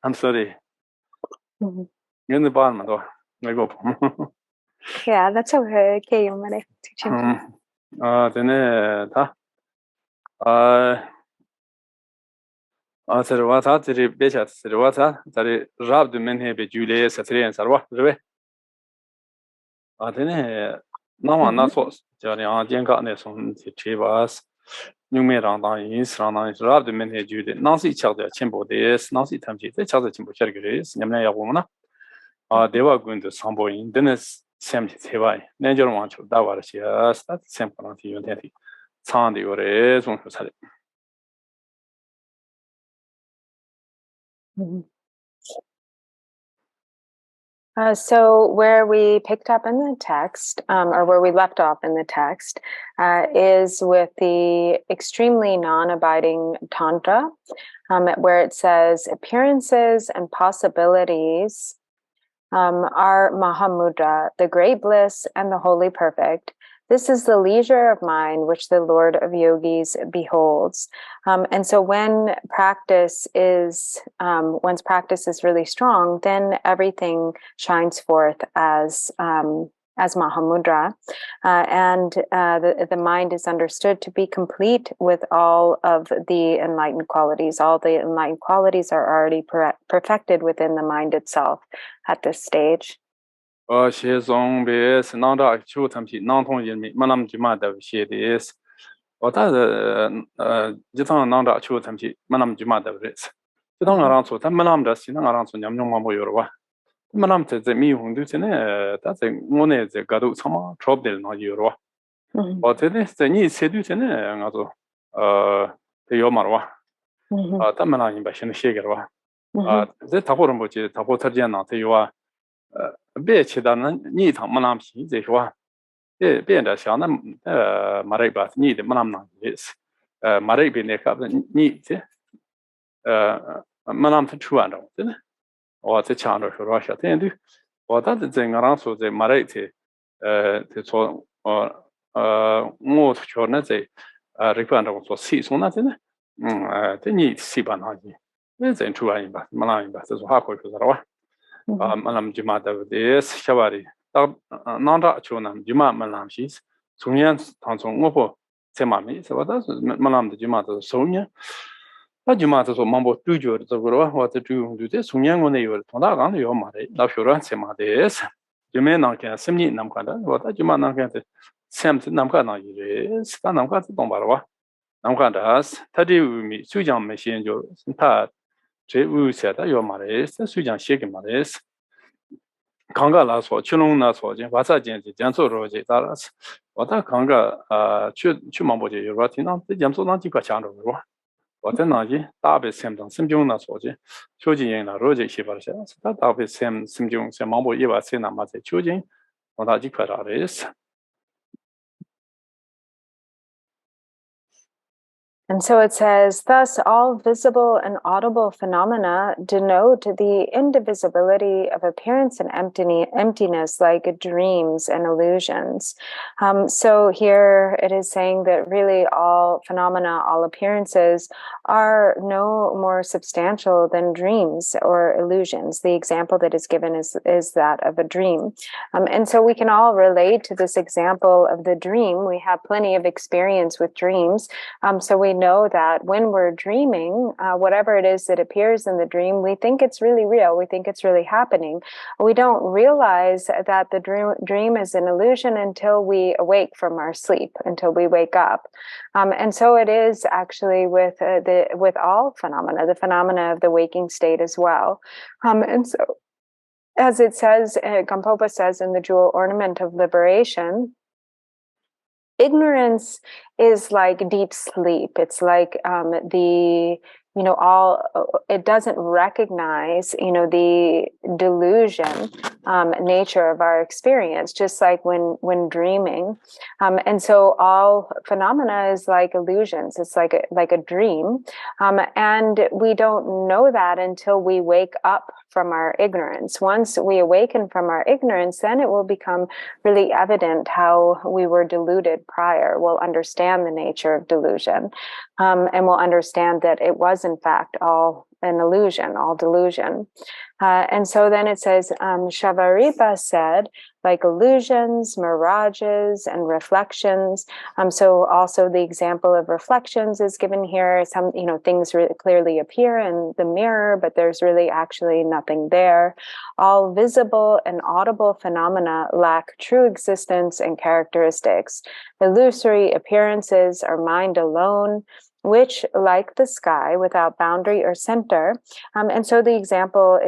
I'm sorry. Mhm. In the barn, I go. Yeah, that's okay. You may teach him. Then, Servata, the Beshat, Servata, the Rab the Menhe, Julius, Satrian, Sarwa, Rebe. Then, no one not so, Jarian, Jangarnes on the Chivas, Numeranda is Rana, Rab the Menhe, Julius, Nancy Chad, Chimbo, this, Nancy Tamji, the Chad Chimbo Chergris, Yamaya woman. They were going to Sambo in Dennis Sam Hivai, Nature Wancho, Davarsia, that same Unity. Sandy or is one for Sally. So where we picked up in the text, or where we left off in the text, is with the extremely non-abiding tantra, where it says appearances and possibilities are Mahamudra, the great bliss and the holy perfect. This is the leisure of mind which the Lord of Yogis beholds. And so when practice is, one's practice is really strong, then everything shines forth as Mahamudra. And the mind is understood to be complete with all of the enlightened qualities. All the enlightened qualities are already perfected within the mind itself at this stage. She is on base, Nanda, Chutamchi, Nanton Yemi, Manam Jumada, she is. What are Jitan Nanda Chutamchi, Manam Jumada Ritz? You don't around so, Manam does, you know, around so Yamamo Yorwa. Manam says the me who do it, that's a one is a Gadu Sama, Trobdel, no Yorwa. But it is the need seduce in the Yomarwa. Tamana in Bashan Shagerwa. The Taporambuchi, Tapotarjana, you are. Bitch, then need Manam, they were. Being a Shana Mariba, need Manam is. Maribi Nekab need Manam to Chuano, or the Chandra for Russia. Or that thing around so the Mariti, more Chornete, refund also sees on nothing. They need Sibanaji. There's a true Manam, but as Hako to the Rawa. Malam Jumata, this Shavari. Nanda Chunam, Juma Malamshis, Sunyan Tanson Mopo, Semami, so that's Malam the Jumata Sonia. But Jumata so Mambo Tujo, the Guru, what to do this, Sunyan when they were Tonagan, your mother, Lafura Semades. Jumana can Semi Namkada, what Jumana can Sam Namkana is, Namka Tombarwa. Namkadas, Tadi, Sujan machine, your Tad, Jewu said, your mother is, Sujan shaking mothers. Kanga last for Chulung last for Vasa Genji, Janso Roji, Taras, what a Kanga Chumamboji, Ratina, the Jamso Nantika Chandra. What an Naji, Tabi Semdon, Simjuna Soji, Choji and Roji Shivarsha, that Tabi Sem Simjung, Samambo Eva Sina Mate Choji, or Najikara is. And so it says, thus all visible and audible phenomena denote the indivisibility of appearance and emptiness like dreams and illusions. So here it is saying that really all phenomena, all appearances are no more substantial than dreams or illusions. The example that is given is that of a dream. And so we can all relate to this example of the dream. We have plenty of experience with dreams. So we know that when we're dreaming, whatever it is that appears in the dream, we think it's really real. We think it's really happening. We don't realize that the dream is an illusion until we awake from our sleep, until we wake up. And so it is actually with all phenomena, the phenomena of the waking state as well. And so, as it says, Gampopa says in the Jewel Ornament of Liberation, ignorance is like deep sleep. It's like it doesn't recognize, the delusion nature of our experience, just like when dreaming. And so all phenomena is like illusions. It's like a dream. And we don't know that until we wake up from our ignorance. Once we awaken from our ignorance, then it will become really evident how we were deluded prior. We'll understand understand the nature of delusion, and will understand that it was in fact all an illusion, all delusion. And so then it says, Shavaripa said, like illusions, mirages, and reflections. So also the example of reflections is given here. Some, things really clearly appear in the mirror, but there's really actually nothing there. All visible and audible phenomena lack true existence and characteristics. Illusory appearances are mind alone, which, like the sky, without boundary or center. And so the example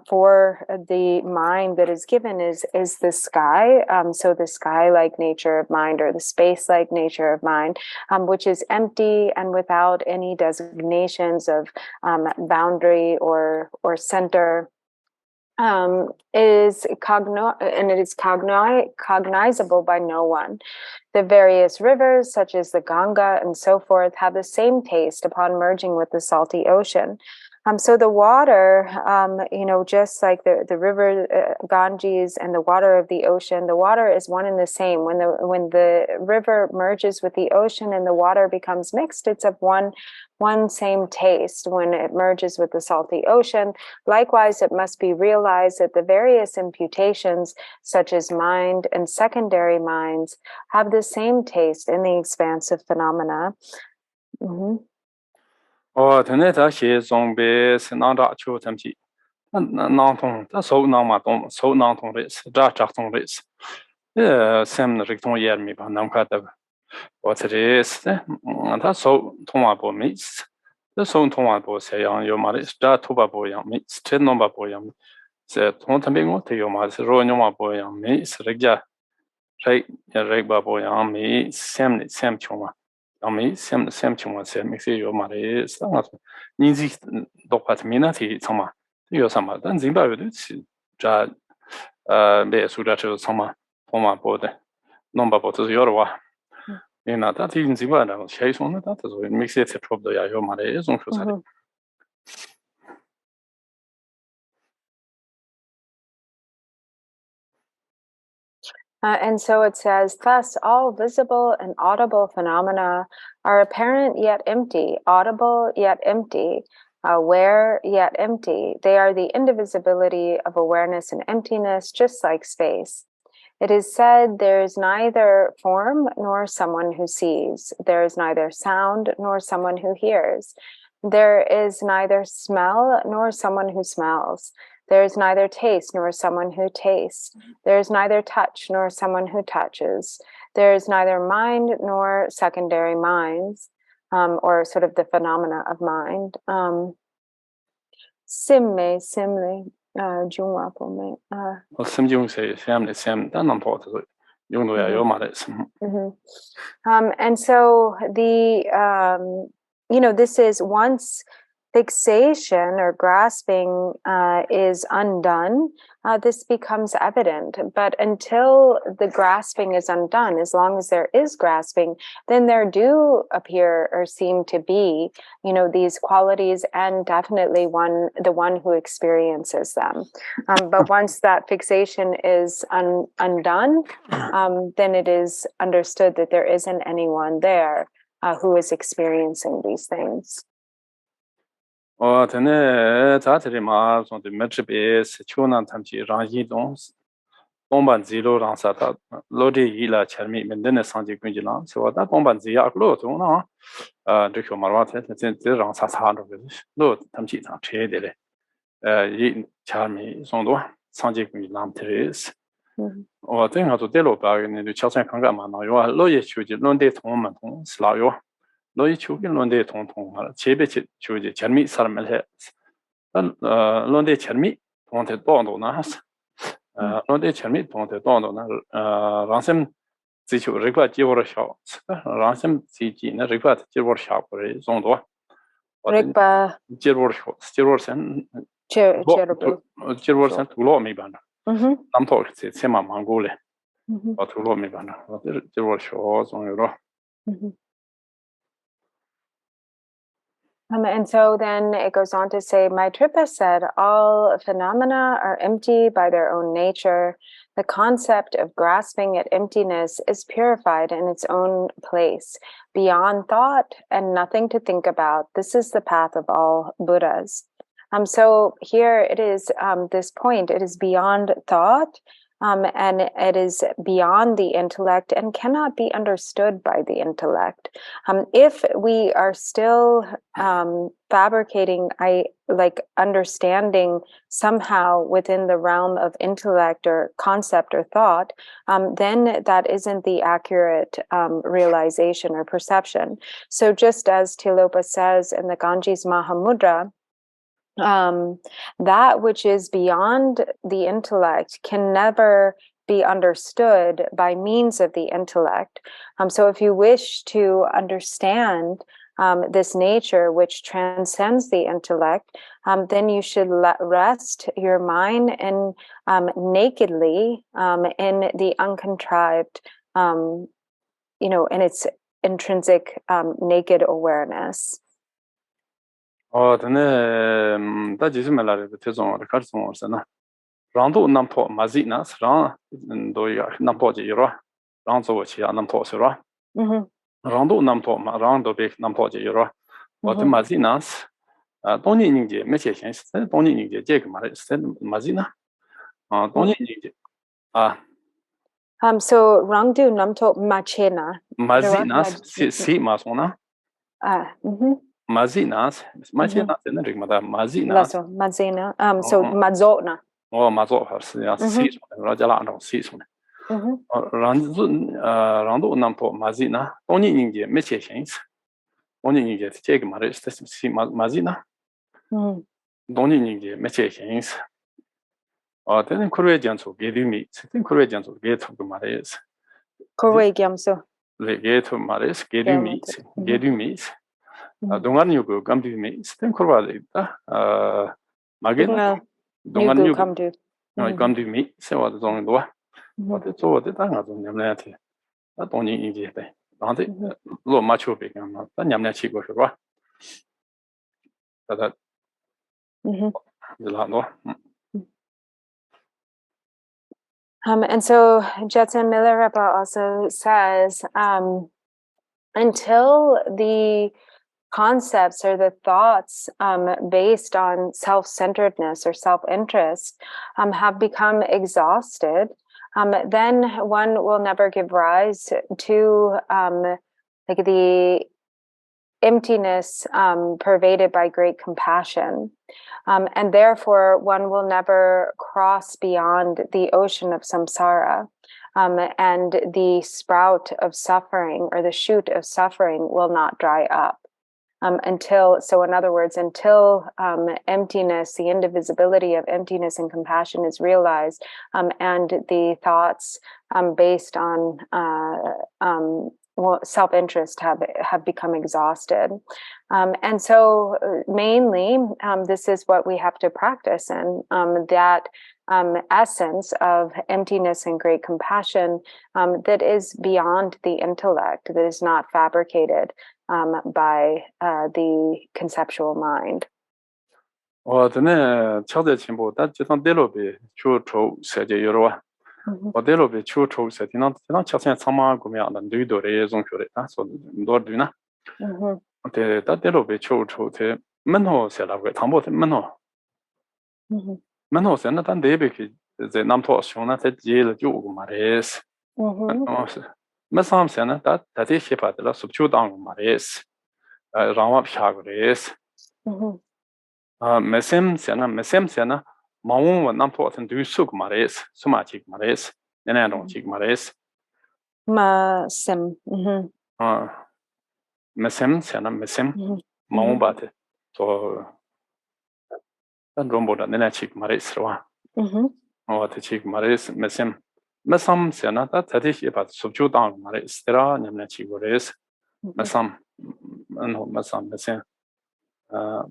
for the mind that is given is the sky. So the sky-like nature of mind, or the space-like nature of mind, which is empty and without any designations of boundary or center. It is cognizable by no one. The various rivers, such as the Ganga and so forth, have the same taste upon merging with the salty ocean. So the water, just like the river Ganges and the water of the ocean, the water is one and the same. When the river merges with the ocean and the water becomes mixed, it's of one same taste. When it merges with the salty ocean, likewise, it must be realized that the various imputations, such as mind and secondary minds, have the same taste in the expansive phenomena. Mm-hmm. Teneta she zombie Nanda Chu Tamchi. Nantong, that's so Namaton, so Nanton race, Drachton race. Sam Ricton Yermi, Namkata. What it is, that's so Tomabo meets. The so Tomabo say on your mother's Dratuba boy meets, Tenomba boy, said Tontabingo to your mother's Ronoma boy meets, Regja, Regba boy me, Sam Chuma. Me, Sam Chuma, Sam Mixio Maris, Nizi Dopat Minati, Soma, you summer, then Zimbabwe, Jad, Be Sudacho Soma, Toma Bode, Nomba Botus Yorwa. In that in Zimbabwe, Chase on that, so it makes it a trouble. The Yayo Maris on Fusari. And so it says, thus all visible and audible phenomena are apparent yet empty, audible yet empty, aware yet empty. They are the indivisibility of awareness and emptiness, just like space. It is said, there is neither form nor someone who sees. There is neither sound nor someone who hears. There is neither smell nor someone who smells. There is neither taste nor someone who tastes. There is neither touch nor someone who touches. There is neither mind nor secondary minds, or sort of the phenomena of mind. Simle, Jungwa Pome. Simjung say, family, Sam, Danam Port, Yunga Maris. And so this is once fixation or grasping is undone, this becomes evident. But until the grasping is undone, as long as there is grasping, then there do appear or seem to be, these qualities, and definitely the one who experiences them. But once that fixation is undone, then it is understood that there isn't anyone there who is experiencing these things. Then Tatri on the Maitripa, Chunan Tamchi, Rangi Dons, Bomban Zero Ransata, Lodi Ila Chermi, Mendene Sanji Quinjilan, so that Bomban Zia Glo, Drico Marwata, the Ransat, Lord Tamchi, Chedele, Charmi, Zondo, Sanji Quinjilan Teres. Or then how to Tilopa in the Chalsan Kangama, you are lawyer choosing Londe Tom and Slayo. Loi Chukin Londe Tong, Chebe Chuji, Chermi Sarmel, Londe Chermi, wanted Dondonas, Londe Chermi, wanted Dondona, Ransem Zichu required your shots, Ransem Ziji, required your shop or Zondo. Rigba Jirwors and Jirwors and Tulomi Band. Some talk, Sema Mangole, or Tulomi Band, Jirwor shows on your. And so then it goes on to say, Maitripa said, all phenomena are empty by their own nature. The concept of grasping at emptiness is purified in its own place, beyond thought and nothing to think about. This is the path of all Buddhas. So here it is, this point, it is beyond thought, and it is beyond the intellect and cannot be understood by the intellect. If we are still fabricating, understanding somehow within the realm of intellect or concept or thought, then that isn't the accurate realization or perception. So just as Tilopa says in the Ganges Mahamudra, that which is beyond the intellect can never be understood by means of the intellect. So if you wish to understand this nature which transcends the intellect, then you should rest your mind in nakedly in the uncontrived, in its intrinsic naked awareness. 근데 다 지금말에 대해서 가르쳐 오잖아. 랑도 남포 마지나스 랑 도야 남포지 이러. 랑조치 남포스라. 랑도 남포 랑도 백 남포지 이러. 어떤 마지나스 돈이 이제 몇째 현실 돈이 이제 제가 말했을 때 마지나. 돈이 이제 so rangdu namto machena. 마지나스 시 마소나. Mazinas, Mazinas, Mazinas. Mazina. So Mazotna. Oh, Mazot, yes, Rajalano, season. Rando Nampo, Mazina, only in the messages. Only in the take marriage, Mazina. Only in the messages. Then Courageans who gave me, sitting Courageans who get to marriage. Courageamso. They get to marriage, gave you meat. 동안유고 감디미 스템 코르바다 마게나 동안유고 감디미 세와도 정도와 어디 저어디 당아도 냠내한테 돈이 이제 돼 나한테 로 맞춰 배경만 냠내 치고 싶어 다다 And so Jigten Milarepa also says, until the concepts or the thoughts based on self-centeredness or self-interest have become exhausted, then one will never give rise to the emptiness pervaded by great compassion. And therefore, one will never cross beyond the ocean of samsara. And the sprout of suffering or the shoot of suffering will not dry up. So in other words, until emptiness, the indivisibility of emptiness and compassion is realized, and the thoughts based on self-interest have become exhausted. And so mainly, this is what we have to practice in, that essence of emptiness and great compassion that is beyond the intellect, that is not fabricated by the conceptual mind. Masam sena that is Shepatilla subchudang mares, Ramap Shagres, Mesem sena, Maun Namport and do suk mares, Sumachik mares, and I don't chick mares. Mesem sena, Maun bate. So then Rombo and then I chick mares, or the chick mares, Mesem. Masam sena that is about subchudang mares, Stera, Namnachi Gores, Masam, Masam,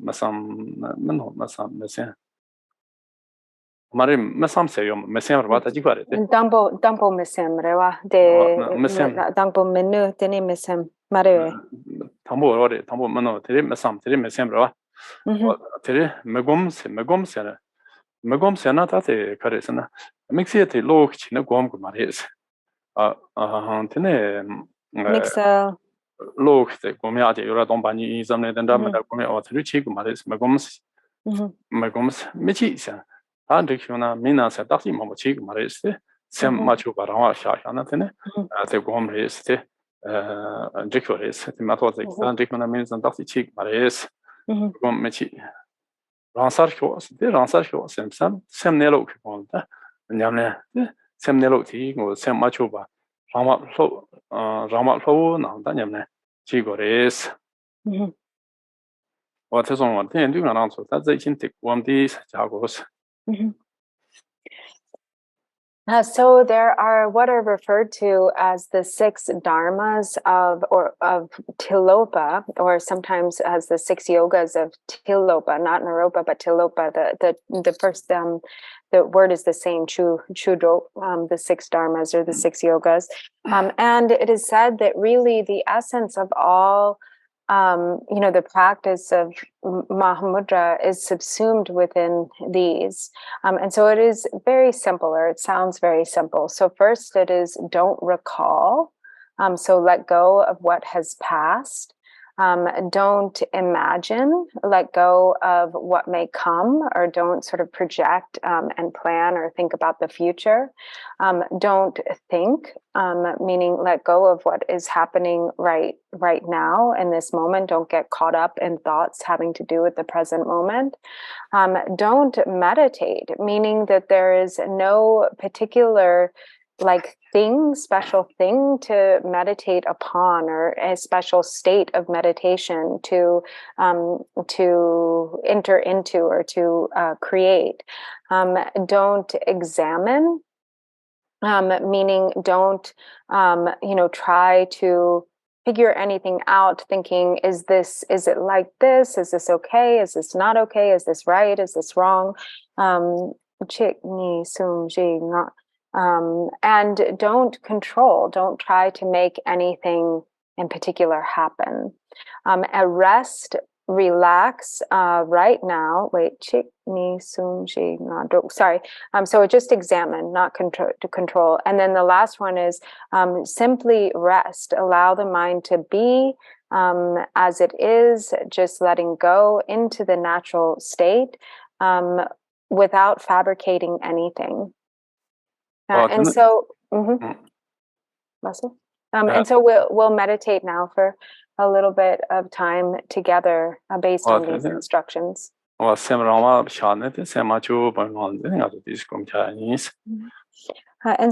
Masam, Marim, Masam Sayum, Mesem, what did you got it? Dampo Mesem, Rewa, de Dampo Menu, Teni Mesem, Mare. Tambo or Tambo Mano, Tiri Mesam, Tiri Mesembra, Tiri Megum Sena, Megum Senata, Carisana, Mixie Lok China Gom Maris. Tene Mixa. Lok, the Gomia, Yura Dombani, Zamne, and Damada Gomia or Trichi Maris, Megums, Michisa, Andricuna, Minas, and Dati Momochi Maris, Sem Machu Barama Shahanatene, the Gom Race, Jicoris, the Matotic, Andricuna means and Dati Chik Maris, Gom Michi. Ransar shows, the Ransar shows, Sem Nelo, Yamne, Sem Neloti, or Sem Machuba, Rama Flo, Nandanyamne, Chigoris. What is on one thing doing an answer that they can take one of these jagos. So there are what are referred to as the 6 dharmas of Tilopa, or sometimes as the 6 yogas of Tilopa, not Naropa, but Tilopa. The first the word is the same, Chudro, the 6 dharmas or the 6 yogas. And it is said that really the essence of all the practice of Mahamudra is subsumed within these. And so it is very simple, or it sounds very simple. So first it is don't recall. So let go of what has passed. Don't imagine, let go of what may come, or don't sort of project and plan or think about the future. Don't think, meaning let go of what is happening right now in this moment. Don't get caught up in thoughts having to do with the present moment. Don't meditate, meaning that there is no particular special thing to meditate upon, or a special state of meditation to enter into or to create. Don't examine, meaning don't try to figure anything out, thinking, is it like this? Is this okay? Is this not okay? Is this right? Is this wrong? And don't control, don't try to make anything in particular happen. Rest, relax right now. Sorry. So just examine, not control. And then the last one is simply rest. Allow the mind to be as it is, just letting go into the natural state without fabricating anything. And so, and so we'll meditate now for a little bit of time together based on these instructions. And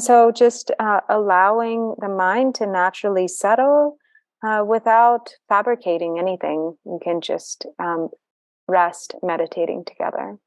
so just allowing the mind to naturally settle without fabricating anything. You can just rest meditating together.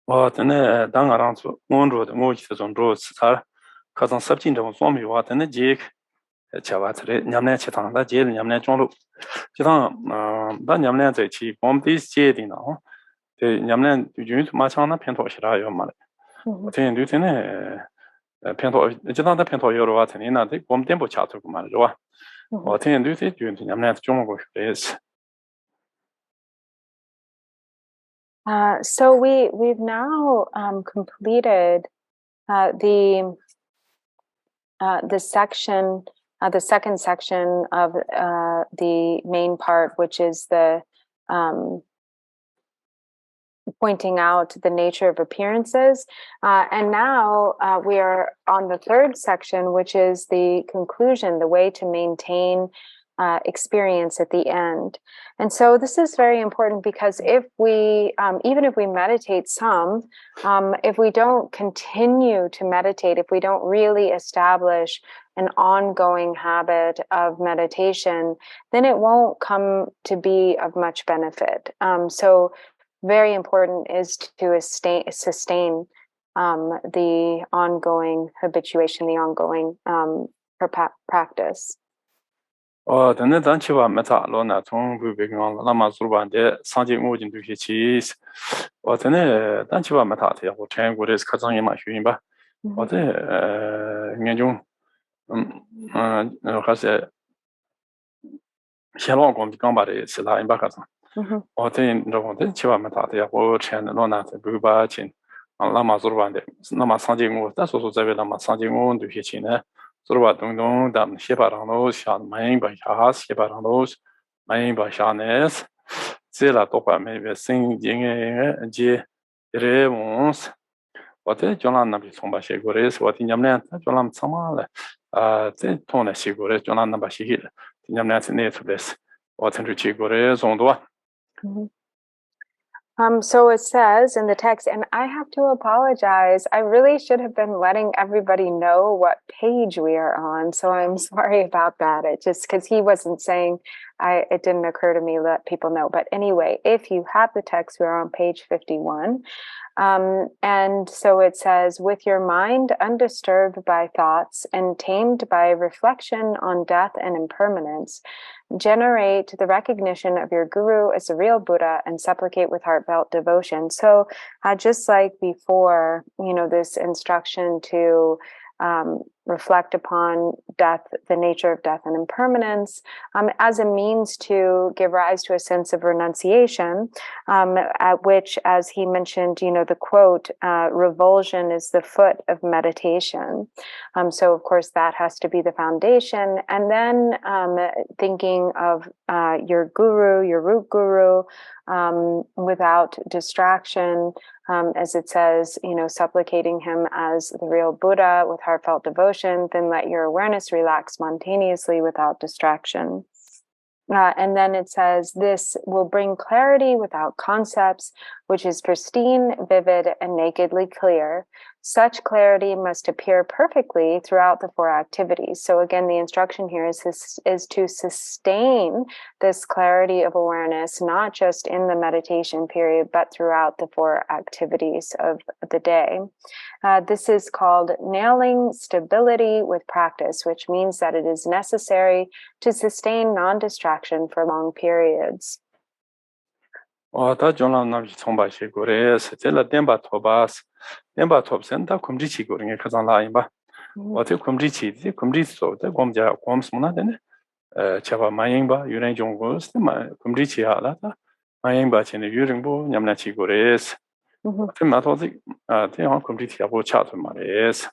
then dang around one road, most on roads are cousin subject of zombie water and a jig. Chavatri, Yamna Chitang, the jail, Yamna Chonlu. Chitan, Dan Yamna Chi, bomb this jade now. The Yamna, you to Machana Pento Shira, your mother. Then do Pento, Jitan the Pento Yorwatanina, the bomb tempo chat to Marjoa. Or then do it, you Yamna Jongo place. So we've now completed the section, the second section of the main part, which is the pointing out the nature of appearances. And now we are on the third section, which is the conclusion, the way to maintain experience at the end. And so this is very important because if we, even if we meditate some, if we don't continue to meditate, if we don't really establish an ongoing habit of meditation, then it won't come to be of much benefit. So very important is to sustain the ongoing habituation, the ongoing practice. Then the Danchiva Meta Lona Tong Bubing on Lama Zurban, the Sanji Mujin to his cheese. What then Danchiva Meta, or Chang with his cousin in my Huimba. What the Yanjung has a Shalom on the Gambari, Silla in Bakatan. Or then the Chiva Meta, or Chan Lona, the Bubachin, on Lama Zurban, Lama Sanji Mu, that's also the Lama Sanji Moon to his chin. Surba Dungdung, Dam Sheparanos, Shan Main by Has, Sheparanos, Main by Shanes, Zilla Topa maybe sing Jing, J. Revons, what a Jolana Bisomba Shigores, what in Yamnet, Jolam Samala, the Tona Shigores, Jolana Bashil, Yamnet Nathless, what in Richigores on Dua. So it says in the text, and I have to apologize. I really should have been letting everybody know what page we are on. So I'm sorry about that. It just because he wasn't saying, it didn't occur to me to let people know. But anyway, if you have the text, we're on page 51. And so it says, with your mind undisturbed by thoughts and tamed by reflection on death and impermanence, generate the recognition of your guru as the real Buddha and supplicate with heartfelt devotion. So just like before, this instruction to reflect upon death, the nature of death and impermanence, as a means to give rise to a sense of renunciation, at which, as he mentioned, the quote, revulsion is the foot of meditation. So of course that has to be the foundation. And then thinking of your guru, your root guru, without distraction, as it says, supplicating him as the real Buddha with heartfelt devotion, then let your awareness relax spontaneously without distraction. And then it says, this will bring clarity without concepts, which is pristine, vivid, and nakedly clear. Such clarity must appear perfectly throughout the four activities. So again, the instruction here is to sustain this clarity of awareness, not just in the meditation period, but throughout the four activities of the day. This is called nailing stability with practice, which means that it is necessary to sustain non-distraction for long periods. Da Jolam Navi Tomba Shigores, Tela Demba Tobas, Demba Tobsen, da Kumrichi going a Kazanlaimba. What you Kumrichi, the Kumriso, the Gomja, Gomsmona, then Chava Mayimba, Uranjong Ghost, Kumrichi Alata, Mayimba in the Urimbo, Yamnachi Gores, Matoti, they are Kumrichi about Chatamares.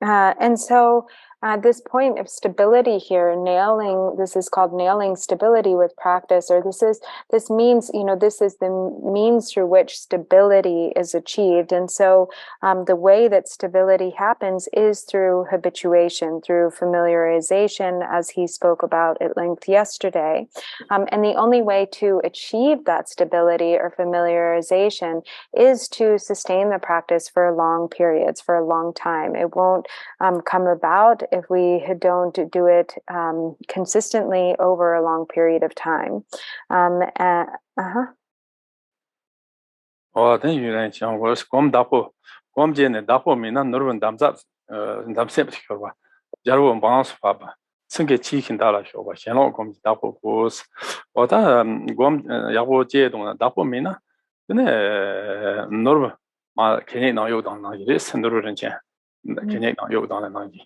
And so this point of stability here, this is called nailing stability with practice, or this means, this is the means through which stability is achieved. And so the way that stability happens is through habituation, through familiarization, as he spoke about at length yesterday. And the only way to achieve that stability or familiarization is to sustain the practice for long periods, for a long time. It won't come about if we don't do it consistently over a long period of time. Then you mentioned was come Jane, Dapo Mina, Norman Damsat, Damsep, Jaro Bounce Papa, Singe Cheek in Dala show, Shannon comes Dapo was, or Gom Yabo Jedon, Dapo Mina, then Norma, Canadian Yodan, this and the Rinchen, Canadian Yodan and Nagi.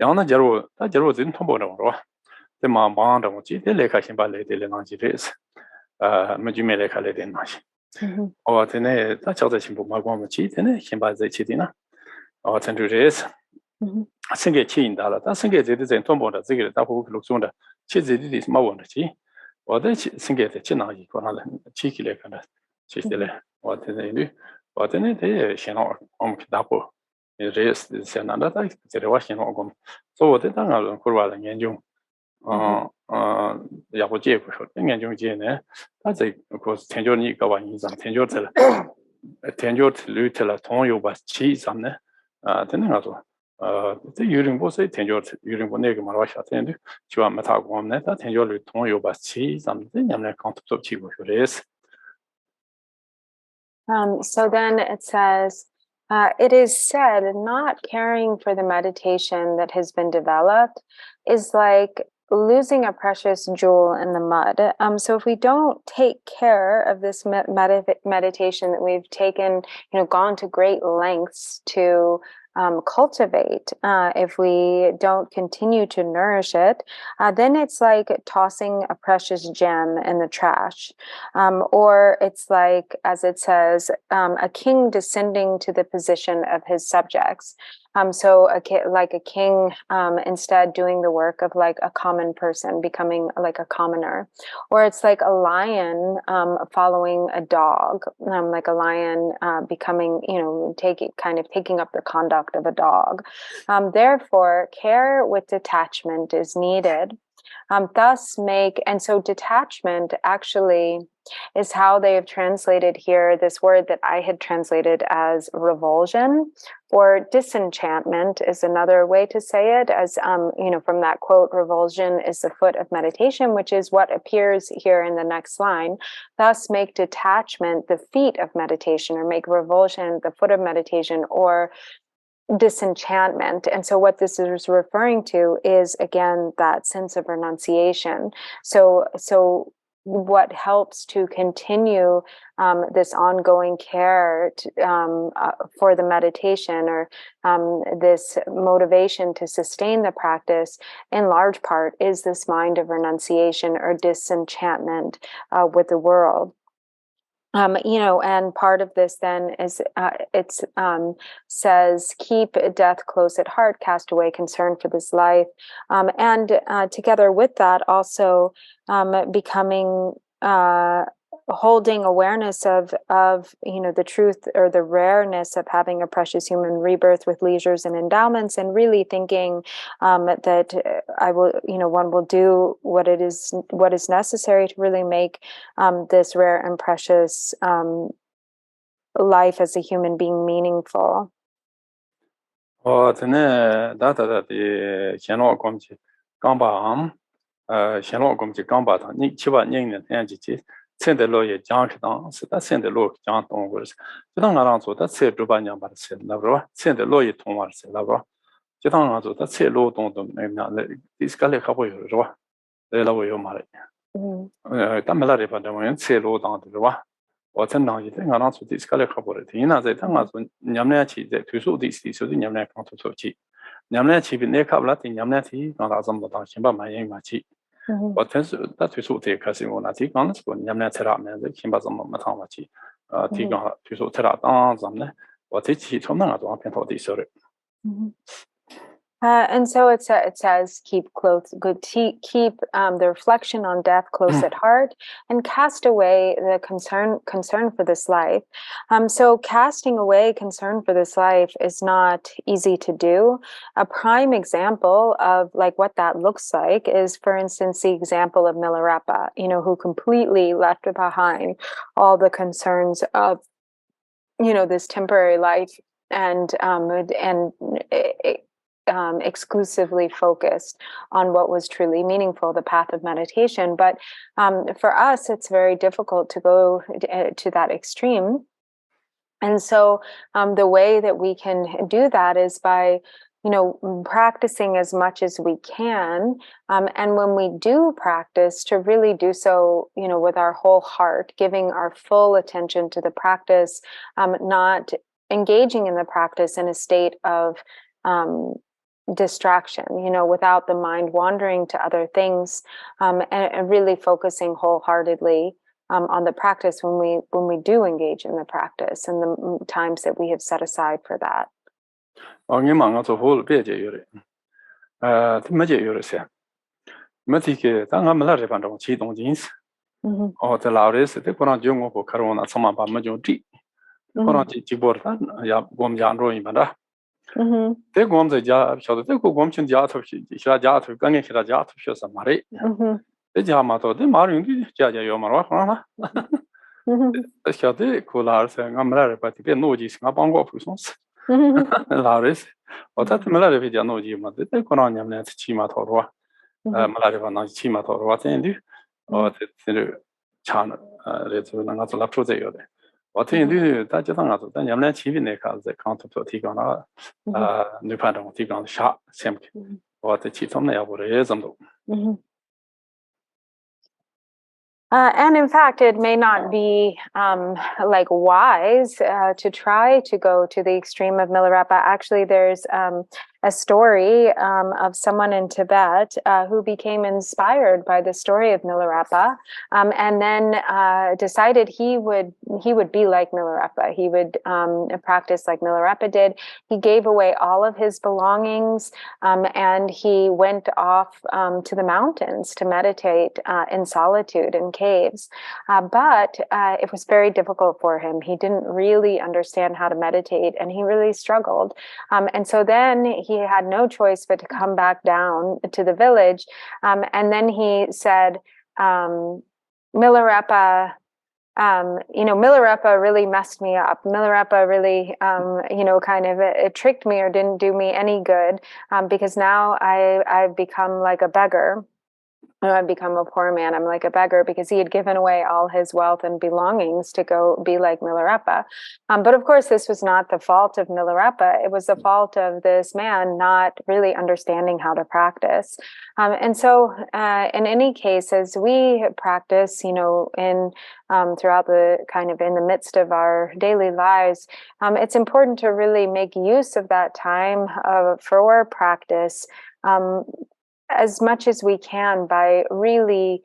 Yana Jaro, that Jaro didn't tumble over. The Mamma, the Lake I can buy Lady Lenagi is, Majumele Kaledi Nash. Or then that's other simple Magoma cheat and it came by the cheatina. Or 10 days. I think a chin dollar. I think it is a tombo that the double looks on the cheese is Mawanchi. Or they think it a china, cheeky like that. Chistele. What they do. But then they shall double. It is another type. The washing organ. So what the tongue of Kurwa and Jung. Yaboje for and Jung Jane. That's of course, Tenjoni Gawain, Tenjot Lutella Tonyo was cheese on there. Tenazo. The Uring was a Tenjot Uring Bonega Marasha Tendu, Chua Matagom Neta, Tenjol Tonyo was cheese, and then I'm not concept of cheese. So then it says, it is said not caring for the meditation that has been developed is like losing a precious jewel in the mud. So if we don't take care of this meditation that we've taken, gone to great lengths to cultivate, if we don't continue to nourish it, then it's like tossing a precious gem in the trash. Or it's like, as it says, a king descending to the position of his subjects. So like a king instead doing the work of like a common person, becoming like a commoner. Or it's like a lion following a dog, like a lion becoming, taking up the conduct of a dog. Therefore, care with detachment is needed. And so detachment actually is how they have translated here this word that I had translated as revulsion, or disenchantment is another way to say it, as from that quote, revulsion is the foot of meditation, which is what appears here in the next line. Thus make detachment the feet of meditation, or make revulsion the foot of meditation, or disenchantment. And so what this is referring to is, again, that sense of renunciation. So what helps to continue this ongoing care for the meditation, or this motivation to sustain the practice, in large part is this mind of renunciation or disenchantment with the world. And part of this then is says, keep death close at heart, cast away concern for this life. And together with that, also becoming, holding awareness of the truth or the rareness of having a precious human rebirth with leisures and endowments, and really thinking that one will do what is necessary to really make this rare and precious life as a human being meaningful. Send the lawyer junk down, so that's send the law junk onwards. You don't around so that's it, Drupon Rinchen Doriee, send the lawyer towards the lover. You don't know that's it, low don't this color couple of the lower your marriage. Tamalari, but the way say low down the river. What's an now you think around with this color couple of things as they tell us when Yamnachi, the two so this, so the Yamna count of Sochi. Yamnachi, in their cablet in Yamnati, not as I'm not talking about my machi. But that we should take as in one article, when Yamnatera, the Kimbazam Matamachi, Tiga, to Tera, Zamne, what it's he told me at one point of this. And so it says, keep the reflection on death close at heart, and cast away the concern for this life. So casting away concern for this life is not easy to do. A prime example of like what that looks like is, for instance, the example of Milarepa, who completely left behind all the concerns of, this temporary life, and exclusively focused on what was truly meaningful, the path of meditation. But for us, it's very difficult to go to that extreme. And so the way that we can do that is by practicing as much as we can. And when we do practice, to really do so, with our whole heart, giving our full attention to the practice, not engaging in the practice in a state of distraction, without the mind wandering to other things, and really focusing wholeheartedly on the practice when we do engage in the practice and the times that we have set aside for that. Ongi manga to whole page yuri. Maje yuri se. Matike, Tanga Malaripan don't cheat on jeans. Or the Lauris, the Koran Jungo for Corona, some of Majoji. The Koran Chibortan, Yam Janro in Manda. They go on the job, so they go on to Jat of Shajat, Gangi Shajat, Shosamari. The Jamato, the Marin, Jaja Yomara. The Shade, Colars and Amara, but the Nojis, Nabango Pusons. Laris, or that Malaria no Jima, the Koran net Chima Torwa, Malaria no Chima Torwa, and or the Chan, Retuna Lapro de Yode. What in do that Jatanga, then Yamna Chivineka, the counter to Tigana, Nupan Tigan Shah, Semk, or the Chitomne Aboreism. And in fact, it may not be wise to try to go to the extreme of Milarepa. Actually, there's a story of someone in Tibet who became inspired by the story of Milarepa, and then decided he would be like Milarepa. He would practice like Milarepa did. He gave away all of his belongings, and he went off to the mountains to meditate in solitude in caves. But it was very difficult for him. He didn't really understand how to meditate, and he really struggled. And so then he had no choice but to come back down to the village. And then he said, Milarepa, Milarepa really messed me up. Milarepa really, it tricked me or didn't do me any good, because now I've become like a beggar. I've become a poor man. I'm like a beggar, because he had given away all his wealth and belongings to go be like Milarepa. But of course, this was not the fault of Milarepa. It was the fault of this man not really understanding how to practice. And so in any case, as we practice, in throughout in the midst of our daily lives, it's important to really make use of that time for practice, as much as we can, by really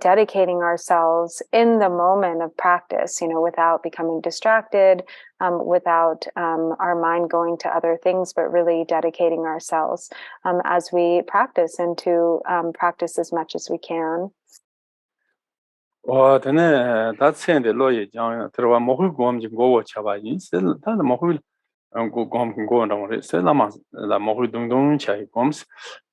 dedicating ourselves in the moment of practice, without becoming distracted, without our mind going to other things, but really dedicating ourselves as we practice, and to practice as much as we can. Or then that's saying the lawyer, John, there were more gom to go watch about you. Still, that the Mohul go on it. Still, Lama, La Mohudung don't chai bombs.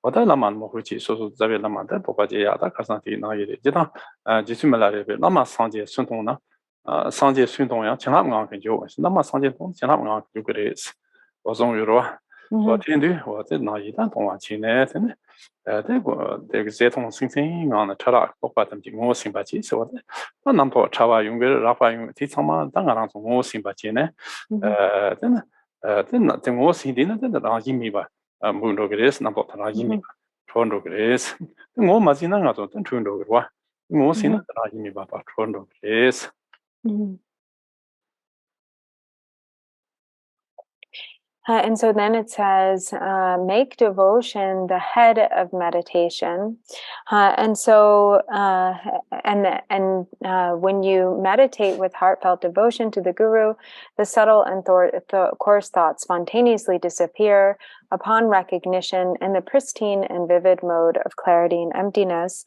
What a Laman Mohuchi, so Zavi Lamanta, Popaja, Casanti, Nagi, Jita, Jisumala, Lama Sanje Suntona, Sanje Suntoya, Chanam Joe, Lama Sanje, Chanam Jugrace, was on Euro. What in do, what did Naida, Tomachinet, and they go, they Zeton singing on the Tarak, Popatum, more sympathy. So, one number Chava Younger, Rafa Titama, Dangaran, more sympathy, then the most he didn't the Rajimiba, Mundo Grace, number Rajimi, Trondo Grace, the more Mazina, than Trundo, the most in Rajimiba, Trondo Grace. And so then it says, make devotion the head of meditation. And so, when you meditate with heartfelt devotion to the Guru, the subtle and coarse thoughts spontaneously disappear upon recognition in the pristine and vivid mode of clarity and emptiness.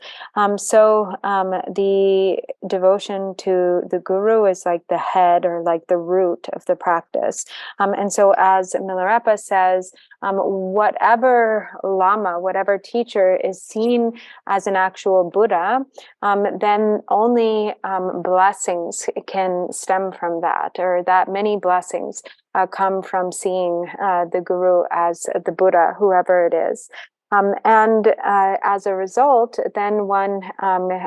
So the devotion to the Guru is like the head, or like the root of the practice. And so, as Milarepa says, whatever lama, whatever teacher is seen as an actual Buddha, then only blessings can stem from that, or that many blessings come from seeing the Guru as the Buddha, whoever it is. And as a result, then one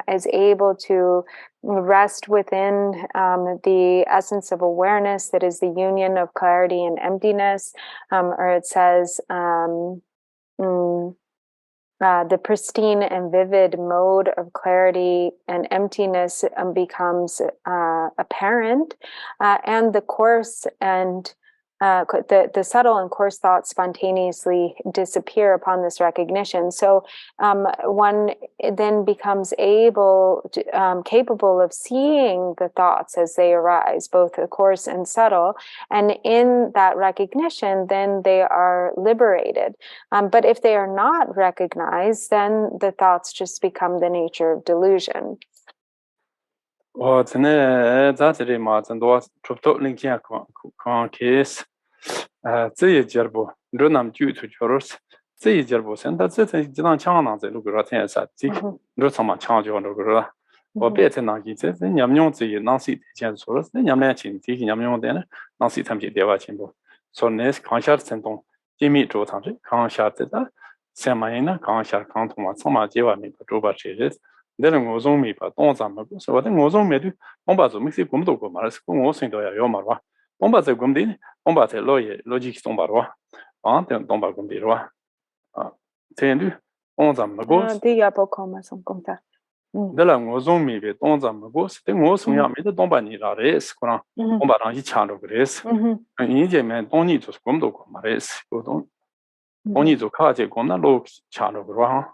is able to rest within the essence of awareness that is the union of clarity and emptiness, or it says the pristine and vivid mode of clarity and emptiness becomes apparent, and the coarse and the subtle and coarse thoughts spontaneously disappear upon this recognition. So one then becomes capable of seeing the thoughts as they arise, both the coarse and subtle. And in that recognition, then they are liberated. But if they are not recognized, then the thoughts just become the nature of delusion. That's the reason why Drupon Rinchen case. Zhe Jerbo, Runam due to Joros, Zhe Jerbo, and that's it. Jidan Chana, the Luguratin at Zik, Rosama Chanjo and Lugura, or better Nagit, then Yamyon, the Nancy Chansoros, then Yamlachin, taking Yamyon dinner, Nancy Tamji Devachimbo. So Nes, Conchard Senton, Jimmy Jotanji, Conchard, Samaina, Conchard Cantoma, Sama Jeva, Druba Chase, then was on me, but don't some. So what was on me, Bombazo Mixi Gumdo Gomaras, Gumos into Yomara. Bombazo Gumdi, Bombate logic Tombarwa, Aunt and Tomba Gumbirwa. Tendu, on them magos. Diapocoma, some conta. The lang was on me with on them magos, then was on me the Dombani race, Bombarangi Chano Grace. An Indian man don't need to Gumdo Gomares, go on. Only to Kaji Gona Lok Chano Gra.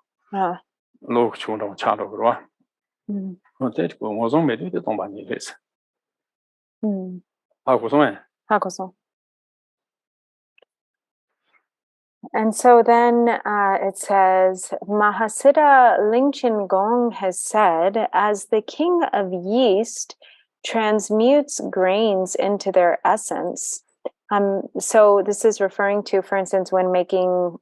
Lok Chuno Chano Gra. That was on me the Dombani race. Hakoson. And so then it says, Mahasidha Rinchen Gong has said, as the king of yeast transmutes grains into their essence. So this is referring to, for instance, when making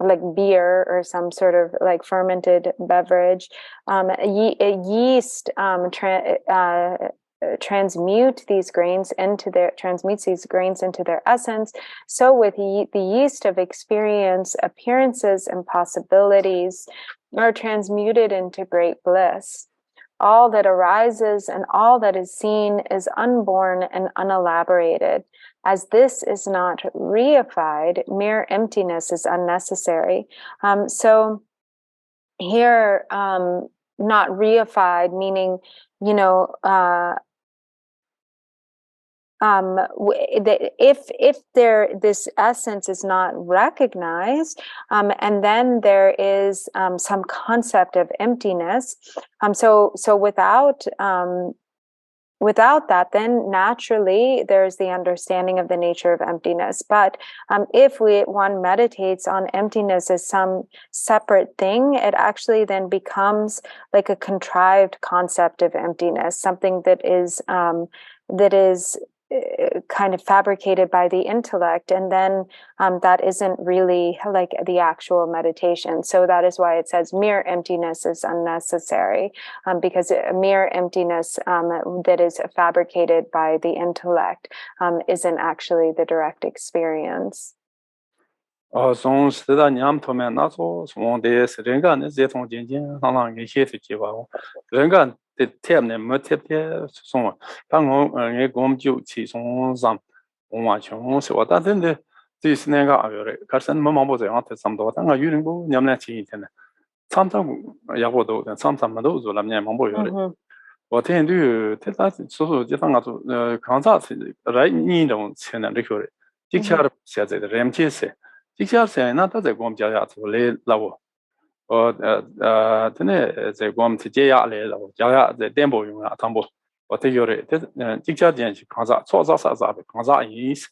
like beer or some sort of like fermented beverage, yeast transmutes these grains into their essence. So with the yeast of experience, appearances and possibilities are transmuted into great bliss. All that arises and all that is seen is unborn and unelaborated. As this is not reified, mere emptiness is unnecessary. So here, not reified, meaning, if this essence is not recognized, and then there is some concept of emptiness. So without that, then naturally there's the understanding of the nature of emptiness. But if one meditates on emptiness as some separate thing, it actually then becomes like a contrived concept of emptiness, something that is kind of fabricated by the intellect, and then that isn't really like the actual meditation. So that is why it says mere emptiness is unnecessary, because a mere emptiness that is fabricated by the intellect isn't actually the direct experience. The term Maitripa song, Tango, and Gomju, Chison, Zam, Onwachon, so that in the this Naga, Garchen Mambo, some daughter, Uringo, Yamlachi, and sometimes Yabodo, and sometimes Madozo, Lamia Mambo. What can do? Tell us so different Kansas, right? Need on Chen and Ricory. Dicture says the Ramchese. Dicture say not that the Gomja to lay level. Or the Gom to Jaya, the Dembo, Tambo, or take your Dicture Janji Kansa, Sosa, Kansa is,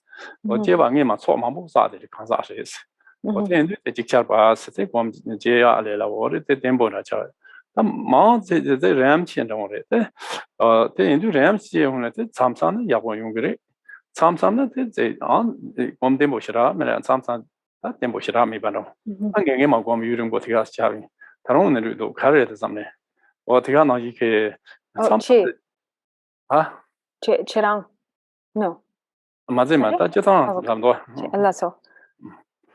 or Jeva, so Mambo, the Kansa is. What can the Dicture bus, the Gom Jaya, or the Dembo Nature. The Mount the Ramchi on it. The Indu Ramchi on it, Samson, Yabo Yungri, Samson, they on the Gom Demo Shara, and Samson that tempo should have me bano. I'm getting my gum using what he has chaving. Taron do carry it something. What he no you can Chi. Huh? Chirang. No. Mazima, that's just on Lasso.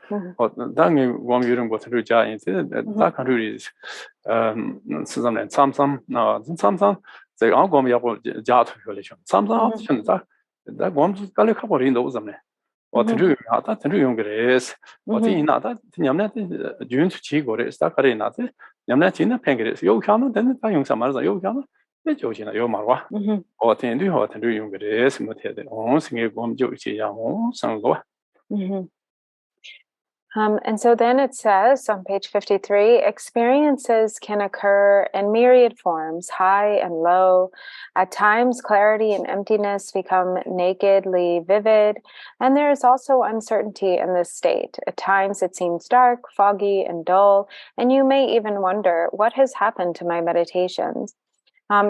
Dang one using what to giant that country is some no some they all go me up jar relation. Some options that one got a couple in those or to do that to do younger is what in that Yamnet June to Chico is that Karinate Yamnet in the Penguins you can then I use some other you can the Dzogchen Yomarwa or to do what to do younger is muted on singing one Dzogchen some low. And so then it says on page 53, experiences can occur in myriad forms, high and low. At times, clarity and emptiness become nakedly vivid, and there is also uncertainty in this state. At times, it seems dark, foggy, and dull, and you may even wonder, what has happened to my meditations?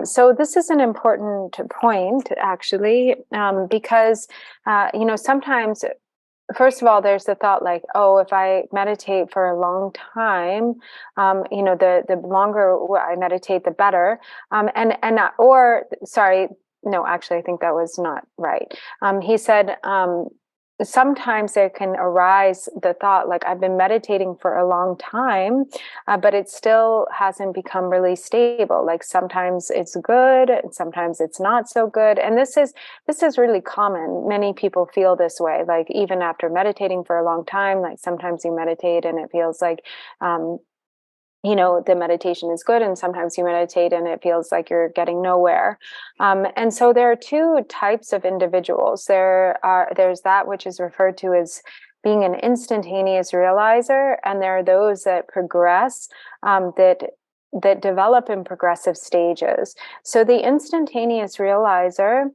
So this is an important point, actually, because, sometimes first of all, there's the thought like, oh, if I meditate for a long time, the longer I meditate, the better. Actually, I think that was not right. He said, sometimes there can arise the thought like I've been meditating for a long time, but it still hasn't become really stable. Like sometimes it's good and sometimes it's not so good. And this is really common. Many people feel this way, like even after meditating for a long time, like sometimes you meditate and it feels like the meditation is good, and sometimes you meditate and it feels like you're getting nowhere. And so there are two types of individuals. There's that which is referred to as being an instantaneous realizer, and there are those that progress, that develop in progressive stages. So the instantaneous realizer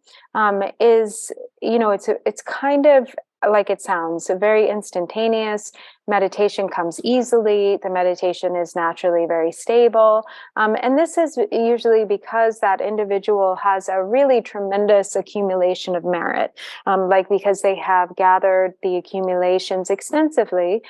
is, it's kind of like it sounds, very instantaneous. Meditation comes easily. The meditation is naturally very stable. And this is usually because that individual has a really tremendous accumulation of merit, because they have gathered the accumulations extensively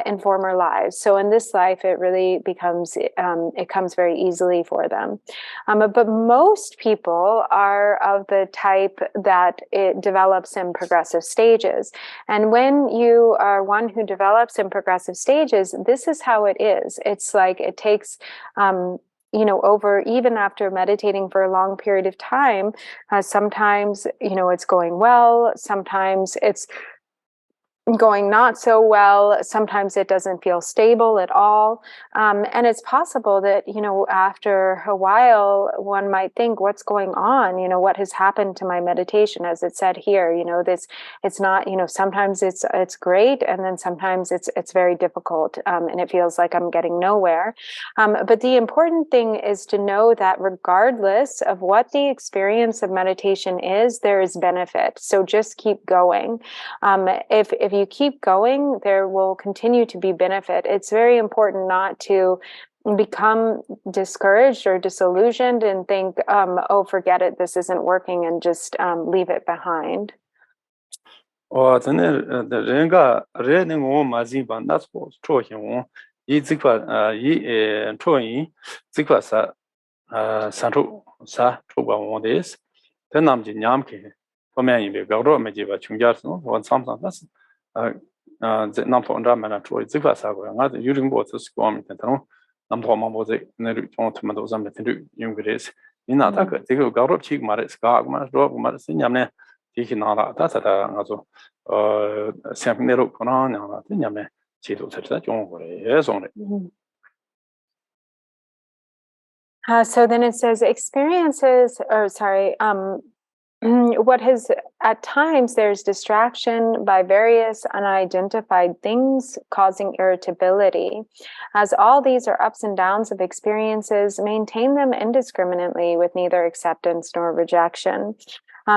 in former lives. So in this life, it really becomes, it comes very easily for them. But most people are of the type that it develops in progressive stages. And when you are one who develops in progressive stages, this is how it is. It's like it takes, over even after meditating for a long period of time, sometimes, it's going well, sometimes it's going not so well, sometimes it doesn't feel stable at all. And it's possible that, after a while, one might think, what's going on? What has happened to my meditation? As it said here, it's not, sometimes it's great. And then sometimes it's very difficult. And it feels like I'm getting nowhere. But the important thing is to know that regardless of what the experience of meditation is, there is benefit. So just keep going. If you keep going, there will continue to be benefit. It's very important not to become discouraged or disillusioned and think, oh, forget it, this isn't working, and just leave it behind. That's So then it says experiences, what has, at times there's distraction by various unidentified things causing irritability. As all these are ups and downs of experiences, maintain them indiscriminately with neither acceptance nor rejection.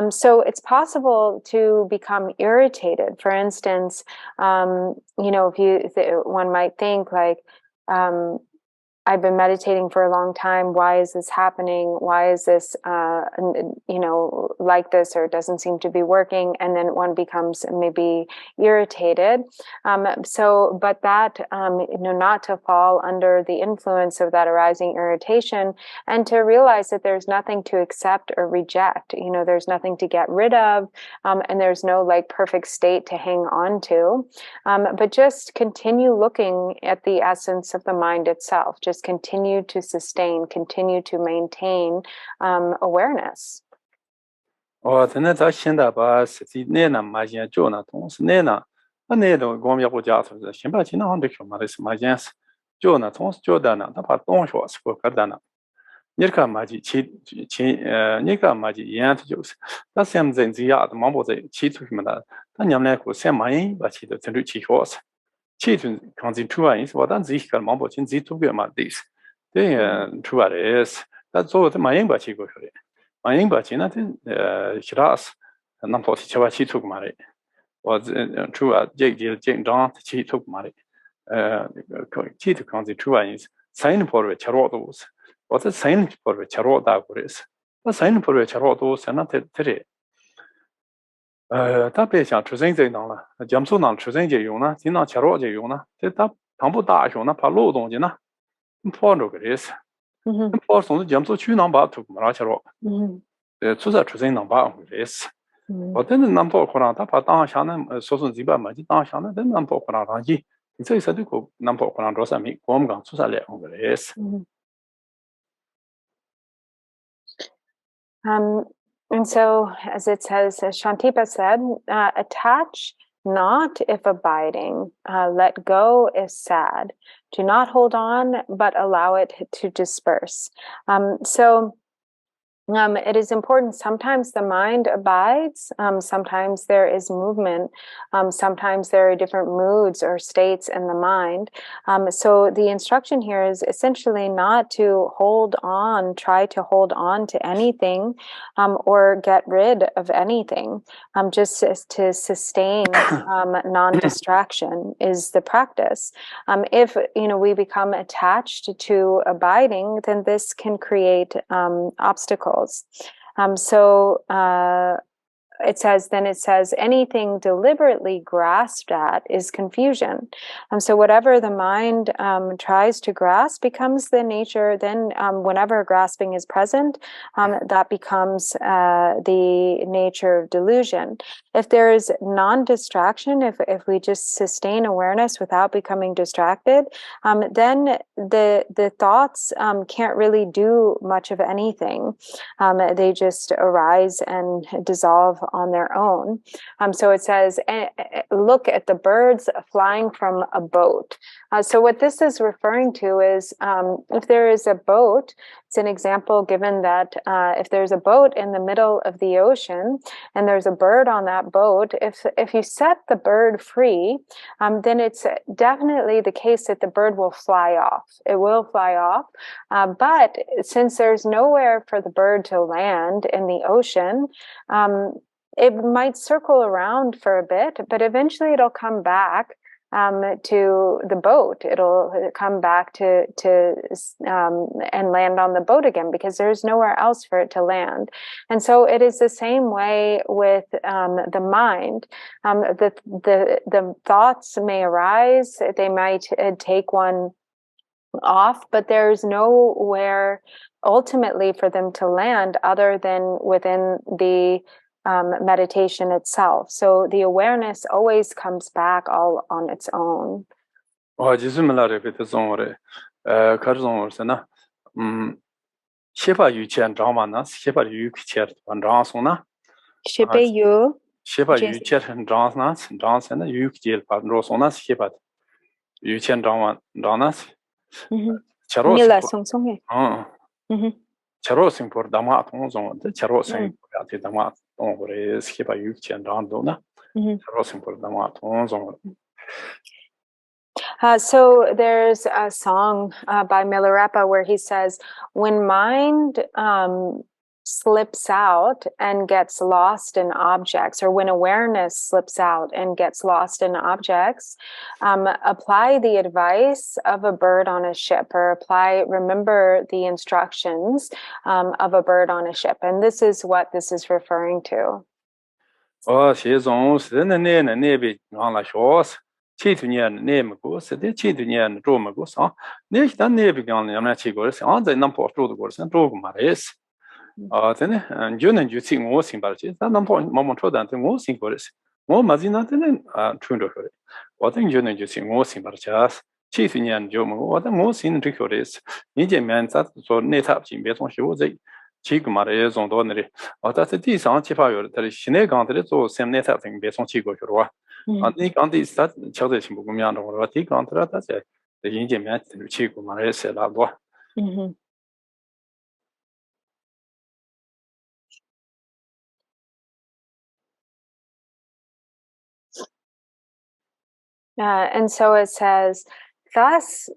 So it's possible to become irritated. For instance, one might think like, I've been meditating for a long time. Why is this happening? Why is this, like this, or it doesn't seem to be working? And then one becomes maybe irritated. But that, not to fall under the influence of that arising irritation, and to realize that there's nothing to accept or reject. There's nothing to get rid of, and there's no like perfect state to hang on to. But just continue looking at the essence of the mind itself. Just continue to sustain, continue to maintain awareness. Nirka maji nirka maji yan to jokes. That's some things ya the mambo the chi to him that. Then yamne ko sem mai ba chi the tendu chi horse. Chi to consin two is what then sich kan mambo chin zi to ma this. Then two is that's all the mai ba chi go shore. Mai ba chi na the shiras nam to chi cha chi to ma re. Was true jig jig down chi to ma re. Chi to consin two is sign for the charotos. What's a sign for a charota is? A sign for a charoto senate. Tapia choosing the Nala, a jumpsuit on choosing Juna, Tina Charoja Yuna, set up Tambu Dashona, Palo Donjina, and Fondo is. And force on the jumpsuit two number to Maracharo. The Susa choosing number is. But then the number of Koranta, Patan Shannon, Sosan Ziba, Majita Shannon, then number of Koranji. It's a Saduko number of Korandrosa, make Gomgan Susale on the is. And so, as it says, as Shantipa said, attach not if abiding, let go if sad. Do not hold on, but allow it to disperse. It is important. Sometimes the mind abides. Sometimes there is movement. Sometimes there are different moods or states in the mind. So the instruction here is essentially not to try to hold on to anything, or get rid of anything. Just to sustain non-distraction is the practice. If we become attached to abiding, then this can create obstacles. It says anything deliberately grasped at is confusion. So whatever the mind tries to grasp becomes the nature. Then whenever grasping is present, that becomes the nature of delusion. If there is non-distraction, if we just sustain awareness without becoming distracted, then the thoughts can't really do much of anything. They just arise and dissolve on their own. So it says, look at the birds flying from a boat. So what this is referring to is if there is a boat, it's an example given that if there's a boat in the middle of the ocean and there's a bird on that boat, if you set the bird free, then it's definitely the case that the bird will fly off. It will fly off. But since there's nowhere for the bird to land in the ocean, it might circle around for a bit, but eventually it'll come back to the boat. It'll come back to and land on the boat again, because there's nowhere else for it to land. And so it is the same way with the mind. The thoughts may arise. They might take one off, but there's nowhere ultimately for them to land other than within the meditation itself. So the awareness always comes back all on its own. Charosing for Damat on the Charosing for Damat on skip a youth and Randona, Charosing for Damat on. So there's a song by Milarepa where he says, when mind slips out and gets lost in objects, or when awareness slips out and gets lost in objects, apply the advice of a bird on a ship, or remember the instructions of a bird on a ship. And this is what this is referring to. And so it says, thus,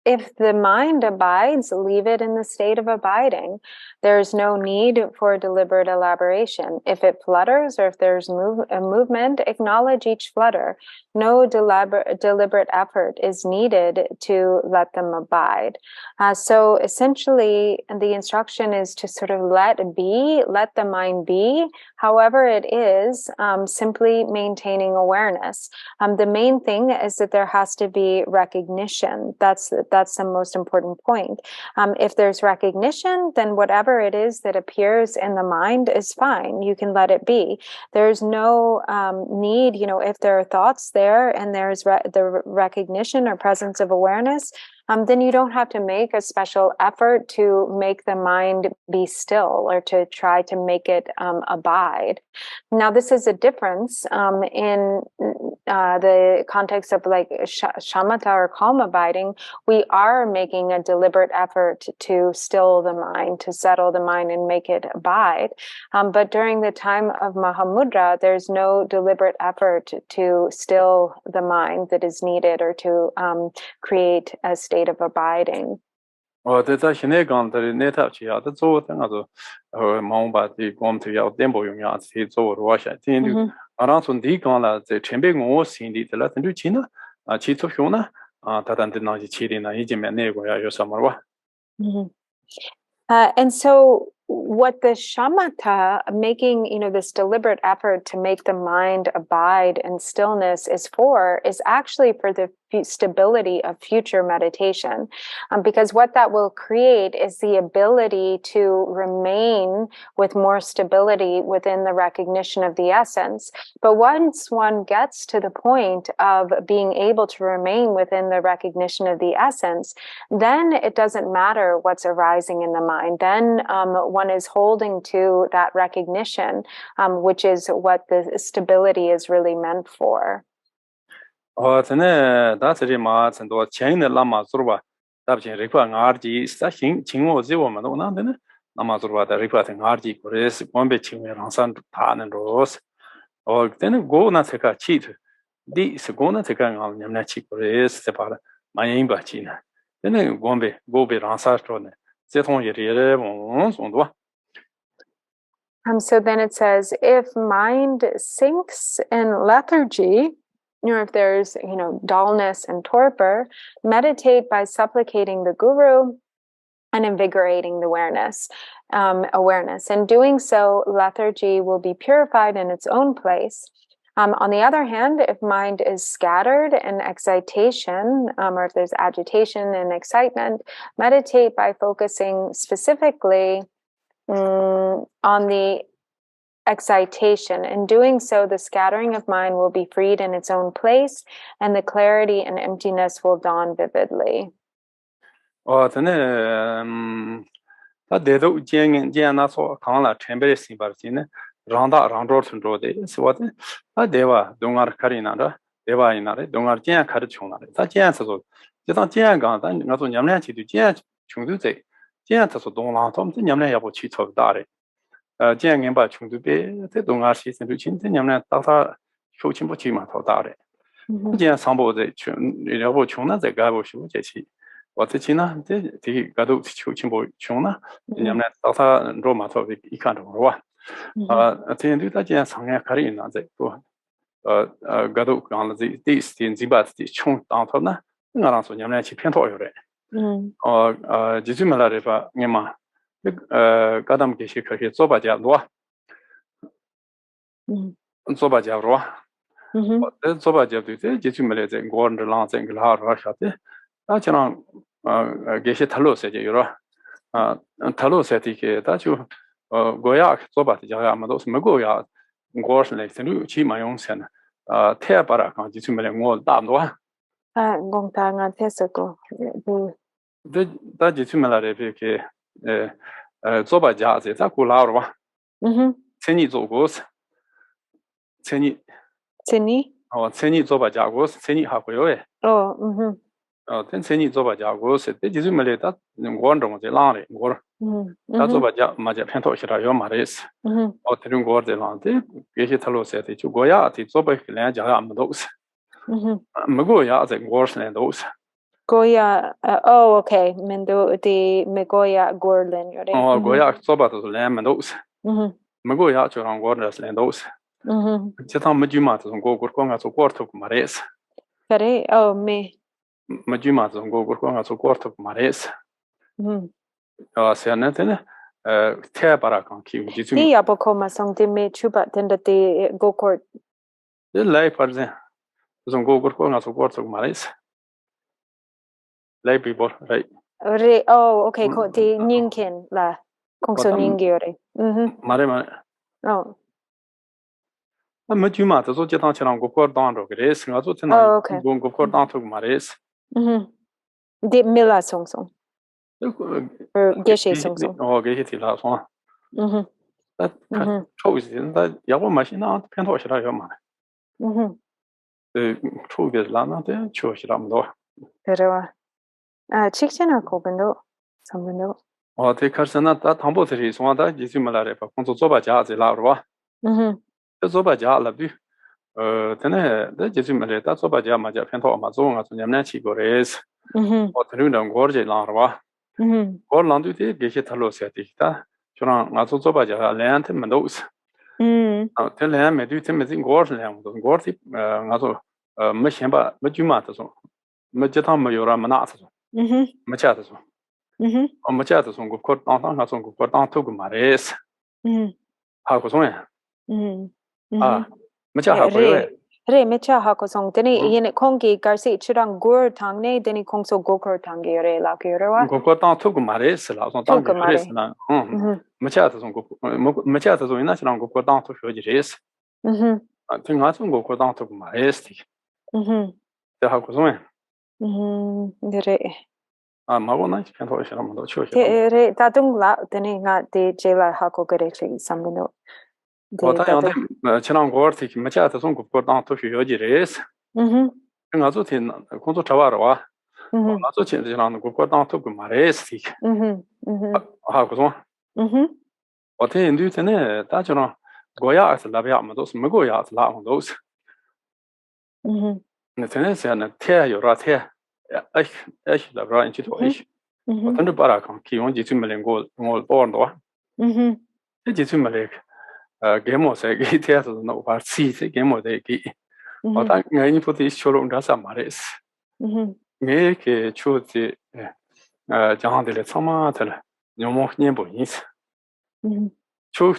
if the mind abides, leave it in the state of abiding. There is no need for deliberate elaboration. If it flutters, or if there's a movement, acknowledge each flutter. No deliberate effort is needed to let them abide. So essentially, the instruction is to sort of let the mind be, however it is, simply maintaining awareness. The main thing is that there has to be recognition. That's the most important point. If there's recognition, then whatever it is that appears in the mind is fine. You can let it be. There's no need, if there are thoughts there and there's the recognition or presence of awareness, then you don't have to make a special effort to make the mind be still or to try to make it abide. Now, this is a difference in the context of like shamatha or calm abiding. We are making a deliberate effort to still the mind, to settle the mind and make it abide. But during the time of Mahamudra, there's no deliberate effort to still the mind that is needed or to create a state of abiding. And so what the shamatha, making, this deliberate effort to make the mind abide in stillness is actually for the stability of future meditation. Because what that will create is the ability to remain with more stability within the recognition of the essence. But once one gets to the point of being able to remain within the recognition of the essence, then it doesn't matter what's arising in the mind. Then one is holding to that recognition, which is what the stability is really meant for. That's a remark and what chain the lama surba. Dabjin Rikung RG, Sashing, Chingo Zero Madonna, Namazurba, the Rikwating RG, Gores, Bombe Chimir, Ransan, Pan and Rose, or then go not take a cheat. The Segona take on Yamnachi Gores, Separa, my imbachina. Then Bombe, go be Ransastron, Zeton Yere, on. So then it says, if mind sinks in lethargy, if there's, dullness and torpor, meditate by supplicating the guru and invigorating the awareness. In doing so, lethargy will be purified in its own place. On the other hand, if mind is scattered in excitation, or if there's agitation and excitement, meditate by focusing specifically on the excitation. In doing so, the scattering of mind will be freed in its own place, and the clarity and emptiness will dawn vividly. Jiangba Chungdube, the Dongashi and Luchin, Yamna Tata, Shochimbochima Todare. Jian Sambo, the Chuna, the Gabo Shuji, 我这起呢，这个都全部穷呢，人家到他罗马头一看中是吧？这对大家商业可以呢，这不个都讲了这是把这穷当头呢，我让说人家去骗套有的。就是没来的话，你嘛，个他们这些可以做把家多，做把家多。做把家对这就是没来这我这浪这个老多晓得，那就让这些讨论些就有了，讨论些这个，他就我要做把家呀嘛都是没过呀，我是来这里起码用钱呢，太把它讲就是没来我大多。ngong ta nga thesa ko. 这就是没来的这个做把家这咋过老了吧？请你做过是，请你。请你做把家伙，请你还会有哎。请你做把家伙是，这就是没来的，我这么在哪里？我他做把家嘛，就偏头起来要嘛的意思。这种我在哪的，这些讨论些的，就我呀，的做把两家也没都是。没过呀，在我是两都是。Goya, okay, mendo de me Goya Gorlin, yore. Goya 做把都是两没都是。没过呀，就让我这是两都是。这趟没就嘛，这种我光做过头嘛的是。Kare, me. 没就嘛，这种我光做过头嘛的是。现在呢，太把它讲起，就是。你要不可嘛，上天没出把真的的go court。这来发展，这种我光做过头嘛的是。来比波来。okay, ko de ninken la, kung so ningi yore. Mare. 没就嘛，这说这趟去让我过当着个的是，我做天那我过当头嘛的是。De mila song song. Geshe song song. Geshe tila song. 那抽一些，那要不没事那偏头起来要嘛。抽个是哪那的，抽起来么多。对吧？직진을 고분도 선분도. 这可是那他唐伯特是说他就是没来的，把工作做把家子拉是吧？这做把家了对，真的，这就是没来，他做把家嘛就偏头嘛，做我从你们去过的是。我这里人过这拉是吧？我拉对的这些讨论些的，他就让我做把家两天没都是。这两没对，这没这我是两我我的我说没先把没就嘛这种，没这趟没有了没拿这种。没家这种。我没家这种，我过当那种，我过当头个嘛的是。还有种呀。没家还会有。Re mecha hako song teni yene kongi garsi chirang gur tangne teni kongso gokor tangi re la kire wa. Gokor tang to go mare是了，从当个是了。没家这种没家这种，那是让gokor当头学的是。这俺从gokor当头个mare是的。这还有种呀。re. 马我那偏头些了，么都确实。re tatung la teni nga de jela hako gare chi samno. 我他样的前两个月提没家这种gokor当头学的是。俺昨天工作吃完了哇。俺昨天就让gokor当头个mare是的。还有种。我听对的呢，但就让国家是那边么都是没国家是哪么都是。那真的是那天有了天，那边人去做我真的把它看，希望就是没能我多多。这就是没那给么些给天是那把气这给么的给，我当我不得说了那什么的是。我给出的讲的了什么的了，我们也不认识。出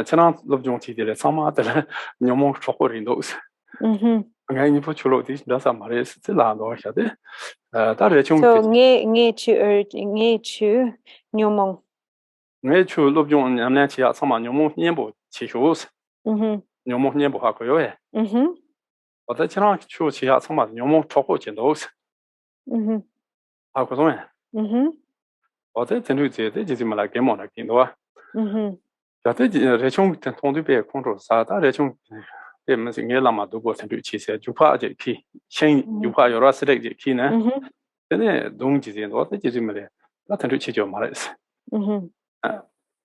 这样录用提的了什么的了，我们说过人都是。我不出了的那什么的是这哪多晓得？大家从。So 我去我们。我去录用我们去什么？我们也不去学是。我们也不还可以哎。我在这样去去什么？我们说过见都是。还可种哎。我在针对这就是没来给么来见到啊。晓得这种同对别控制啥？大家从这么是我lama都过针对其实就怕这去，先就怕有了是这个去呢。真的东西这多，这就是没来，那针对其就没来是。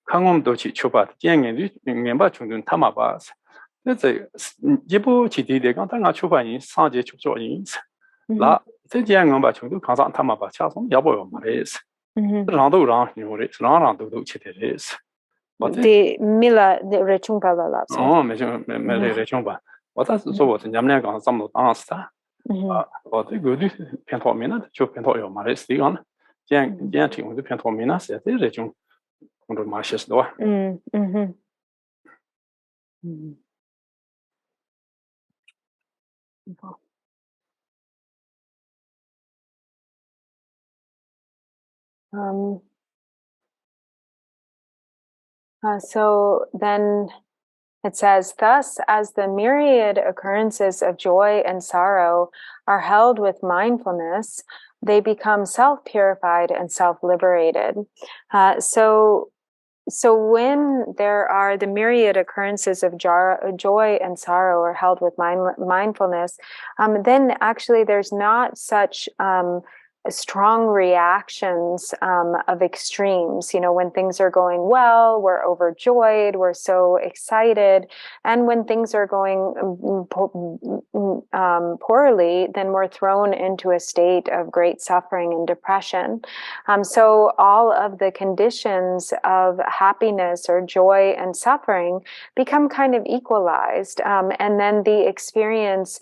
看我们都去出发，今年把穷人他妈把，那这一步去的刚才俺出发人上街去做人是，那这件我把全都看上他们把恰从要不要嘛的意思，让都让牛的，让都吃的意思。The Mila the Rechungpa la. Oh, me Rechungpa. What that's so what in Yamna got some answer. What the good Pento Mina, Chu Pento your Maris on. Yanting with the Pento Minas at the Rechung under Marsh's door. So then it says, thus, as the myriad occurrences of joy and sorrow are held with mindfulness, they become self-purified and self-liberated. So when there are the myriad occurrences of joy and sorrow are held with mindfulness, then actually there's not such strong reactions of extremes. When things are going well, we're overjoyed, we're so excited. And when things are going poorly, then we're thrown into a state of great suffering and depression. So all of the conditions of happiness or joy and suffering become kind of equalized. And then the experience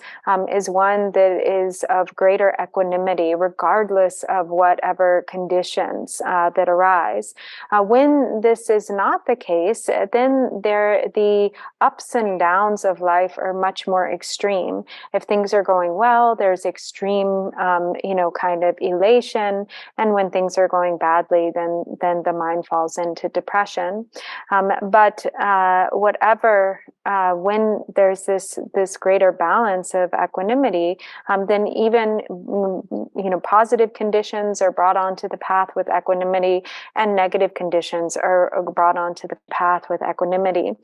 is one that is of greater equanimity, regardless of whatever conditions that arise. When this is not the case, then the ups and downs of life are much more extreme. If things are going well, there's extreme, kind of elation, and when things are going badly, then the mind falls into depression. But whatever, when there's this greater balance of equanimity, then even positive conditions are brought onto the path with equanimity, and negative conditions are brought onto the path with equanimity.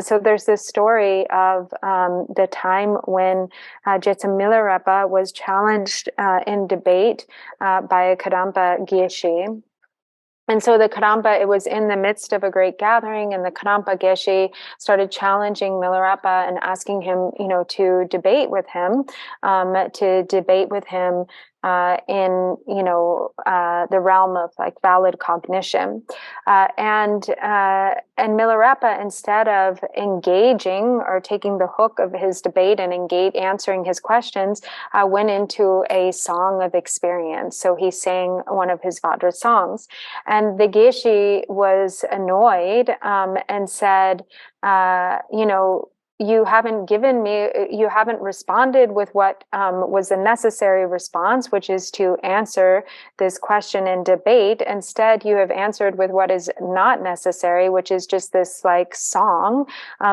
So there's this story of the time when Jigten Milarepa was challenged in debate by a Kadampa Geshe. And so the Kadampa, it was in the midst of a great gathering, and the Kadampa Geshe started challenging Milarepa and asking him, to debate with him, in the realm of like valid cognition, and Milarepa, instead of engaging or taking the hook of his debate and answering his questions, went into a song of experience. So he sang one of his Vajra songs, and the Geshe was annoyed and said, you haven't responded with what was the necessary response, which is to answer this question in debate. Instead, you have answered with what is not necessary, which is just this like song.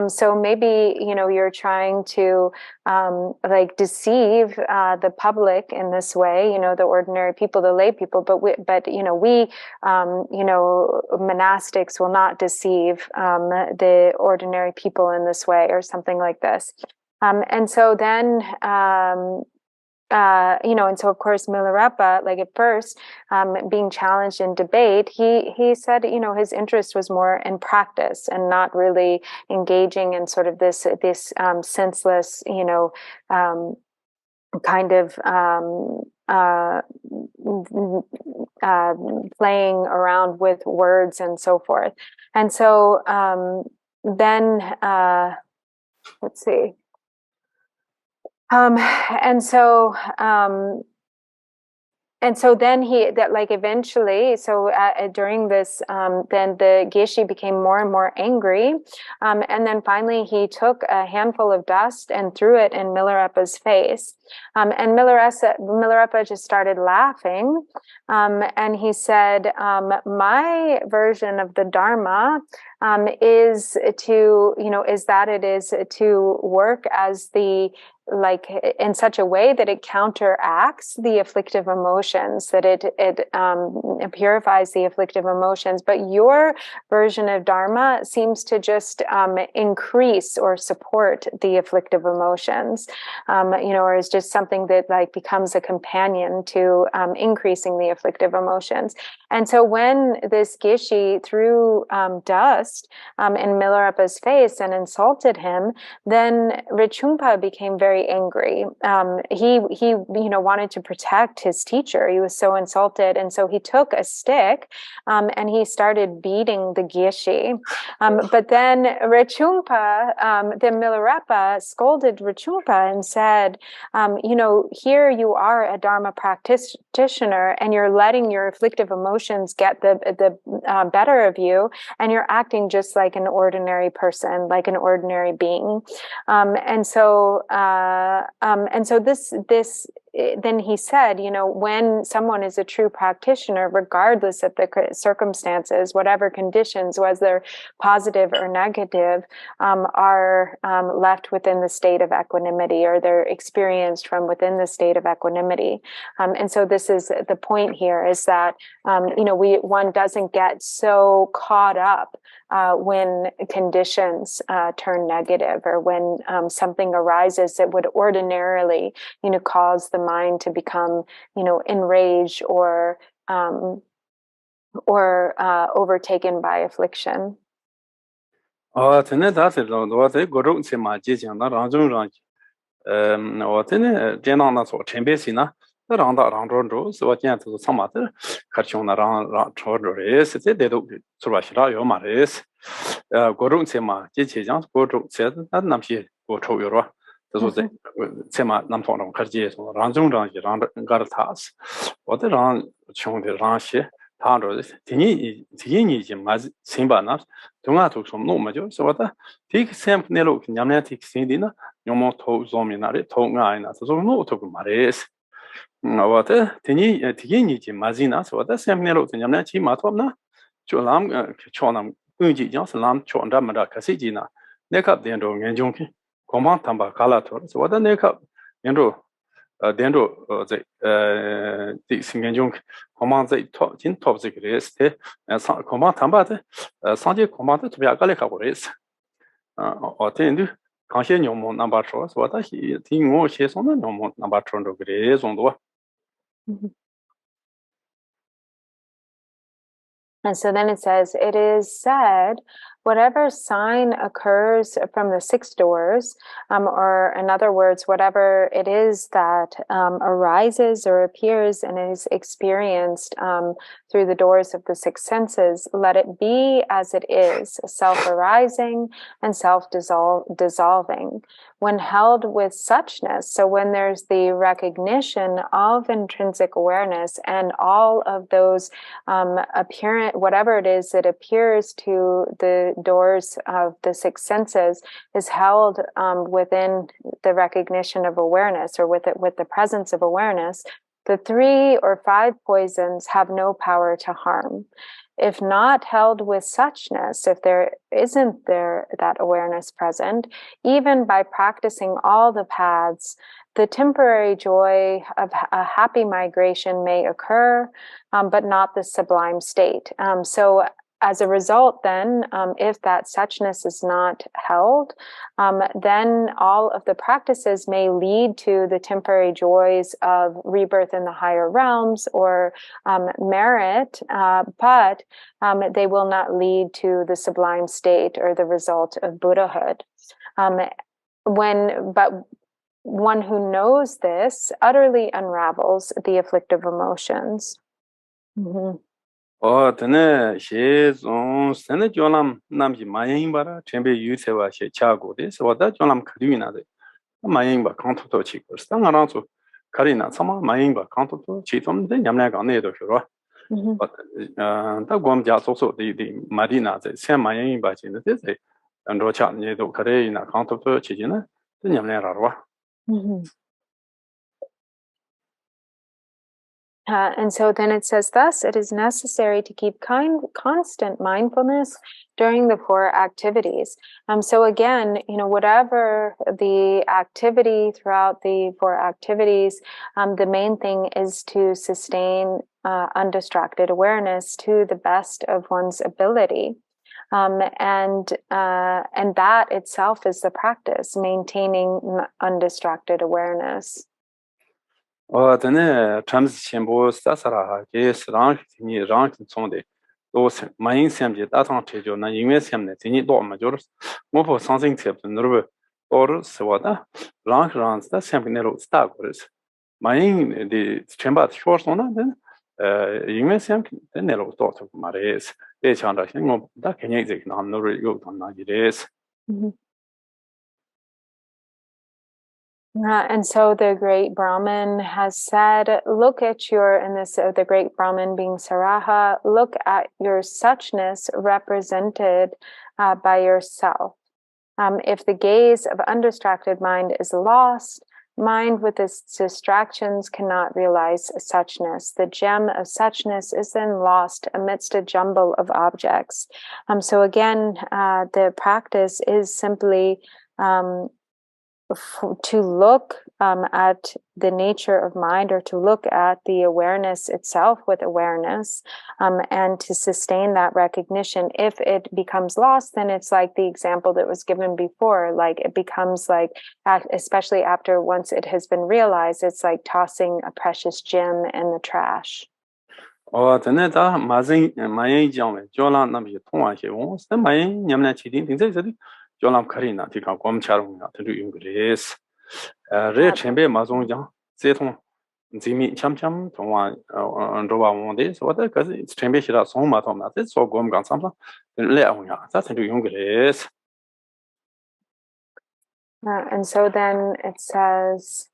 So maybe, you're trying to deceive the public in this way, the ordinary people, the lay people, but we monastics will not deceive the ordinary people in this way, or something like this. And so then, and so of course Milarepa, like at first, being challenged in debate, he said, his interest was more in practice and not really engaging in sort of this senseless, kind of playing around with words and so forth. And so then let's see. And so then eventually, during this, then the Geshe became more and more angry. And then finally he took a handful of dust and threw it in Milarepa's face. And Milarepa just started laughing. And he said, my version of the Dharma is that it is to work as in such a way that it counteracts the afflictive emotions, that it purifies the afflictive emotions. But your version of Dharma seems to just increase or support the afflictive emotions, or is just something that becomes a companion to increasing the afflictive emotions. And so when this Geshe threw dust in Milarepa's face and insulted him, then Rinchungpa became very very angry. He wanted to protect his teacher. He was so insulted, and so he took a stick and he started beating the Geshe. But then Rinchungpa, the Milarepa, scolded Rinchungpa and said, here you are a Dharma practitioner, and you're letting your afflictive emotions get the better of you, and you're acting just like an ordinary person, like an ordinary being. And so this then he said, when someone is a true practitioner, regardless of the circumstances, whatever conditions, whether positive or negative, are left within the state of equanimity, or they're experienced from within the state of equanimity. And so this is the point here, is that one doesn't get so caught up when conditions turn negative, or when something arises that would ordinarily cause the mind to become enraged or overtaken by affliction. And so then it says, it is said, whatever sign occurs from the 6 doors, or in other words, whatever it is that arises or appears and is experienced through the doors of the 6 senses, let it be as it is, self-arising and self-dissolving. When held with suchness, so when there's the recognition of intrinsic awareness and all of those apparent, whatever it is that appears to the doors of the 6 senses is held within the recognition of awareness, or with the presence of awareness, the 3 or 5 poisons have no power to harm. If not held with suchness, if there isn't that awareness present, even by practicing all the paths, the temporary joy of a happy migration may occur, but not the sublime state. So as a result, then, if that suchness is not held, then all of the practices may lead to the temporary joys of rebirth in the higher realms, or merit, but they will not lead to the sublime state or the result of Buddhahood. But one who knows this utterly unravels the afflictive emotions. Mm-hmm. tene she zon sene jolam namji maying bara chembe yusewa she chago de so da jolam kadina de maying ba kanto to chi ko sta ngaran so karina sama maying ba kanto to chi tom de nyamna ga ne do shoro da gom ja so so de marina de sen maying ba chi de de ro cha ne do kare ina kanto to chi ji na de nyamna ra ro. And so then it says, thus, it is necessary to keep constant mindfulness during the 4 activities. So again, whatever the activity throughout the 4 activities, the main thing is to sustain undistracted awareness to the best of one's ability. And that itself is the practice, maintaining undistracted awareness. tene trams chembo sasara ke srang ni rang tsonde do main semje da tang chejo na yingwe semne tini do ma jor mo po sansing tep nurbe or Swada, rank runs the Sampinero Stagores. Mine the chamber short on then, Sam, the Nero thought of Mares, each under him of that can exit on no real on 90 days. And so the great Brahmin has said, look at your, and this the great Brahmin being Saraha, look at your suchness represented by yourself. If the gaze of undistracted mind is lost, mind with its distractions cannot realize suchness. The gem of suchness is then lost amidst a jumble of objects. So again, the practice is simply to look at the nature of mind, or to look at the awareness itself with awareness, and to sustain that recognition. If it becomes lost, then it's like the example that was given before, like it becomes like, especially after once it has been realized, it's like tossing a precious gem in the trash. Jolam Karina, Tika Gom Charunga, to do English. Rechembe Mazonja, Zeton, Zimi Cham, Tonga, and Roba one day, so what because it's Chembeshira Soma Toma, that's so Gom Gansamba, Leonia, that's to do English. And so then it says,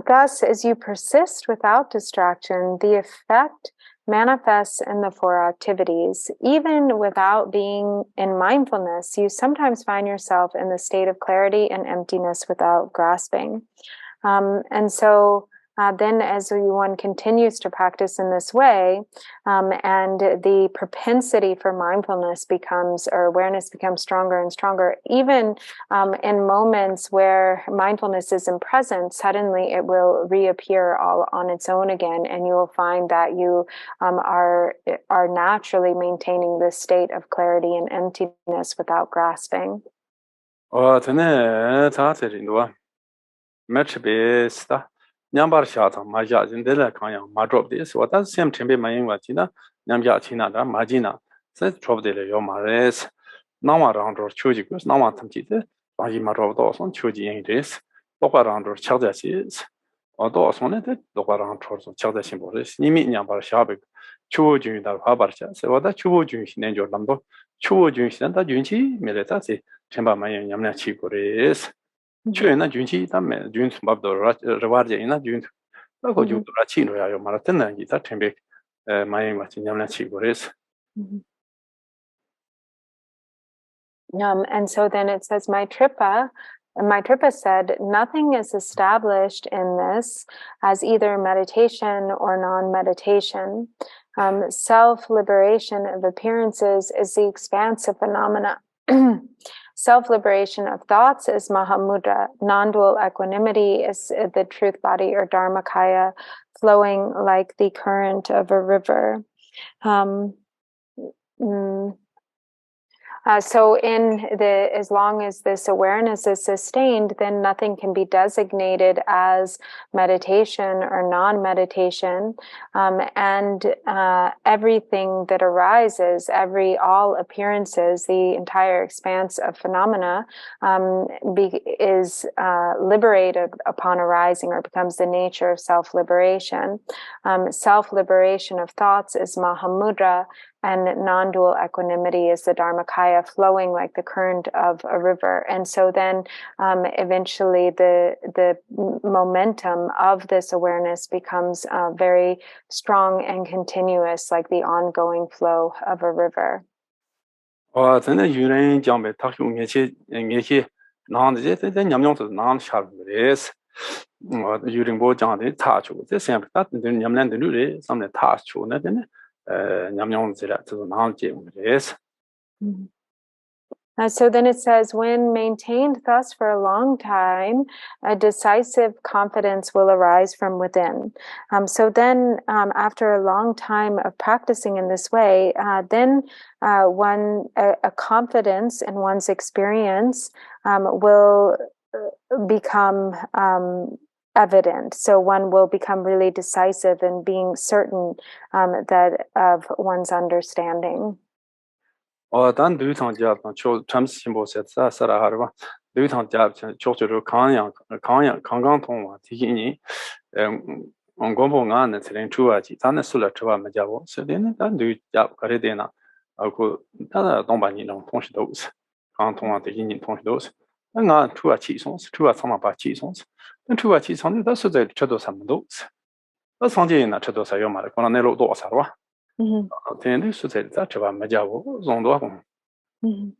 thus, as you persist without distraction, the effect manifests in the four activities. Even without being in mindfulness, you sometimes find yourself in the state of clarity and emptiness without grasping. And so then as one continues to practice in this way, and the propensity for mindfulness becomes, or awareness becomes stronger and stronger, even in moments where mindfulness isn't present, suddenly it will reappear all on its own again, and you will find that you are naturally maintaining this state of clarity and emptiness without grasping. Nyambar Shata, Maja, Zindela Kanya, Madrop this, what does Sam Timbe Mayinga, Nyamja China, Majina, said Trop de Yomares, Nama round or Chujicus, Nama Tamchite, Majima Dawson, Chuji English, Loka round or Chadasis, or Dawson, Loka round towards Chadasin Boris, Nimi Nyambar Shabik, Chujun, the Habarcha, so what that Chujun in your number, Chujun, and the Junchi, Militasi, Timba Mayan Yamnachi Goris. Chuna Junchi, Jun Bob the Ravarja in a Jun, Logo Jun Rachino, Maratena, that Timbic, my Yamnachi Goris. And so then it says, Maitripa said, nothing is established in this as either meditation or non-meditation. Self-liberation of appearances is the expansive phenomena. Self-liberation of thoughts is Mahamudra. Non-dual equanimity is the truth body or Dharmakaya, flowing like the current of a river. So as long as this awareness is sustained, then nothing can be designated as meditation or non-meditation. And everything that arises, all appearances, the entire expanse of phenomena is liberated upon arising, or becomes the nature of self-liberation. Self-liberation of thoughts is Mahamudra, and non-dual equanimity is the Dharmakaya, flowing like the current of a river. And so then eventually the momentum of this awareness becomes very strong and continuous, like the ongoing flow of a river. So then it says, when maintained thus for a long time, a decisive confidence will arise from within. So then after a long time of practicing in this way, then a confidence in one's experience will become evident. So one will become really decisive in being certain that of one's understanding. Dan do tang jab cho chams simbo set sara harwa do tang jab cho cho kangang tong wa ti ni on gombo nga ne tren chua ji tan sula chwa ma jabo se den dan do jab kare de na ko ta dong ba ni nong tong shi do kang tong wa de ni tong shi do nga chua chi song chua sama ba chi song dan chua chi song da su zai chado sam do da sang ji na chado sa yo ma ko na ne lo do sa wa then su zai da chwa ma jabo zong do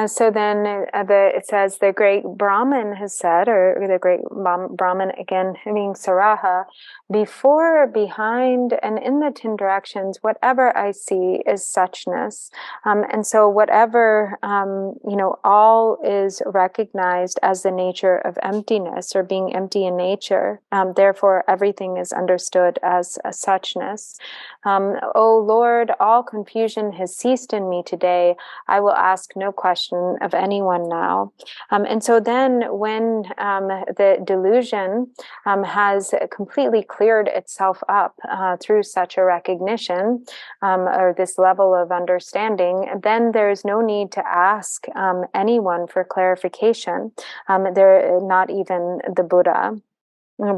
So then it says the great Brahmin has said, or the great Brahmin, again, meaning Saraha, before, behind, and in the 10 directions, whatever I see is suchness. And so whatever, all is recognized as the nature of emptiness or being empty in nature. Therefore, everything is understood as a suchness. O Lord, all confusion has ceased in me today. I will ask no question of anyone now. And so then when the delusion has completely cleared itself up through such a recognition or this level of understanding, then there is no need to ask anyone for clarification, not even the Buddha,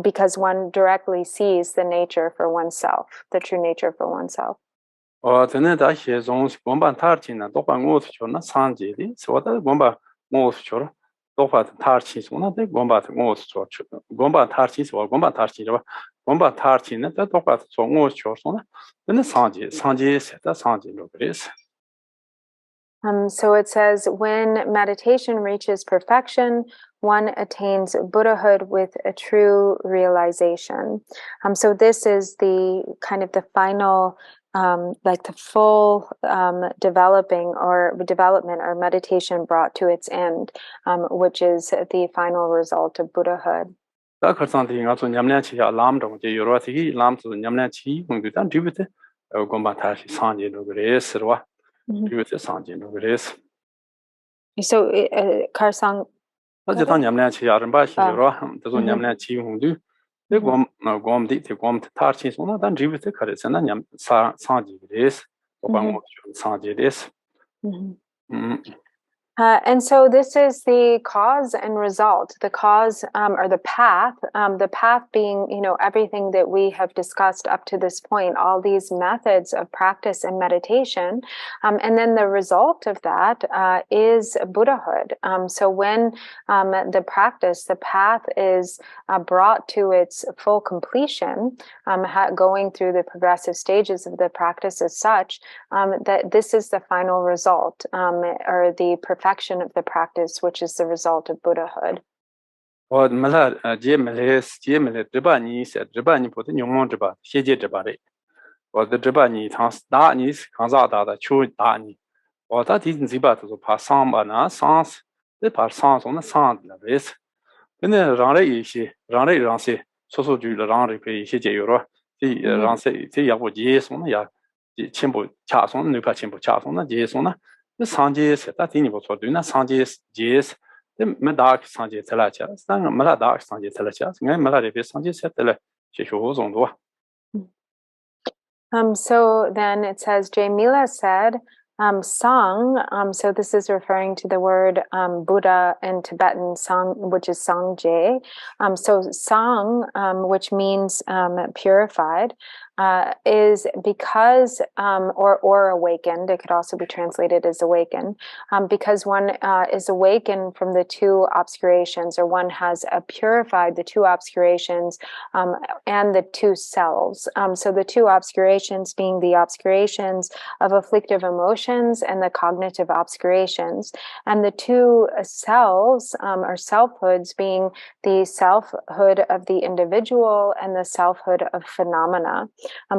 because one directly sees the nature for oneself, the true nature for oneself. Tene da xie zong gomba tar chi na dokpa ngo su chor na san ji di so da gomba ngo su chor dokpa tar chi so na de gomba ngo su chor gomba tar chi so gomba tar chi ba gomba tar chi na da dokpa so ngo su chor so na tene san ji se da san ji lo gres. So it says, when meditation reaches perfection, one attains Buddhahood with a true realization. So this is the kind of the final, like the full development or meditation brought to its end, which is the final result of Buddhahood. Da kharsan di nga so nyamlan chi ya lam dong je yorwa ti lam so nyamlan chi hung du dan dibute gomba tar chi san ji lo gres ro dibute san ji lo gres. So Karsang. Da dan nyamlan chi ya ran ba chi ro da so nyamlan chi hung du de gom di te gom tar chi so na dan dibute khare sa na nyam san ji gres ko ba mo san ji des. And so this is the cause and result, the cause or the path being, everything that we have discussed up to this point, all these methods of practice and meditation. And then the result of that is Buddhahood. So when the path is brought to its full completion, going through the progressive stages of the practice as such, that this is the final result or the perfection of the practice, which is the result of Buddhahood. Sanje se ta tini bo so duna sanje jes de medak sanje telacha sang mala dak sanje telacha ngai mala re sanje se tela che sho zong do. So then it says Jamila said Sang, so this is referring to the word Buddha in Tibetan, Sang, which is Sangje. So Sang, which means purified, is because, or awakened, it could also be translated as awakened, because one is awakened from the two obscurations, or one has purified the two obscurations and the two selves. So the two obscurations being the obscurations of afflictive emotions and the cognitive obscurations, and the two selves or selfhoods being the selfhood of the individual and the selfhood of phenomena.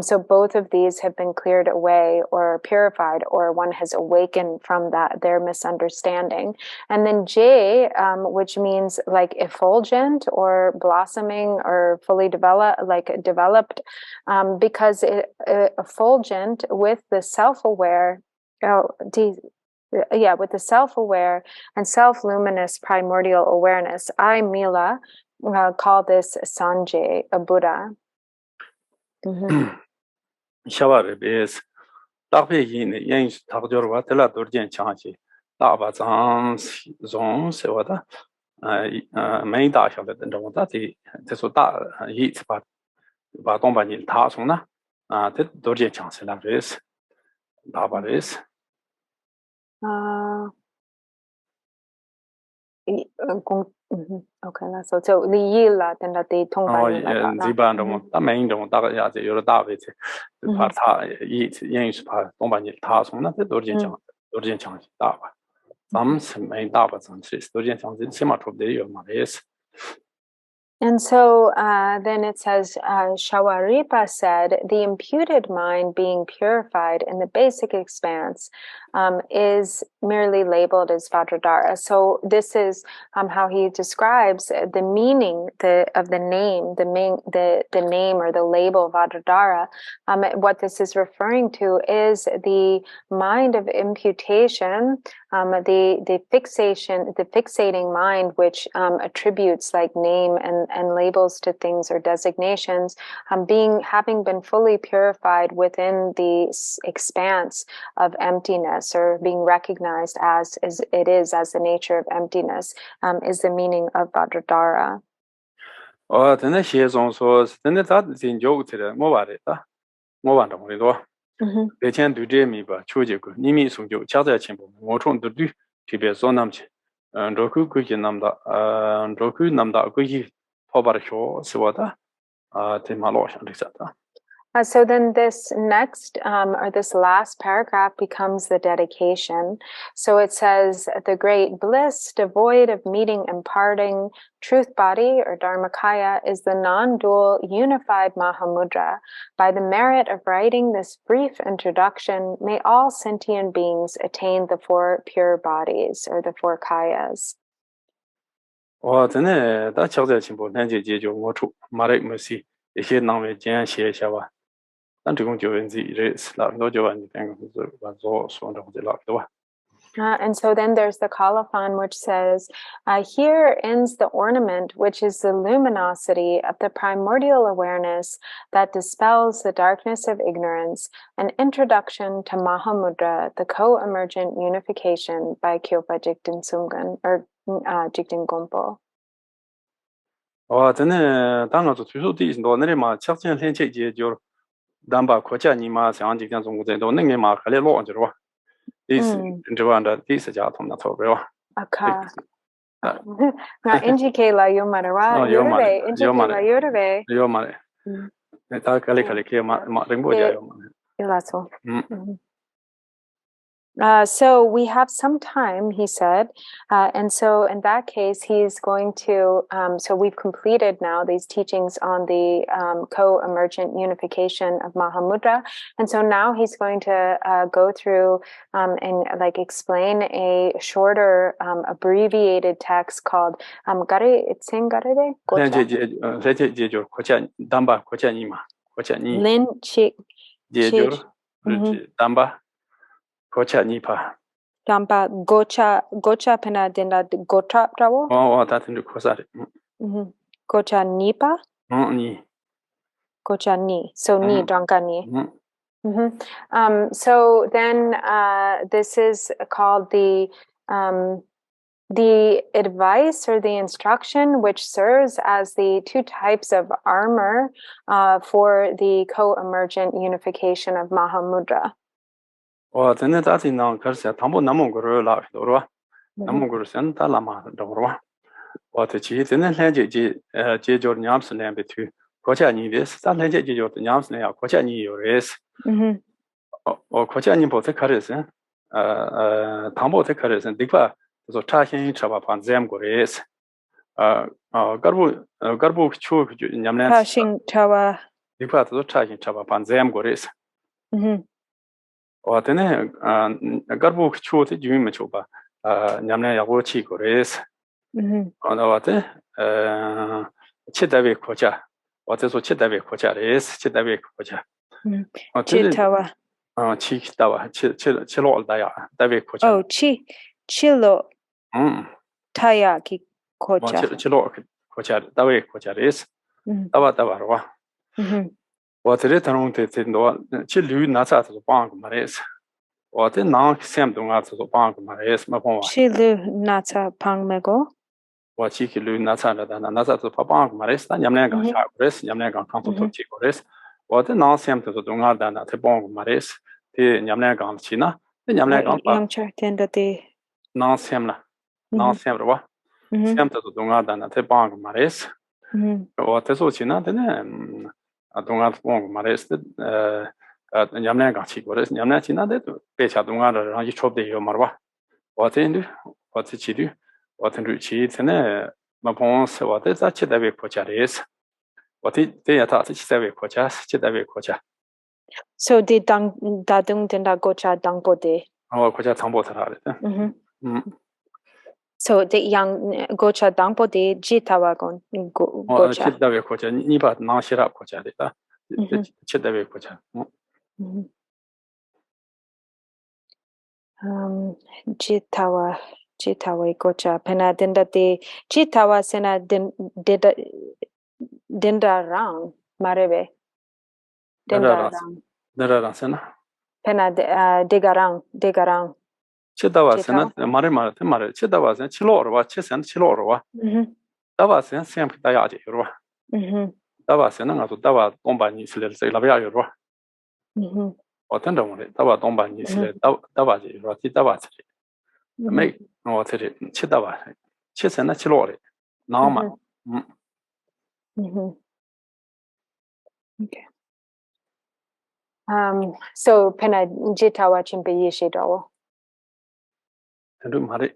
So both of these have been cleared away or purified, or one has awakened from their misunderstanding. And then J, which means like effulgent or blossoming or fully developed, because effulgent with the self-aware, with the self-aware and self-luminous primordial awareness, I, Mila, call this Sanjay, a Buddha. Shawar bes đặc biệt hiện hiện thảo cho rồi thế là đối diện chẳng chỉ đại bà rằng giống sẽ vậy đó mấy đại小的等等我thì这说大一次把东把你他从呢这đối diện chẳng sẽ làm gì大把的 okay, so li yi la then that they tong ba ni la基本上他每一种大概也有了大位置，把他一英语是把东把你他从那这多点强大吧，咱们是没大吧，咱是多点强起码出不得有嘛意思。 And so then it says, Shawaripa said, the imputed mind being purified in the basic expanse is merely labeled as Vajradhara. So this is how he describes the meaning of the name, the name or the label Vajradhara. What this is referring to is the mind of imputation, the fixating mind, which attributes like name and labels to things or designations, having been fully purified within the expanse of emptiness, or being recognized as it is as the nature of emptiness, is the meaning of Vajradhara. 真的写中说，真的他研究起来，我话的啊，我话懂的多。以前对这米吧，出结果，你们送就家在前部，我从都对特别说那么去，这个规矩那么大，这个那么大规矩。 So then this next or this last paragraph becomes the dedication. So it says, the great bliss devoid of meeting and parting, truth body or Dharmakaya is the non-dual unified Mahamudra. By the merit of writing this brief introduction, may all sentient beings attain the 4 pure bodies or the 4 kayas. 我真的到桥在前部，那就解决我出马来没事，一些难为简写一下吧。但这种就问题是那多就问你看是把做说的或者那对吧？ And so then there's the colophon, which says, here ends the ornament, which is the luminosity of the primordial awareness that dispels the darkness of ignorance, an introduction to Mahamudra, the co-emergent unification by Kyopa Jigten Sumgon, or Jigten Gompo. 真的，当然是最初第一多，那里嘛，前几天前几就，咱把国家你嘛，像几天中午在多，那个嘛，还得落就是吧？ 第四家同那错别吧。Okay. Na injike la yomadara, yorube, injike la yorube. Yomare. Ta kali ke ma rimbo ja yomare. Ilaso. So we have some time, he said, and so in that case, he's going to, so we've completed now these teachings on the co-emergent unification of Mahamudra, and so now he's going to go through and like explain a shorter, abbreviated text called Gare Itsen Garede? Lin Chik Damba Gocha Nipa. Damba Gocha Pena Denda Gocha Trawo? Oh, that's in the Kosari. Gocha Nipa? Ni. Gocha Ni. So Ni, Dranka Ni. So then this is called the advice or the instruction, which serves as the 2 types of armor for the co-emergent unification of Mahamudra. 我真的在这呢，可是他们那么个人来多了，那么个人现在那么多了，我这其实真的了解解决两次两百多，国家你的是咱了解解决两次两，国家你有的是，我国家你不在开的是，他们在开的是，对吧？就是查询查吧，反正过的是，gar部出就你们查询查吧，对吧？就是查询查吧，反正过的是。我真的gar部出的就没出吧，你们要我去过的是，我的七代为国家，我这说七代为国家的是七代为国家，七代哇，七代哇，七罗大呀，代为国家。哦，七罗，他呀，给国家，七罗国家，代为国家的是，大哇是吧？我这里谈的很多，去旅那啥子帮个嘛的是，我这哪想东啊，就是帮个嘛的是么帮我。 Chilu nata pangmego. 我去旅那啥的，那啥子帮个嘛的是，咱们讲下过来是，咱们讲康复头去过来是，我这哪想就是东啊的，他帮个嘛的是，的咱们讲去呢，咱们讲把。Yamcha tendati. 哪想了，哪想了哇？想就是东啊的，他帮个嘛的是，我这说去呢，的呢，东啊帮个嘛的是，咱们讲去过来是，咱们去那的都别下东啊的，然后一撮的有嘛哇？我这里，我这去的。我听说去现在没朋友说我这在七大位国家的是，我这也他是七大位国家，七大位国家。So the dadung tenda gocha dangpode. 我国家长波他的。So the young gocha dangpode jitawa gon gocha. 七大位国家，你把哪些国家的啊？七大位国家。Jitawa gocha pena dendati jitawa sena dendarang marebe. Dendarang sena. Pena degarang. Chitawa sena mare chitawa sena chilorwa chisen chilorwa. Dawa sena sempre daya de yorwa. Dawa sena ngaso dawa domba ni sile se la ya yorwa. 我真的我的，大把东北你是大把的，说的大把的，没我这里七大把，七成那七落的，那嘛，Okay. So pena jitawa chimpe yeshe dawo. 真的嘛的。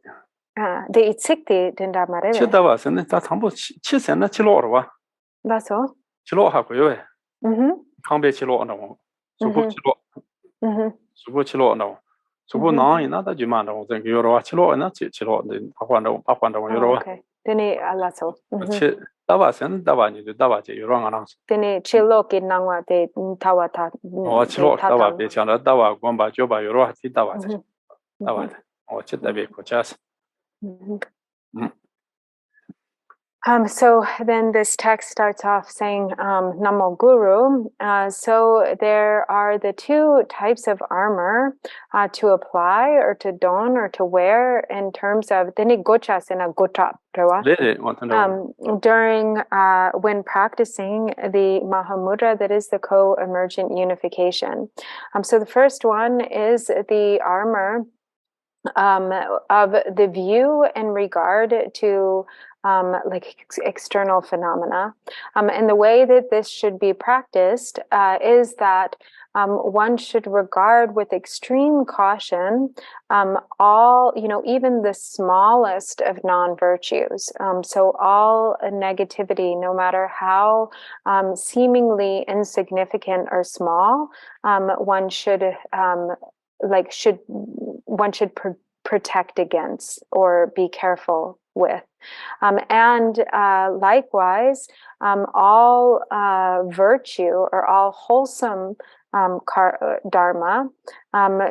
de itsikti denda marebe. 七大把是那咱全部七成那七落的哇。那so？七落还贵喂。康别七落那种，苏布七落。苏布七落那种，苏布哪那他就嘛那种，这个有的话七落那七落的，八换的有的话。Deni alaso. 七大把是大把你就大把就有的那。Deni七落给那话的tawa ta。我七落大把别讲了，大把光把九把有的话，大把的，大把的，我七大别国家是。So then this text starts off saying Namo Guru. So there are the two types of armor to apply or to don or to wear in terms of deni gochas and a gotap. During when practicing the Mahamudra, that is the Co-Emergent Unification. So the first one is the armor of the view in regard to like external phenomena. And the way that this should be practiced is that one should regard with extreme caution all, even the smallest of non-virtues. So all negativity, no matter how seemingly insignificant or small, one should protect against or be careful with. And likewise, all virtue or all wholesome dharma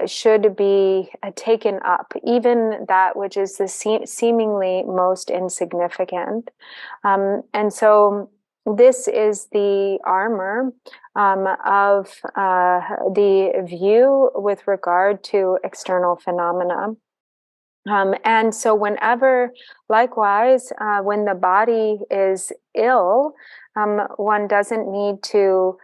should be taken up, even that which is the seemingly most insignificant. And so this is the armor of the view with regard to external phenomena. And so whenever, likewise, when the body is ill, one doesn't need to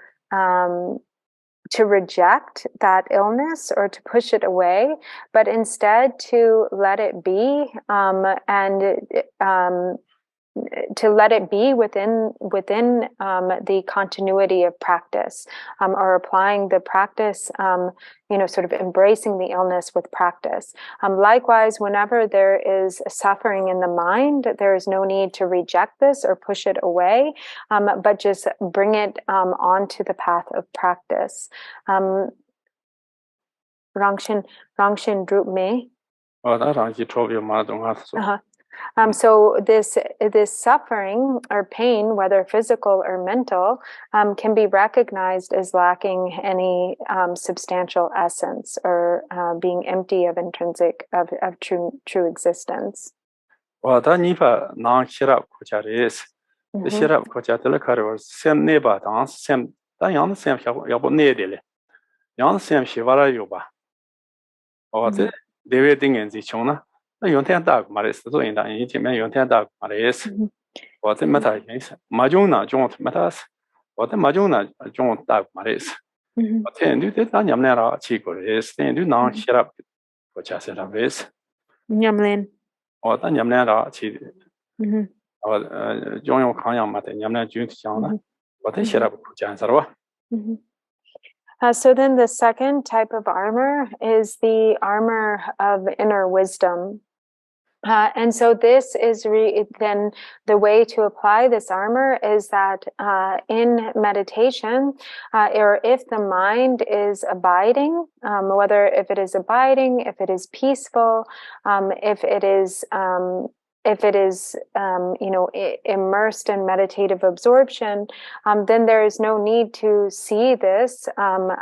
reject that illness or to push it away, but instead to let it be and to let it be within the continuity of practice, or applying the practice, sort of embracing the illness with practice. Likewise, whenever there is suffering in the mind, there is no need to reject this or push it away, but just bring it onto the path of practice. Rinchen Doriee. So this suffering or pain, whether physical or mental, can be recognized as lacking any substantial essence or being empty of intrinsic of true existence. 다 양의 셈 야보 내들래 양의 셈 시바라 요바 어때 대외 등엔지 총나 연태한다 말했어 또 인다 이제면 연태한다 말했어 어때 마타 마종나 좀 마타스 어때 마종나 좀 딱 말했어 어때 근데 다 냠내라 치고레스 근데 나 시랍 고차세라 베스 냠len 어때 냠내라 치 종용 강양 마테 냠내 준치장나 어때 시랍 고차서와 So then the second type of armor is the armor of inner wisdom. And so this is then the way to apply this armor is that in meditation, or if the mind is abiding, whether if it is abiding, if it is peaceful, if it is immersed in meditative absorption, then there is no need to see this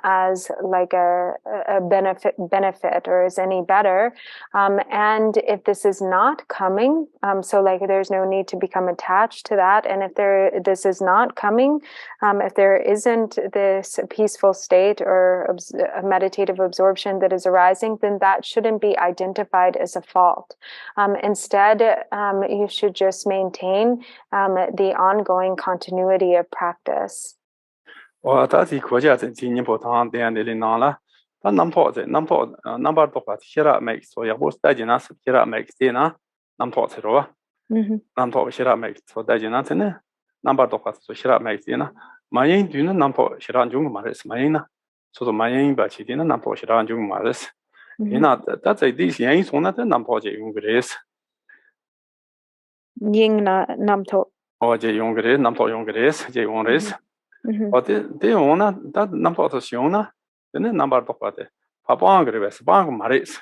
as like a benefit or as any better. And if this is not coming, so like there's no need to become attached to that. And if this is not coming, if there isn't this peaceful state or a meditative absorption that is arising, then that shouldn't be identified as a fault. Instead, you should just maintain the ongoing continuity of practice. Ying na namto. Je yongres, namto yongres, je yongres. De ona, that namto to siona, then number to pate. Papa angres, bang maris.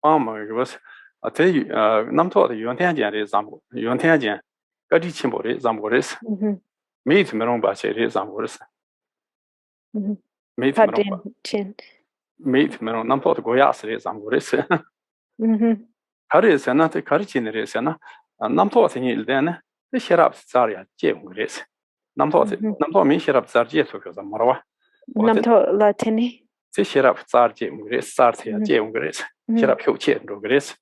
Was I tell you, namto the Yuntanjan example, Yuntanjan, Gadi Chimbori, Zamboris, meet Meron Bache, Zamboris. Meet Meron, namto Goyas, Zamboris. Karis and not the Karichin race, and Namto in then the Sherab Zaria, Jim Grace. Namto me Sherab Zarjet because of Marawa. Namto Latini. The Sherab Zarjim Grace starts here, Jim Grace. Sherab Shochen to Grace.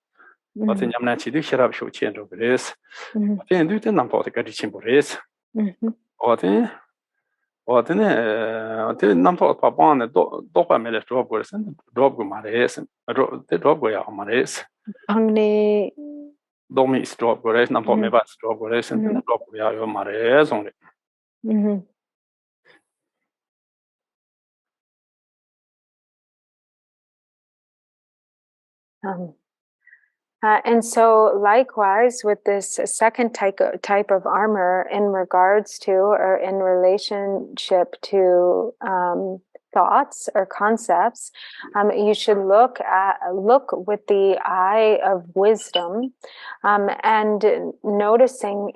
But in Yamnachi, the Sherab Shochen to Grace. Then do the Nampo the Karichin Boris. Or then Nampo Papan, the Dopa Melet Drop and Drop Mares, the Drop Goya Mares. Angni Domi drop grace, Nampo Mebas drop grace, and then drop your mares only. And so likewise with this second type of armor in regards to or in relationship to thoughts or concepts, you should look with the eye of wisdom, and noticing,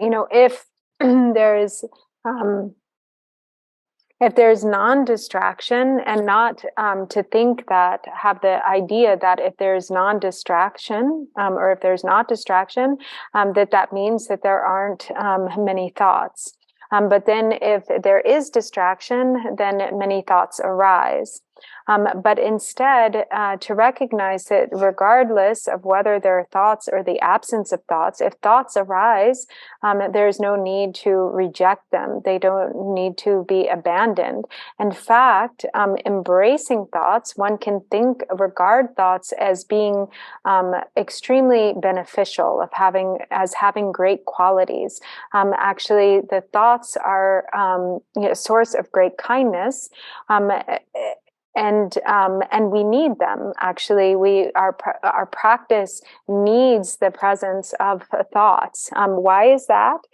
if there's non-distraction, and not to think that, have the idea that if there's non-distraction, or if there's not distraction, that means that there aren't many thoughts. But then if there is distraction, then many thoughts arise. But instead, to recognize that regardless of whether there are thoughts or the absence of thoughts, if thoughts arise, there's no need to reject them. They don't need to be abandoned. In fact, embracing thoughts, one can regard thoughts as being extremely beneficial, as having great qualities. Actually, the thoughts are a source of great kindness. And we need them. Actually, our practice needs the presence of thoughts. Why is that?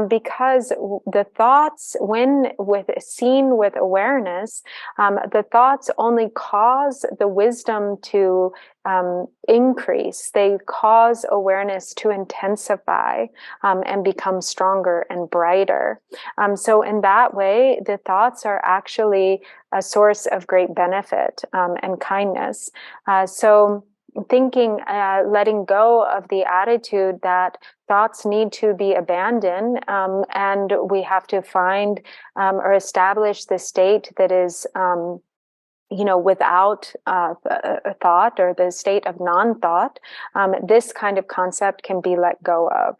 Because the thoughts, when seen with awareness, the thoughts only cause the wisdom to increase. They cause awareness to intensify and become stronger and brighter. So in that way, the thoughts are actually a source of great benefit and kindness. So thinking, letting go of the attitude that thoughts need to be abandoned, and we have to find or establish the state that is, without a thought, or the state of non-thought. This kind of concept can be let go of.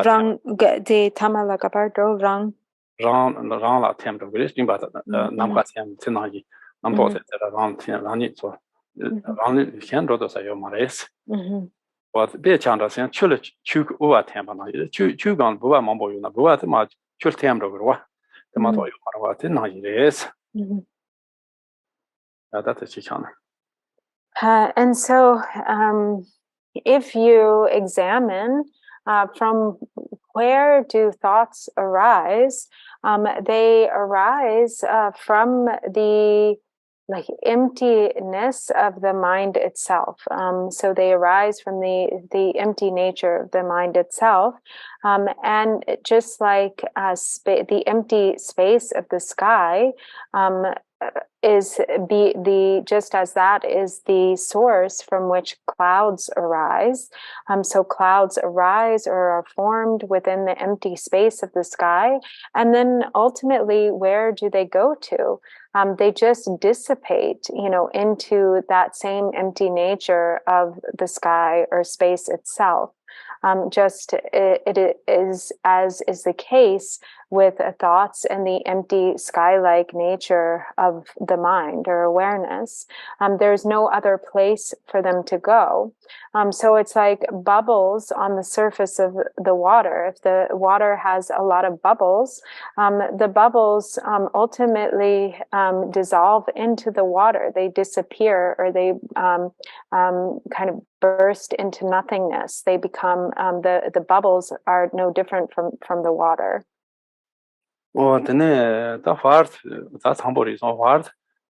Rang de tamala gabardo rang la tem do gris dimba namka tem tinaji nampo se rang tem rani so rang xian ro do sa yo mares wa be chang da sen chule chu wa tem ba na chu gang bu wa mambo yu na bu wa te ma chul tem ro gro wa te ma to yo ma wa te na yi res that is chana. And so if you examine from where do thoughts arise, they arise from the emptiness of the mind itself. So they arise from the empty nature of the mind itself. And just like the empty space of the sky is just as that is the source from which clouds arise. So clouds arise or are formed within the empty space of the sky. And then ultimately, where do they go to? They just dissipate, into that same empty nature of the sky or space itself. It is as is the case with thoughts and the empty sky-like nature of the mind or awareness. There's no other place for them to go. So it's like bubbles on the surface of the water. If the water has a lot of bubbles, the bubbles ultimately dissolve into the water. They disappear, or they kind of burst into nothingness. They become, the bubbles are no different from the water. Well, then the part that's humble is on part.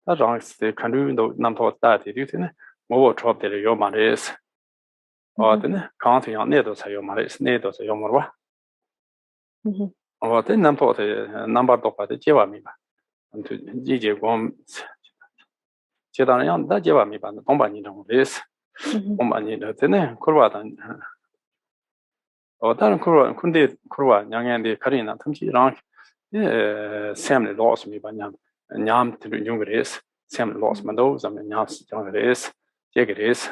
That ranks the canoe no number that you think more drop the your mares. Or then counting on needles, your mares, needles, your more. Or then number the number of the Jewami and to Gigi Gom Jedanian, that Jewami, but the company on this. Company the Kurwatan. Or then Kurwa, young and the Karina, Tamchi rank. Sam lost me by Yam to young race, Sam lost my nose, I mean, Yam's young race, Jig race.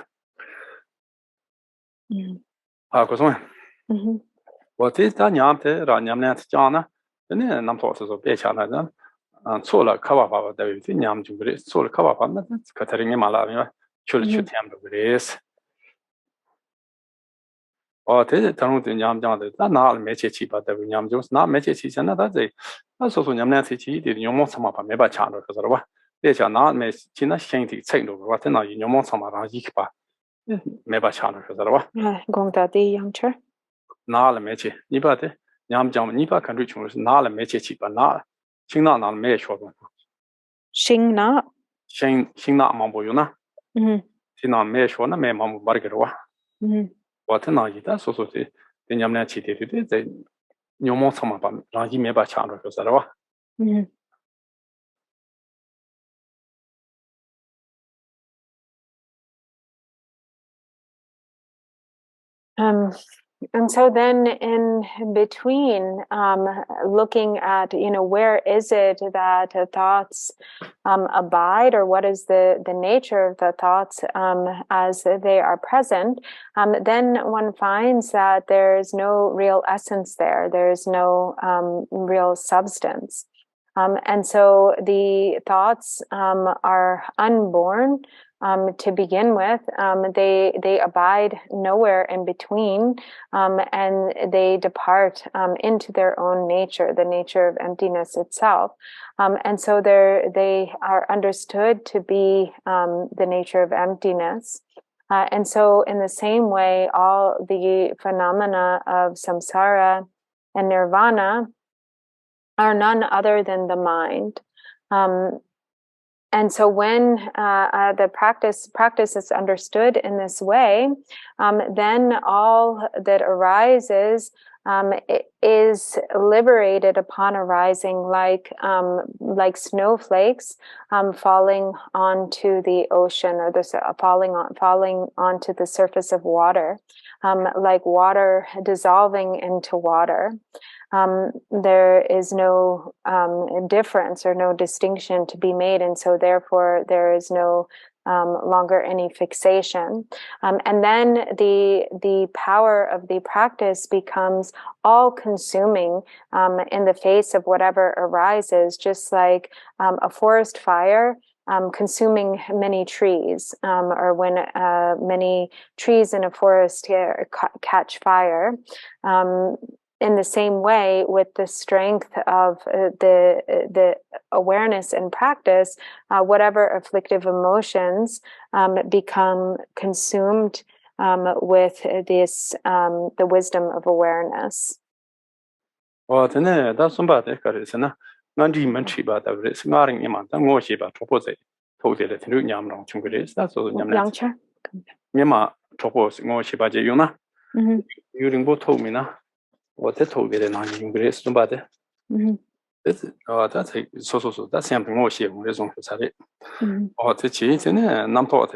What is that Yam te Ranyamnet Jana? The name forces of Bechana, and solar cover power, the Yam to race, solar cover power, Catering Malaria, should him to race. Or tell it down to Yam John, that not Mechi, but the Yam Jones, not Mechi, another day. Also, Yamnati did your Monsama, maybe Channel, because they shall not make China Shanty signal, what in your Monsama Rajipa, maybe Channel, because going that the young chair. Nala Mechi, Nibate, Yam Jam Nipa can reach Nala Mechi, but not China not May short one. Shing not Mamboyuna, Tina May short, May Mamma Bargerwa. What an idea, so the Yamnachi did they no more some about Raji Meba Chandra. And so then in between, looking at, where is it that thoughts abide, or what is the nature of the thoughts as they are present, then one finds that there is no real essence there. There is no real substance. And so the thoughts are unborn. To begin with, they abide nowhere in between, and they depart into their own nature, the nature of emptiness itself. And so they are understood to be the nature of emptiness. And so in the same way, all the phenomena of samsara and nirvana are none other than the mind. And so when the practice is understood in this way, then all that arises is liberated upon arising, like snowflakes falling onto the ocean, or falling onto the surface of water, like water dissolving into water. There is no difference or no distinction to be made, and so therefore there is no longer any fixation. And then the power of the practice becomes all-consuming in the face of whatever arises, just like a forest fire consuming many trees, or when many trees in a forest catch fire. In the same way, with the strength of the awareness and practice, whatever afflictive emotions become consumed with this the wisdom of awareness. What they told me then on English, somebody. That's that's something more she was on for it. Or the cheese in a number of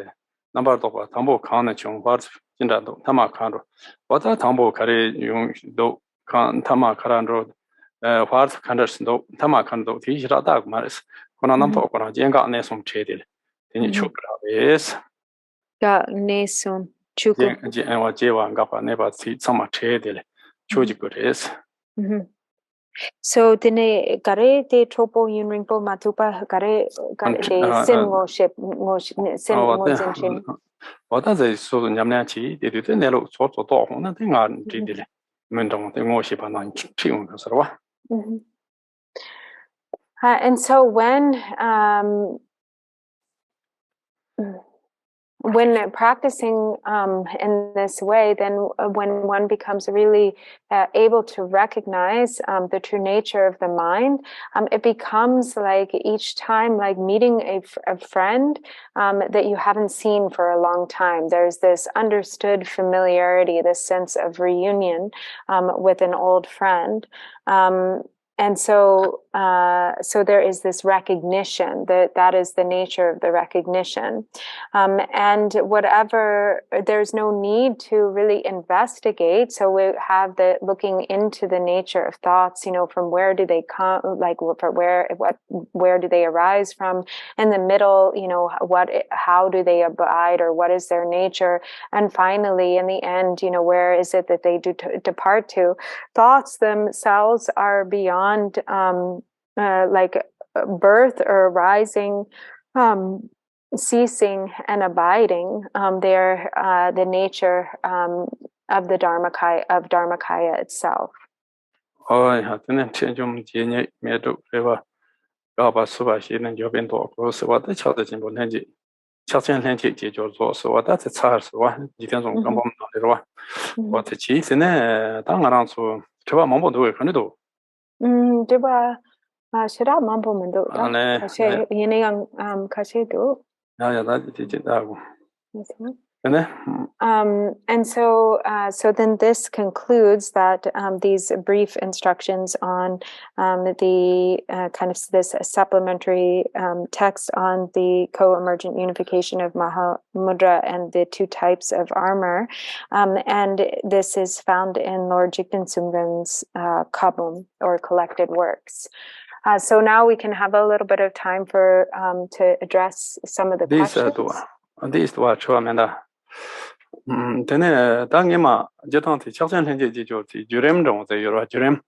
Tambo Khan Chung, what's in that Tama Kando. What a Tambo carry you do can Tama Karandro, what Kanders do Tama Kando, teach that dog maris. When a number of Jenga Nesum Chedil. Then you should yes. Got Nesum Chuku and Jeva and Gapa never see some Chedil. So tene gare te tropo yunringpo matupa gare de sim ngoship sim ngozinchin. What does a so Yamnachi did it in a look sort of dog on nothing on Giddy Mendon the worship and chewing. And so when practicing in this way, then when one becomes really able to recognize the true nature of the mind, it becomes like each time like meeting a friend that you haven't seen for a long time. There's this understood familiarity, this sense of reunion with an old friend. And so there is this recognition that is the nature of the recognition. And whatever, there's no need to really investigate. So we have the looking into the nature of thoughts, from where do they come, like where do they arise from? In the middle, how do they abide, or what is their nature? And finally, in the end, where is it that they do depart to? Thoughts themselves are beyond like birth or rising, ceasing and abiding. They're the nature of the Dharmakaya itself. Oh, I had an intention to me to ever Gaba Subashi and your bento, so what the child is in Bonangi. Chasen Lanchi, so what that's a charge, one depends on Gambam, what the cheese in a tongue around so Chava Mambo do it, can do. Diba Shira Mambo Mendo, Kashe, Yinang Kashe do. Yeah, that did it. And so then this concludes that these brief instructions on the kind of this supplementary text on the co-emergent unification of Mahamudra and the two types of armor. And this is found in Lord Jigten Sumgon's Kabum, or collected works. So now we can have a little bit of time for to address some of the questions. These two are Tene Tangima Jetanti Chasen Henji Jurem the Euro Jurem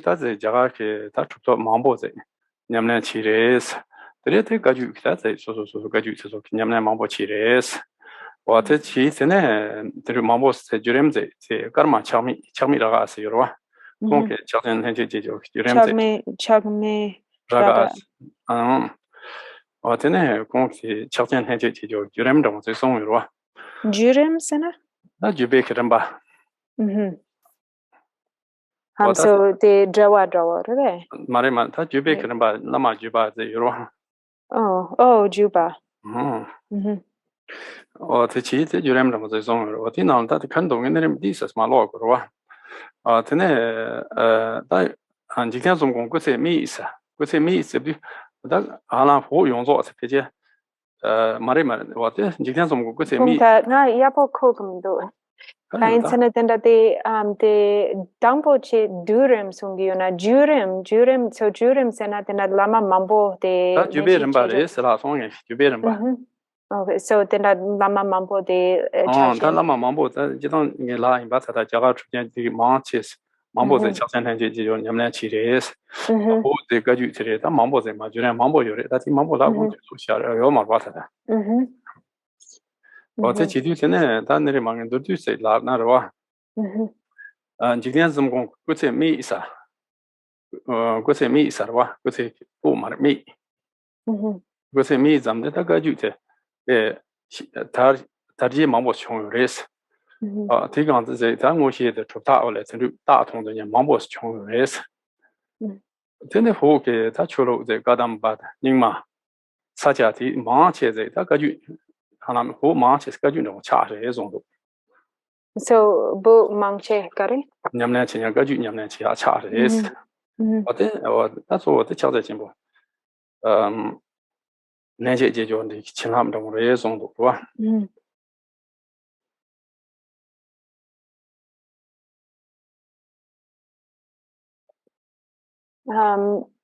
that's a Jagaki Tatu Mambo, Yamna Chires, the Rete Gaju, that's a so Gaju, Yamna Mambo Chires, what it cheese in the Mambos, the Jurem, the Karma Chami Ragas, Euro, Conke Chasen Henji Jurem, Chagme Ragas. 어때네 공시 척전 해제 지조 유렘 동 제송으로 Jurim sana? 나 주베 그런바 So the drawa, right? 말에만 다 주베 그런바 나마 주바 제로 Oh, Juba. 어때지 유렘 동 제송으로 어디 나온다 큰 동네는 디스스 말로그로 어때네 다 안지경 좀 공부세 미이사 그세 미이사 다 하나 보 용서 어떻게 말에만 어때 지경 좀 공부세 미 na yapo kokumdo. Kain sana tenda the dampoche durim sungiona jurim so jurim sana tenda lama mambo de 주베는 바래 스라 송에 주베는 바 Okay, so tenda lama mambo de 다 라마 mambo 지동 이게 라인 바타다 자가 주변 이 마치스 mamboze chaksan ji ji nyamna chi res ho de ga ju chire da mamboze ma jure mambo yore da ti mambo la go so sha yo ma ba ta o te chi du tene da ne ma ngi du se la na ro ji gen zum gong ku se mi sa ro ku se bu ma mi ku se mi zam de da ga ju te tar ji mambo chong res这个子在咱我写的出大了，这就大同的人忙不是穷人是，真的好给他出了这个当把的，人嘛，大家的忙起来，他个就，他们好忙起来，个就那种差事也种多。So bu mangche kare? 年年前个就年年前差事也是，但是我的教材进步，那些解决的其他们种也种多是吧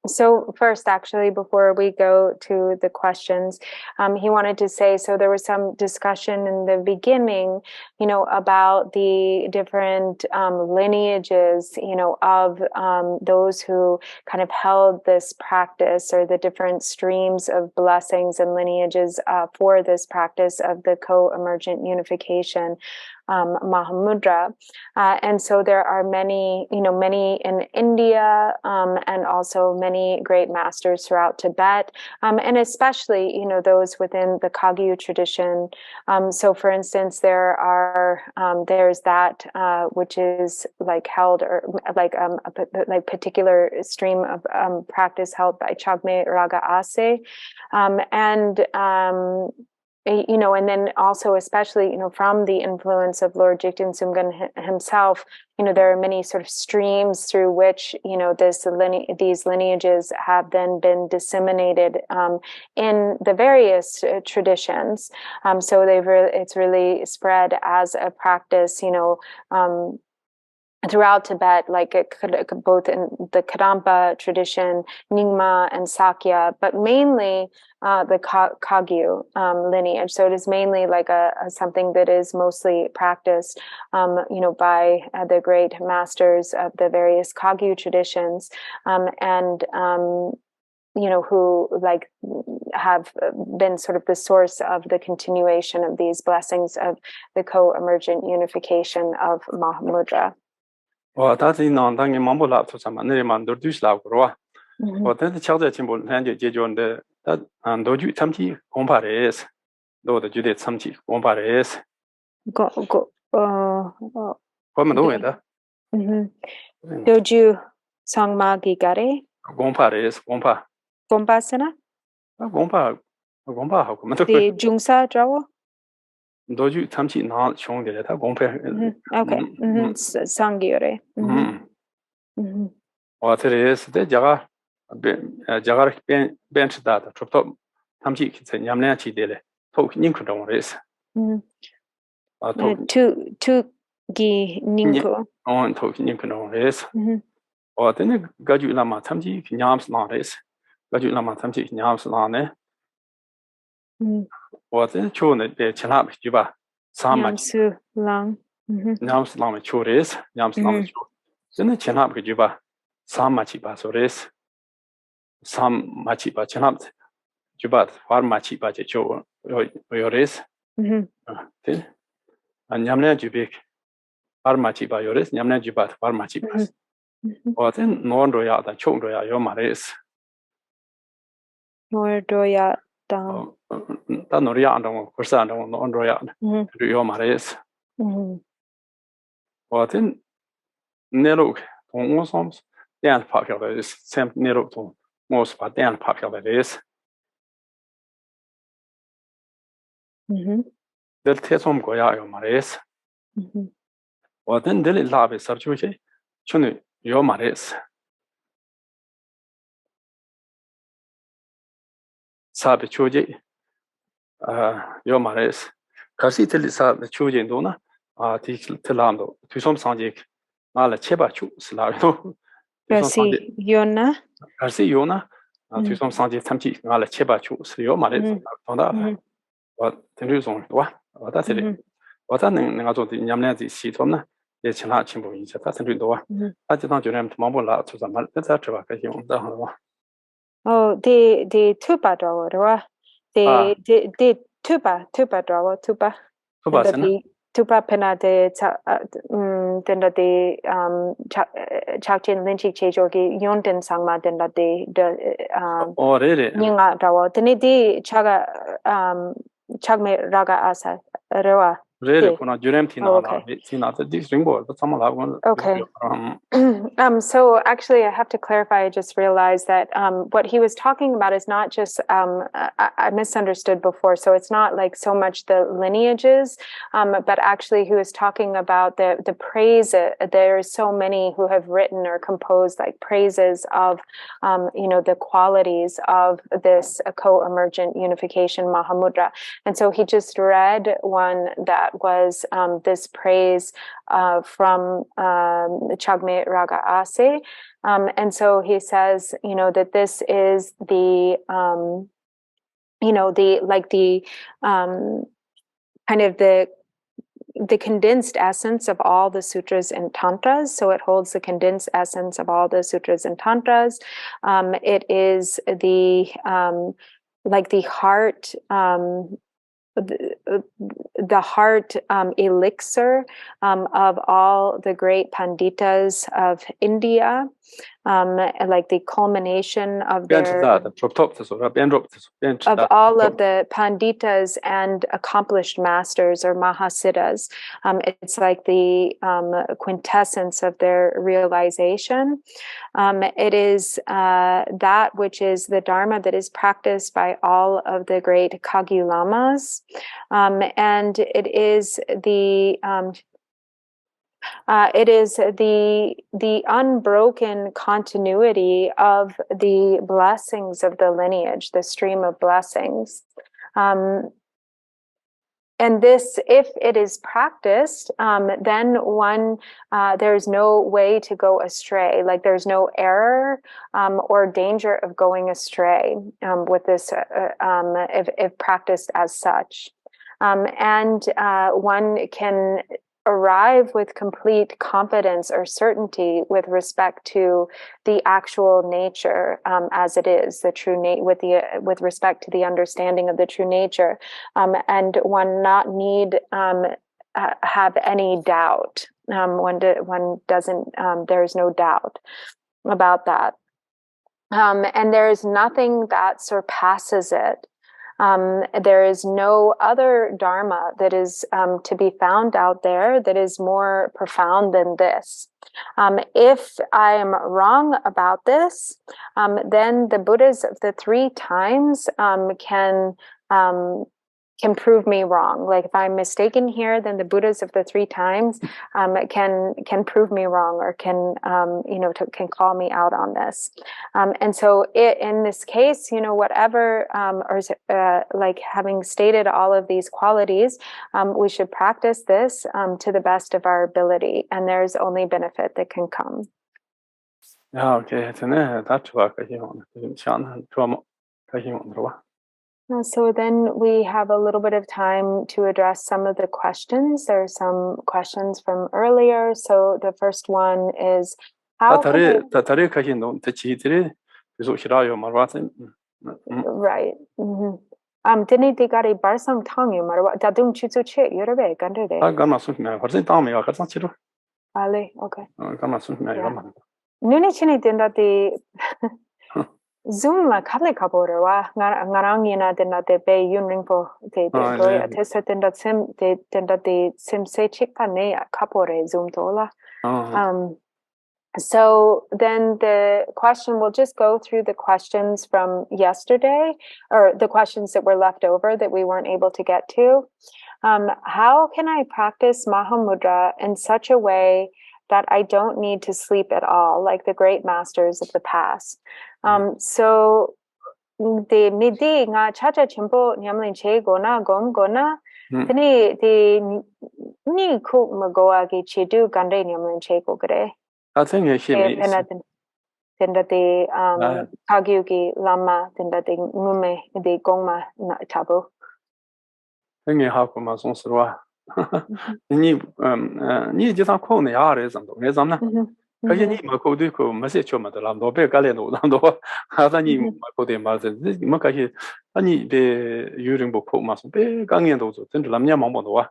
？So first, actually, before we go to the questions, he wanted to say, so there was some discussion in the beginning, about the different lineages, of those who kind of held this practice, or the different streams of blessings and lineages for this practice of the Co-Emergent Unification Mahamudra. And so there are many, many in India, and also many great masters throughout Tibet, and especially, those within the Kagyu tradition. So for instance, there's that which is like held, or like a particular stream of practice held by Chagme Raga Ase, and then also, especially, from the influence of Lord Jigten Sumgon himself, there are many sort of streams through which, these lineages have then been disseminated in the various traditions. So it's really spread as a practice, throughout Tibet, like both in the Kadampa tradition, Nyingma and Sakya, but mainly the Kagyu lineage. So it is mainly like something that is mostly practiced, by the great masters of the various Kagyu traditions, and who like have been sort of the source of the continuation of these blessings of the co-emergent unification of Mahamudra. 他这那当年忙不拉出什么，那蛮多都是老个哇。但是敲在进步，咱就解决的，多就参起恐怕的是，多的就得参起恐怕的是。我们都会的。多就上马给个嘞。恐怕的是恐怕。恐怕是呢？恐怕好，我们都。的中沙知道？ 多就参起拿穷的了，他公平。Okay. 상기요래. 我这里是在家边吃大的，差不多他们去在娘俩去的嘞，头宁可中的是。tu gi ninko. 头宁可中的是。我的那个就那么他们去娘是哪的是，个就那么他们去娘是哪呢？我这去呢在其他地方，三嘛。냠스 랑. 냠스 랑去的是，냠스 랑去。真的其他地方，三嘛去吧，说的是。三嘛去吧，其他地方花嘛去吧，就有的是。对。냠俩地方，花嘛去吧有的是，냠俩地方花嘛去吧。我这农多呀，但穷多呀，有嘛的是。农多呀。Down. Ta noria andong kursa andong ondroya. Yo mares. Watin neruk tong soms den popular is sem neruk tong most but den popular is. Del tesom goya yo mares. Watin del labe sarchuche chunu yo mares. Sabe chuje yo mares. Kasi til sabe chuje ndona ti tilando tusom sanjik mala cheba chu slado. Kasi yona. Kasi yona tusom sanjik tamchi mala cheba chu yo mares. Tonda wa tenru zong wa wa tele. Wa ta nga zo di nyamne di si tom na ye china chimbo yi cha ta tenru do wa. Ta ji dang jurem mambo la tu za mal ta chwa ka yi on da wa. Oh, the tuba draw, the tuba draw, tuba. Tuba sana. Tuba pena de denda de Chakchen Linchi Chejogi Yonten Sangma denda de Oh really? Ninga draw. Tene de chaga chagme raga asa rewa. Really, kuna jurem tina la tina this ringbo the sama la one. Okay. So actually I have to clarify. I just realized that what he was talking about is not just I misunderstood before. So it's not like so much the lineages, but actually he was talking about the praise. There's so many who have written or composed like praises of the qualities of this Co-Emergent Unification Mahamudra. And so he just read one that was this praise from Chagme Raga Ase. And so he says, that this is the, kind of the condensed essence of all the sutras and tantras. So it holds the condensed essence of all the sutras and tantras. It is the heart, the heart elixir of all the great panditas of India, like the culmination of of all of the panditas and accomplished masters or Mahasiddhas. It's like the quintessence of their realization. It is that which is the Dharma that is practiced by all of the great Kagyu lamas, and it is the unbroken continuity of the blessings of the lineage, the stream of blessings. And this, if it is practiced, then there's no way to go astray. Like there's no error or danger of going astray with this, if practiced as such. And one can arrive with complete confidence or certainty with respect to the actual nature as it is, the true with respect to the understanding of the true nature, and one not need have any doubt. One doesn't. There is no doubt about that, and there is nothing that surpasses it. There is no other Dharma that is to be found out there that is more profound than this. If I am wrong about this, then the Buddhas of the 3 times can prove me wrong. Like if I'm mistaken here, then the Buddhas of the 3 times can prove me wrong, or can can call me out on this. And so in this case, whatever, like having stated all of these qualities, we should practice this to the best of our ability, and there's only benefit that can come. Yeah, okay. So then we have a little bit of time to address some of the questions. There are some questions from earlier. So the first one is, how can right. Dini digari barsang tangi marwa dadung chizu che yorebe ganderde. Ale, okay. Nuni chini dinda di Zoom la kale kabore wa ngarang na de na de be yun ring po de do Atisha de sim se chika ne kapore Zoom tola. So then the question, we'll just go through the questions from yesterday, or the questions that were left over that we weren't able to get to. How can I practice Mahamudra in such a way that I don't need to sleep at all, like the great masters of the past? So the midi nga chacha chimpo nyamlin che gona gom gona tani the ni ku magoa gi chidu gande nyamlin che go gre. I think it's him. Tenda de kagyugi lama tenda de ngume de gongma na tabu. Think how come as on swa. Ni just a cone are something. Yes, I'm not. Kaya ma ko de ko message ma de lam do be ka le no lam do ha da ni ma ko de ma de ma ka hi ani be yuring bo ko ma so be gang yen do zo den lam nya ma mo do wa.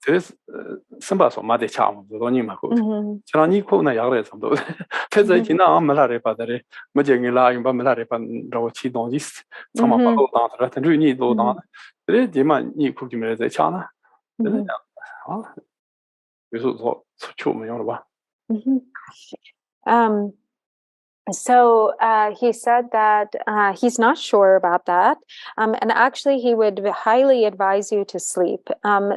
This somebody so ma de cha mo do ni ma ko. Cha ni ko na ya re sam do. Pe zai ji na ma la re pa de ma je ngi la yin ba ma la re pa ro chi dong ji sa ma pa lo da ra ten ru ni do da. De ji ma ni ku ji me zai cha na. De ya. Bi so so chu me yong lo ba. So he said that he's not sure about that. And actually, he would highly advise you to sleep.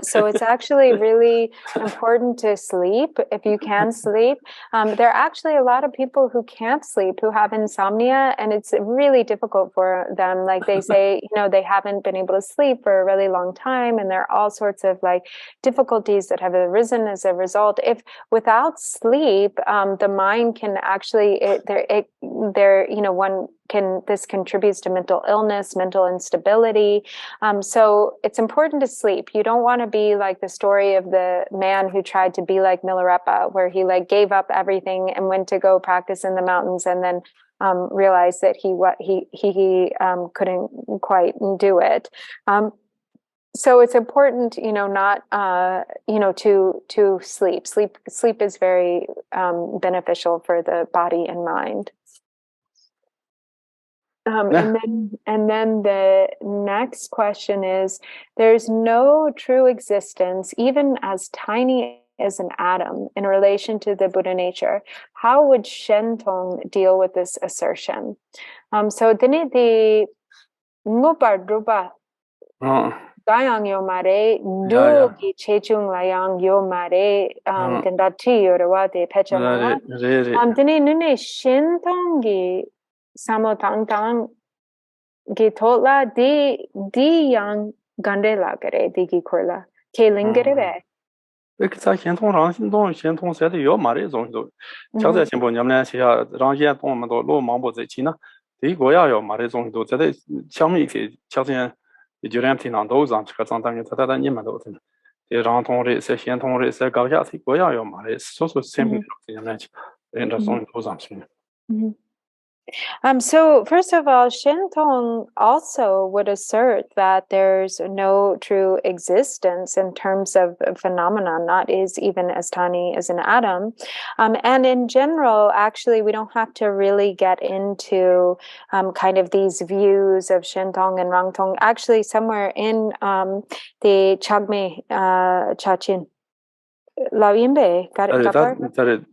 So it's actually really important to sleep if you can sleep. There are actually a lot of people who can't sleep, who have insomnia, and it's really difficult for them. Like they say, they haven't been able to sleep for a really long time, and there are all sorts of difficulties that have arisen as a result. If without sleep, the mind can actually, this contributes to mental illness, mental instability. So it's important to sleep. You don't want to be like the story of the man who tried to be like Milarepa, where he gave up everything and went to go practice in the mountains, and then realized that he couldn't quite do it. So it's important, not, to sleep. Sleep is very beneficial for the body and mind. And then the next question is, there's no true existence, even as tiny as an atom, in relation to the Buddha nature. How would Shentong deal with this assertion? So dini the ngupar drupa gayang yo mare do ki chechung layang yo mare tendati yorwa de pechamala dini nune Shentong gi samotang tang gi totla di yang gandela gare di gi korla ke lingere be. 在先通上行动，先通现在要嘛的东西都，现在先不你们俩写下，让先通们都落忙不在起呢。第一个要嘛的东西都在这小米去，小先就连平常都上这个上当于在你们都听，也让通的些先通的些高价的国要嘛的，所以先不你们俩去，连这东西都上去。So first of all, Shentong also would assert that there's no true existence in terms of phenomena, not is even as tiny as an atom. And in general, actually, we don't have to really get into kind of these views of Shentong and Rangtong. Actually, somewhere in the Chagme Chachin. Lao Yinbe, got it?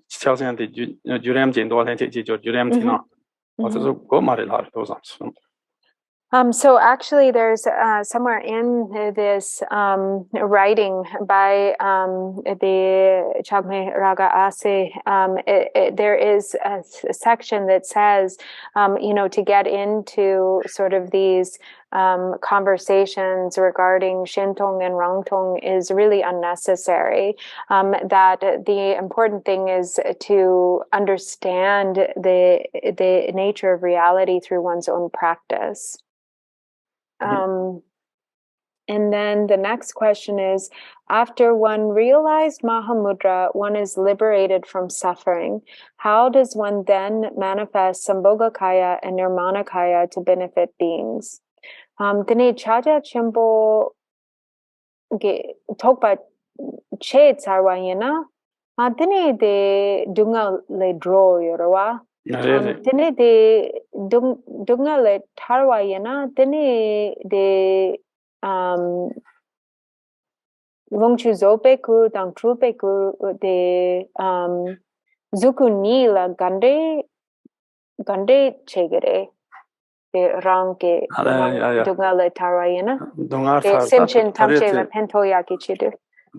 So actually, there's somewhere in this writing by the Chagme Raga Ase, there is a section that says, to get into sort of these conversations regarding Shentong and Rangtong is really unnecessary. That the important thing is to understand the nature of reality through one's own practice. And then the next question is, after one realized Mahamudra, one is liberated from suffering. How does one then manifest Sambhogakaya and Nirmanakaya to benefit beings? Dini chaja chimbo tokpa che tsarwa yena, dini de dunga le dro yorwa, Tene de dungale tarwayana, tene de Wongchu zopeku, dang trupeku de zukuni la gande chegere de ranke dungale tarwayana. De simchin tamche la pentoyaki chidu.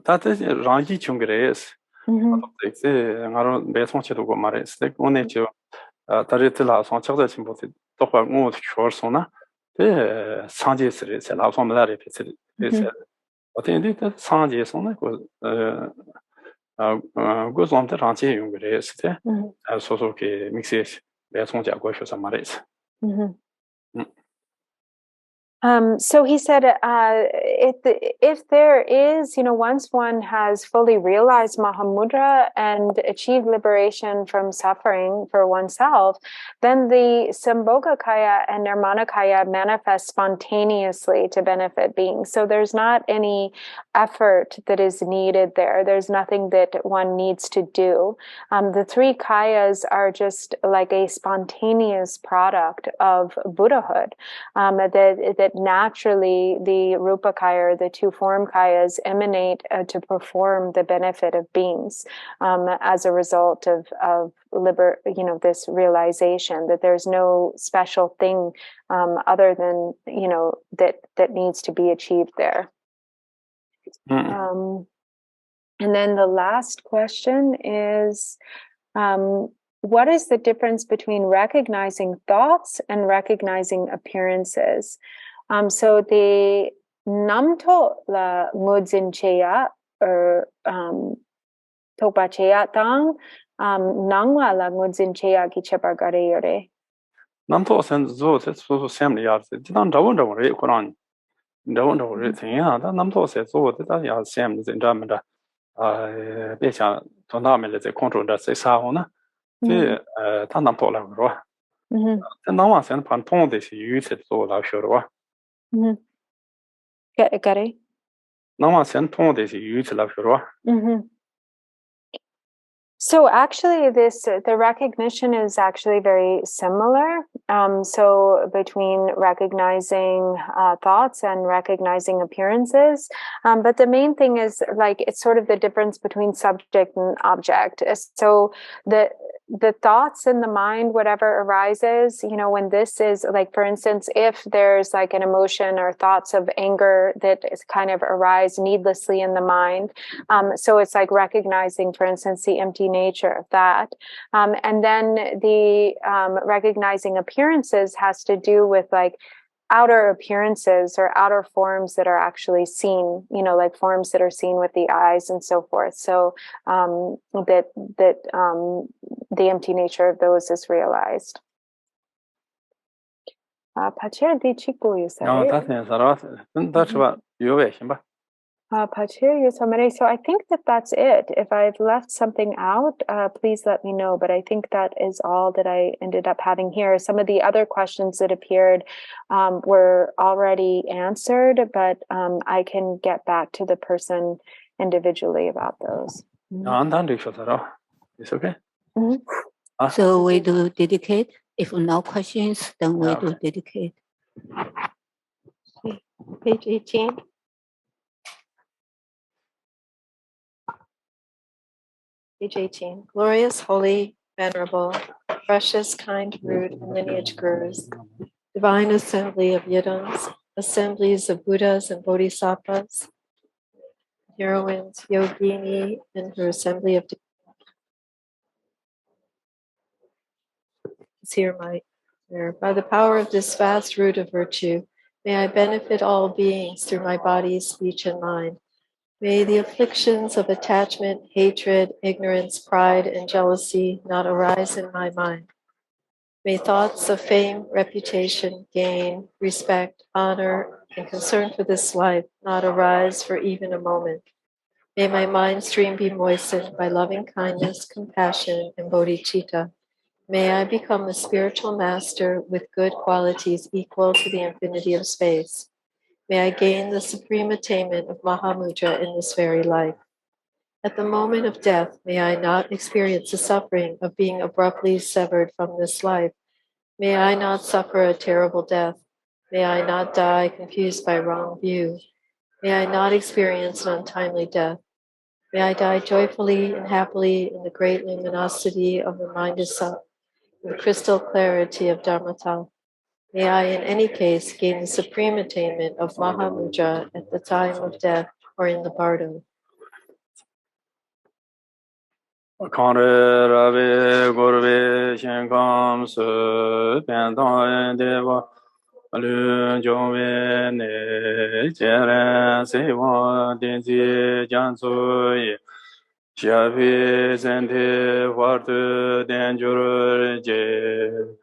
That is Rangi Chungres. Ngaro Besonchedo Gomares, like Onecho, Taritilla, Sonchada Simbosi, Topa Mood Chorsona, the Sanjis is a lot from Larry. But indeed, Sanjis on goes on the Ranchi University, as also mixes Besonja Gosho Samaris. So he said, if there is, once one has fully realized Mahamudra and achieved liberation from suffering for oneself, then the Sambhogakaya and Nirmanakaya manifest spontaneously to benefit beings. So there's not any effort that is needed there. There's nothing that one needs to do. The three kayas are just like a spontaneous product of Buddhahood, that naturally the Rupa Kaya, or the two form kayas, emanate to perform the benefit of beings as a result of this realization that there's no special thing other than that needs to be achieved there. And then the last question is, what is the difference between recognizing thoughts and recognizing appearances? So the namto la ngudzin cheya or topa cheya tang nangwa la ngudzin cheya ki chepagare yore. Namto sen zo so sem yar se dan dawon re Quran dawon re thing ya da namto se zo da ya sem zin da men da be cha to na me le ze control da se sa ho na de ta namto la ro ta na wa sen pan pon de si yu se zo la sho ro Gare na wa sen pon de si yu se la sho ro. So actually the recognition is actually very similar. So between recognizing thoughts and recognizing appearances. But the main thing is it's sort of the difference between subject and object. So the thoughts in the mind, whatever arises, when this is for instance, if there's an emotion or thoughts of anger that is kind of arise needlessly in the mind. So it's recognizing, for instance, the empty nature of that. And then the recognizing appearances has to do with outer appearances or outer forms that are actually seen, forms that are seen with the eyes and so forth. So that the empty nature of those is realized. Pachir di chiku you said. No, that's what you wish. So I think that's it. If I've left something out, please let me know. But I think that is all that I ended up having here. Some of the other questions that appeared were already answered, but I can get back to the person individually about those. It's okay. So we do dedicate. If no questions, then we do dedicate. Page 18. Page 18. Glorious, holy, venerable, precious, kind, root, and lineage gurus, divine assembly of yidams, assemblies of Buddhas and Bodhisattvas, heroines, yogini, and her assembly of by the power of this vast root of virtue, may I benefit all beings through my body, speech, and mind. May the afflictions of attachment, hatred, ignorance, pride, and jealousy not arise in my mind. May thoughts of fame, reputation, gain, respect, honor, and concern for this life not arise for even a moment. May my mind stream be moistened by loving kindness, compassion, and bodhicitta. May I become a spiritual master with good qualities equal to the infinity of space. May I gain the supreme attainment of Mahamudra in this very life. At the moment of death, may I not experience the suffering of being abruptly severed from this life. May I not suffer a terrible death. May I not die confused by wrong view. May I not experience an untimely death. May I die joyfully and happily in the great luminosity of the mind itself, in the crystal clarity of Dharmata. May I, in any case, gain the supreme attainment of Mahamudra at the time of death or in the bardo. Kare Ravi Gurve Shankam Su Pentan Deva Lu Jove Ne Jere Sewa Denzi Jansu Ye Shavi Sente Vartu Denjur Je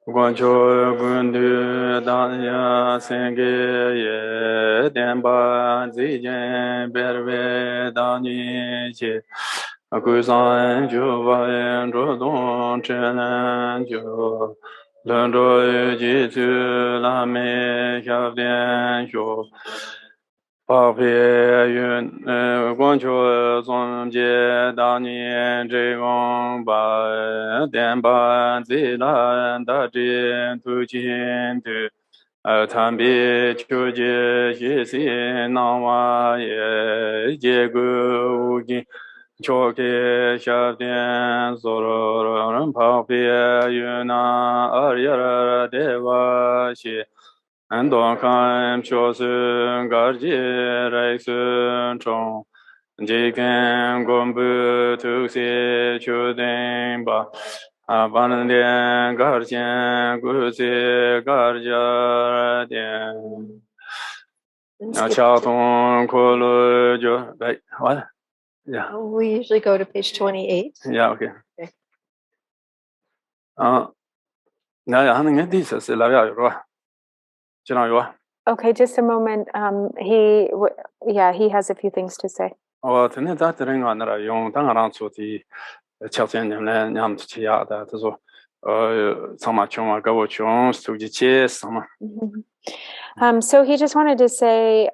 Guancho Gundu Danya Senge Ye Denba Zijen Berve Dani Je Akusan Juvayan Rodon Chenan Jo Lando Jitu Lame Shavdian Jo Pape Yun Guancho Zomje Dani Drikung Ba Denba Zilan Dajin Tujin Tu Tambi Chuji Jisi Nawa Ye Jegu Ugi Choke Shavdian Zororan Pape Yuna Aryara Deva Shi Andokam Chosun Garji Raisun Chong Jiken Gombu Tuxi Chudin Ba Abandian Garchen Gusi Garja Dian Chaton Kolo Jo. Right, what? Yeah. We usually go to page 28. Yeah, okay. Okay. Okay, just a moment. He has a few things to say. So he just wanted to say,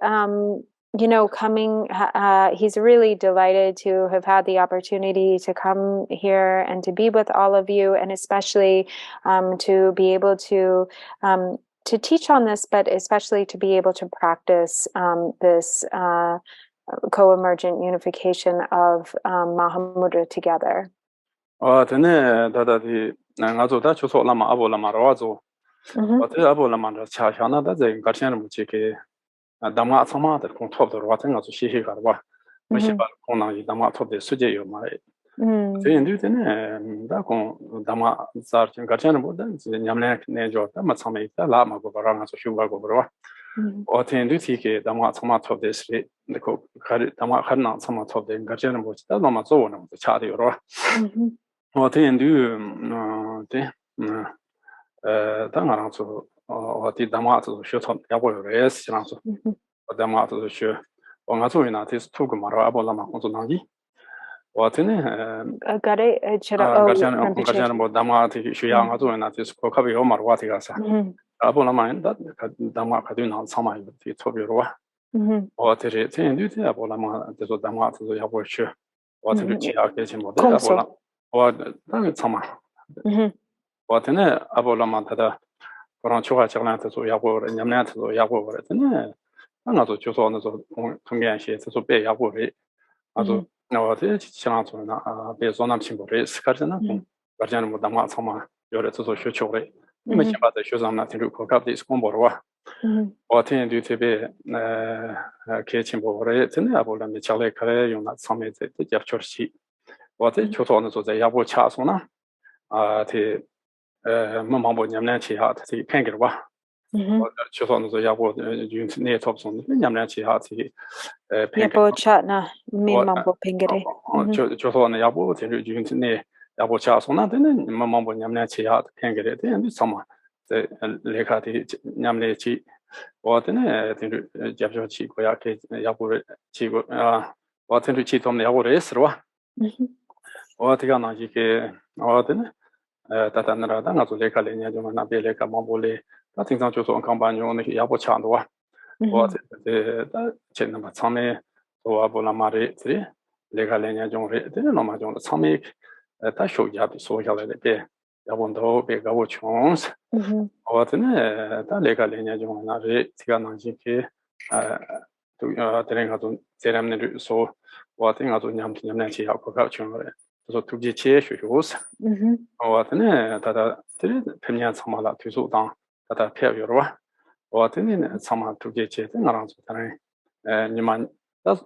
he's really delighted to have had the opportunity to come here and to be with all of you, and especially to be able to teach on this, but especially to be able to practice this co-emergent unification of Mahamudra together. Lega lineage then no majon some make that show you have the social be Yabondo be Gabo Chons or the Lega lineage on a Tigananjiki to Terengaton ceremony so what thing out on Yamchi Alcoculture. So to get chase shows or the Penya Samala to so down that a pair your or then somehow to get chase around Niman does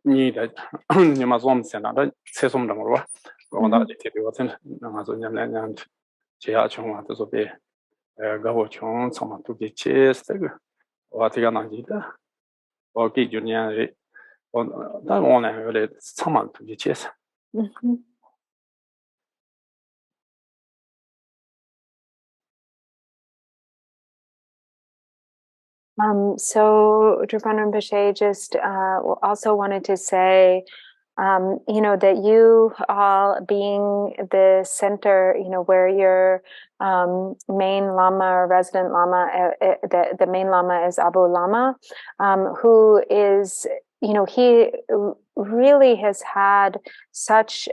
need that Nimazom Senada says on the Mora or that it wasn't Amazonian and Chiachon to be Gavochon, someone to get chase or Tiganajita or get Junior or that one someone to get chase. So Drupon Rinpoche just also wanted to say, that you all being the center, where your main lama or resident lama, the main lama is Abu Lama, who is, he really has had such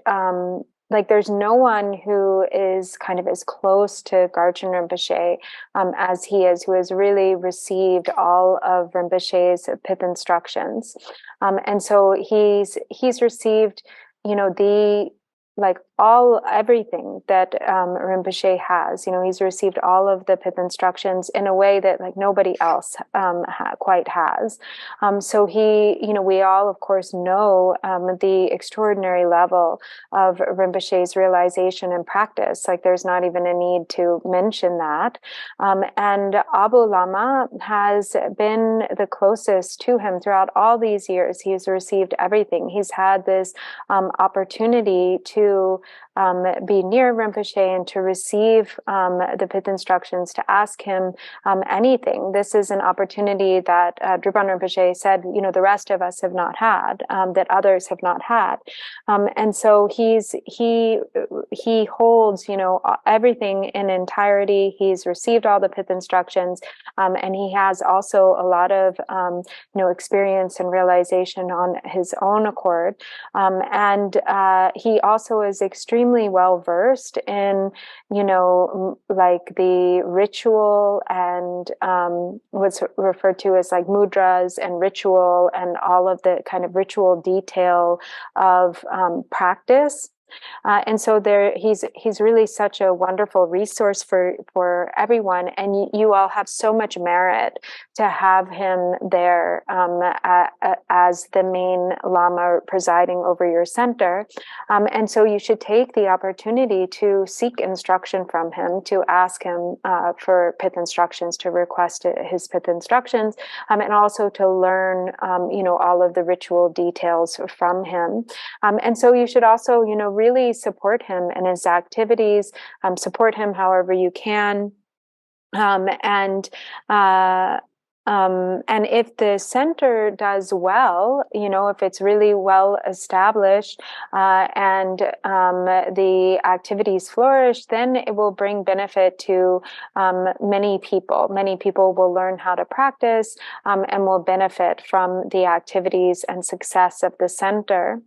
there's no one who is kind of as close to Garchen Rinpoche as he is, who has really received all of Rinpoche's pith instructions. And so he's received, everything that Rinpoche has. He's received all of the pith instructions in a way that nobody else quite has. So we all of course know the extraordinary level of Rinpoche's realization and practice. There's not even a need to mention that. And Abu Lama has been the closest to him throughout all these years. He's received everything. He's had this opportunity to be near Rinpoche and to receive the pith instructions, to ask him anything. This is an opportunity that Drupon Rinpoche said, the rest of us have not had, that others have not had. And so he holds, everything in entirety. He's received all the pith instructions, and he has also a lot of, experience and realization on his own accord. And he also is extremely well versed in, the ritual and what's referred to as mudras and ritual and all of the kind of ritual detail of practice. And so he's really such a wonderful resource for everyone, and you all have so much merit to have him there as the main lama presiding over your center. And so you should take the opportunity to seek instruction from him, to ask him for pith instructions, to request his pith instructions, and also to learn all of the ritual details from him. And so you should also really support him in his activities, support him however you can. And if the center does well, if it's really well established and the activities flourish, then it will bring benefit to many people. Many people will learn how to practice and will benefit from the activities and success of the center.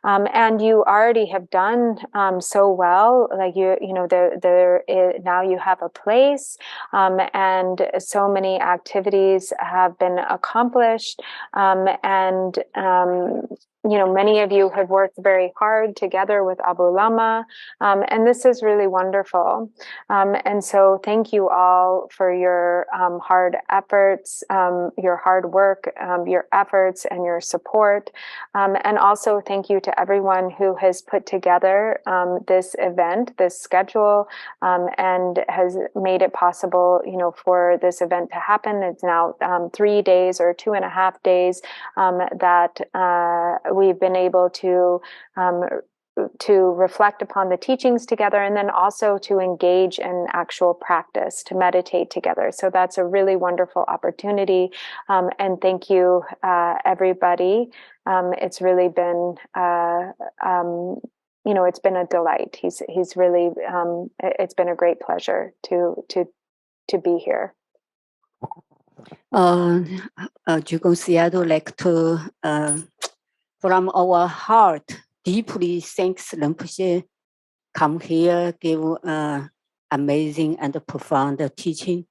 And you already have done so well. Now you have a place, and so many activities have been accomplished, and many of you have worked very hard together with Abu Lama, and this is really wonderful. And so thank you all for your hard efforts, your hard work, your efforts and your support. And also thank you to everyone who has put together this event, this schedule, and has made it possible, for this event to happen. It's now 3 days or 2.5 days that we've been able to reflect upon the teachings together, and then also to engage in actual practice, to meditate together. So that's a really wonderful opportunity. And thank you, everybody. It's really been, it's been a delight. He's really, it's been a great pleasure to be here. Drikung Seattle like to from our heart, deeply thanks Rinpoche. Come here, give amazing and profound teaching.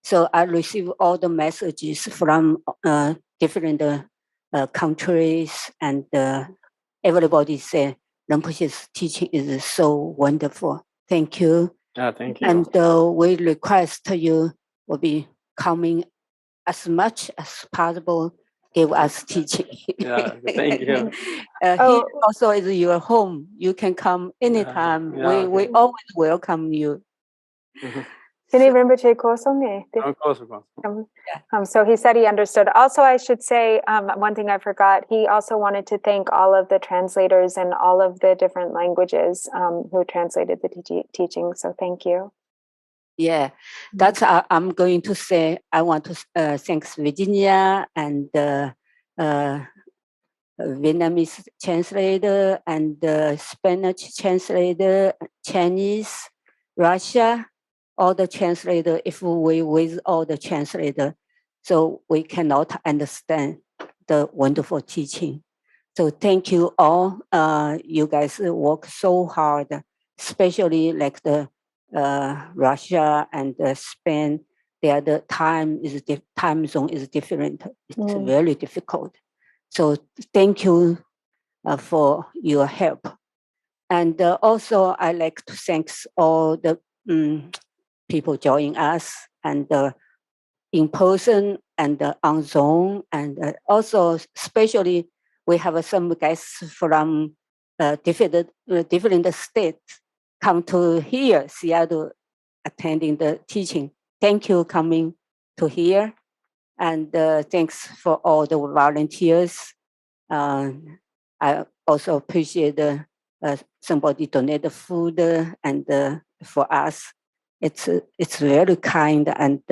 So I receive all the messages from different countries, and everybody say Rinpoche's teaching is so wonderful. Thank you. Thank you. And we request you will be coming as much as possible. Give us teaching. Thank you. Here also is your home. You can come anytime. We always welcome you. Sini Rinpoche Kosome. Of course. So he said he understood. Also, I should say one thing I forgot. He also wanted to thank all of the translators in all of the different languages who translated the teaching. So thank you. Yeah, that's I'm going to say. I want to thank Virginia and Vietnamese translator and Spanish translator, Chinese, Russia, all the translator. If we with all the translator, so we cannot understand the wonderful teaching. So thank you all. You guys work so hard, especially like the Russia and Spain. The time zone is different. It's very difficult. So thank you for your help. And also I like to thank all the people joining us, and in person and on Zoom, and also especially we have some guests from different states come to here, Seattle, attending the teaching. Thank you coming to here. And thanks for all the volunteers. I also appreciate somebody donated food and for us. It's very kind and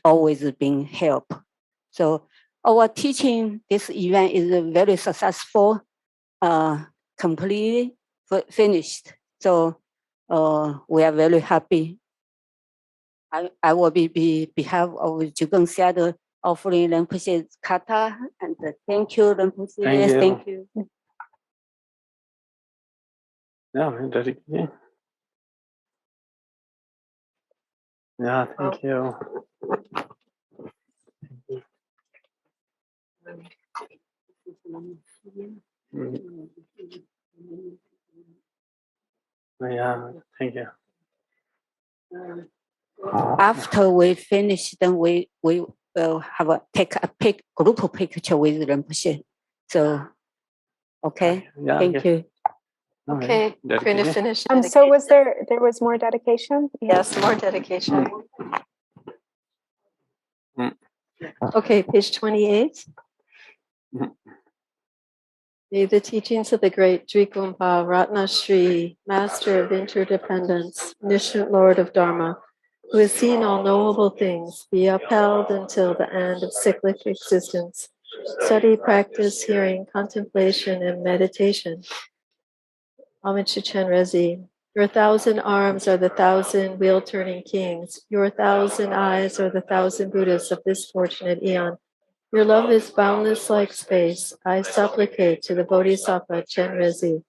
always being help. So our teaching, this event is very successful, completely finished. So we are very happy. I will be behalf of Drikung Seattle offering Rinpoche's kata, and thank you, Rinpoche. Thank you. Thank you. Thank you. After we finish, then we will have take a group picture with Rinpoche. So, okay, thank you. Okay, we're going to finish. So was there was more dedication? Yes, more dedication. Okay, page 28. May the teachings of the great Drikung Ratna Shri, Master of Interdependence, Omniscient Lord of Dharma, who has seen all knowable things, be upheld until the end of cyclic existence. Study, practice, hearing, contemplation, and meditation. Homage to Chenrezig. Your 1,000 arms are the 1,000 wheel-turning kings. Your 1,000 eyes are the 1,000 Buddhas of this fortunate eon. Your love is boundless like space. I supplicate to the Bodhisattva Chenrezig.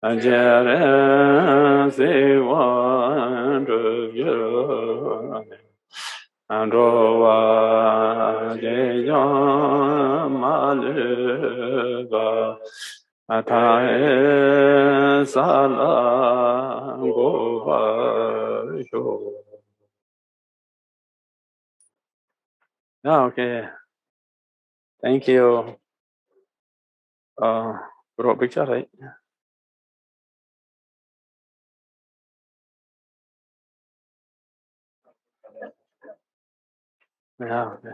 Ajare Sewan Drupyo Androva Jeyan Maluga Atae Salam Gobasho. Okay. Thank you. Brought picture, right? Yeah. Okay.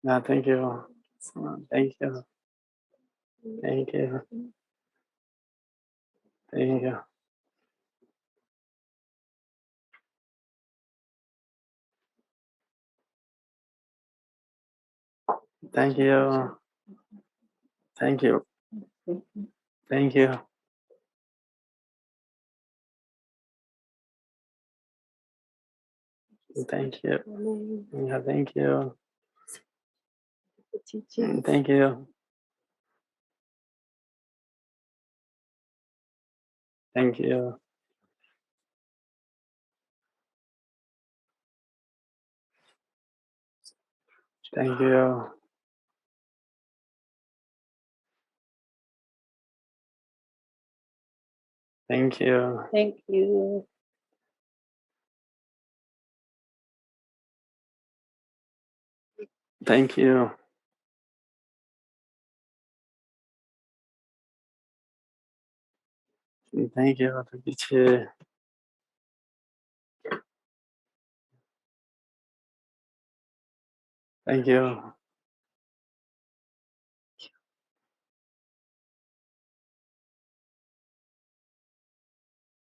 Yeah, thank you. Thank you. Thank you. Thank you. Thank you. Thank you. Thank you. Thank you. Yeah, thank you. Thank you. Thank you. Thank you. Thank you. Thank you. Thank you. Thank you. Thank you.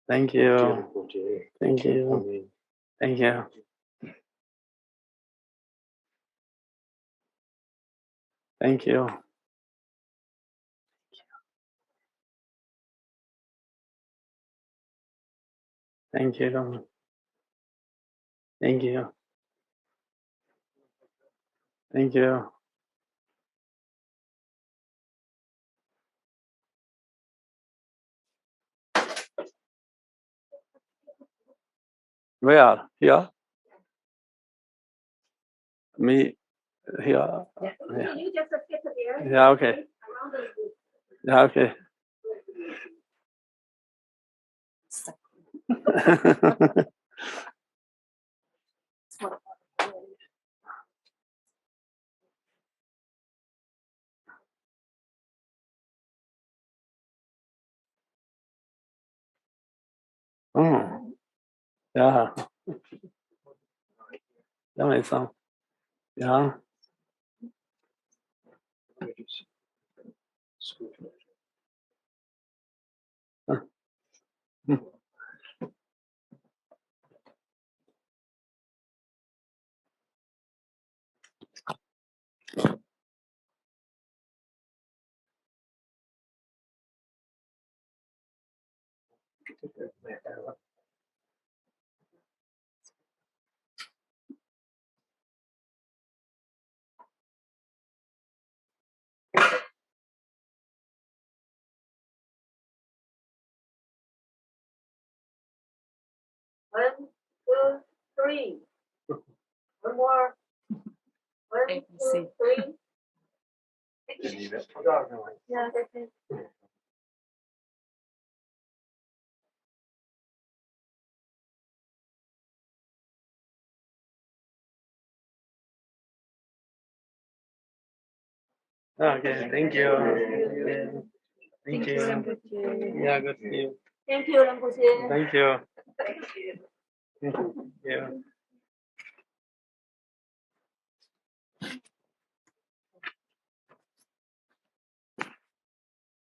Thank you. Thank you. Thank you. Thank you. Thank you. Thank you. Thank you. Where? Here? Me? Here? Yeah. Yeah, okay. Yeah, okay. Oh, yeah. That makes sense. Yeah. One, two, three. One more. One, two, three. Yeah, that's it. Okay, thank you. Thank you. Yeah, good to see you. Thank you, Rinpoche. Thank you. Thank you.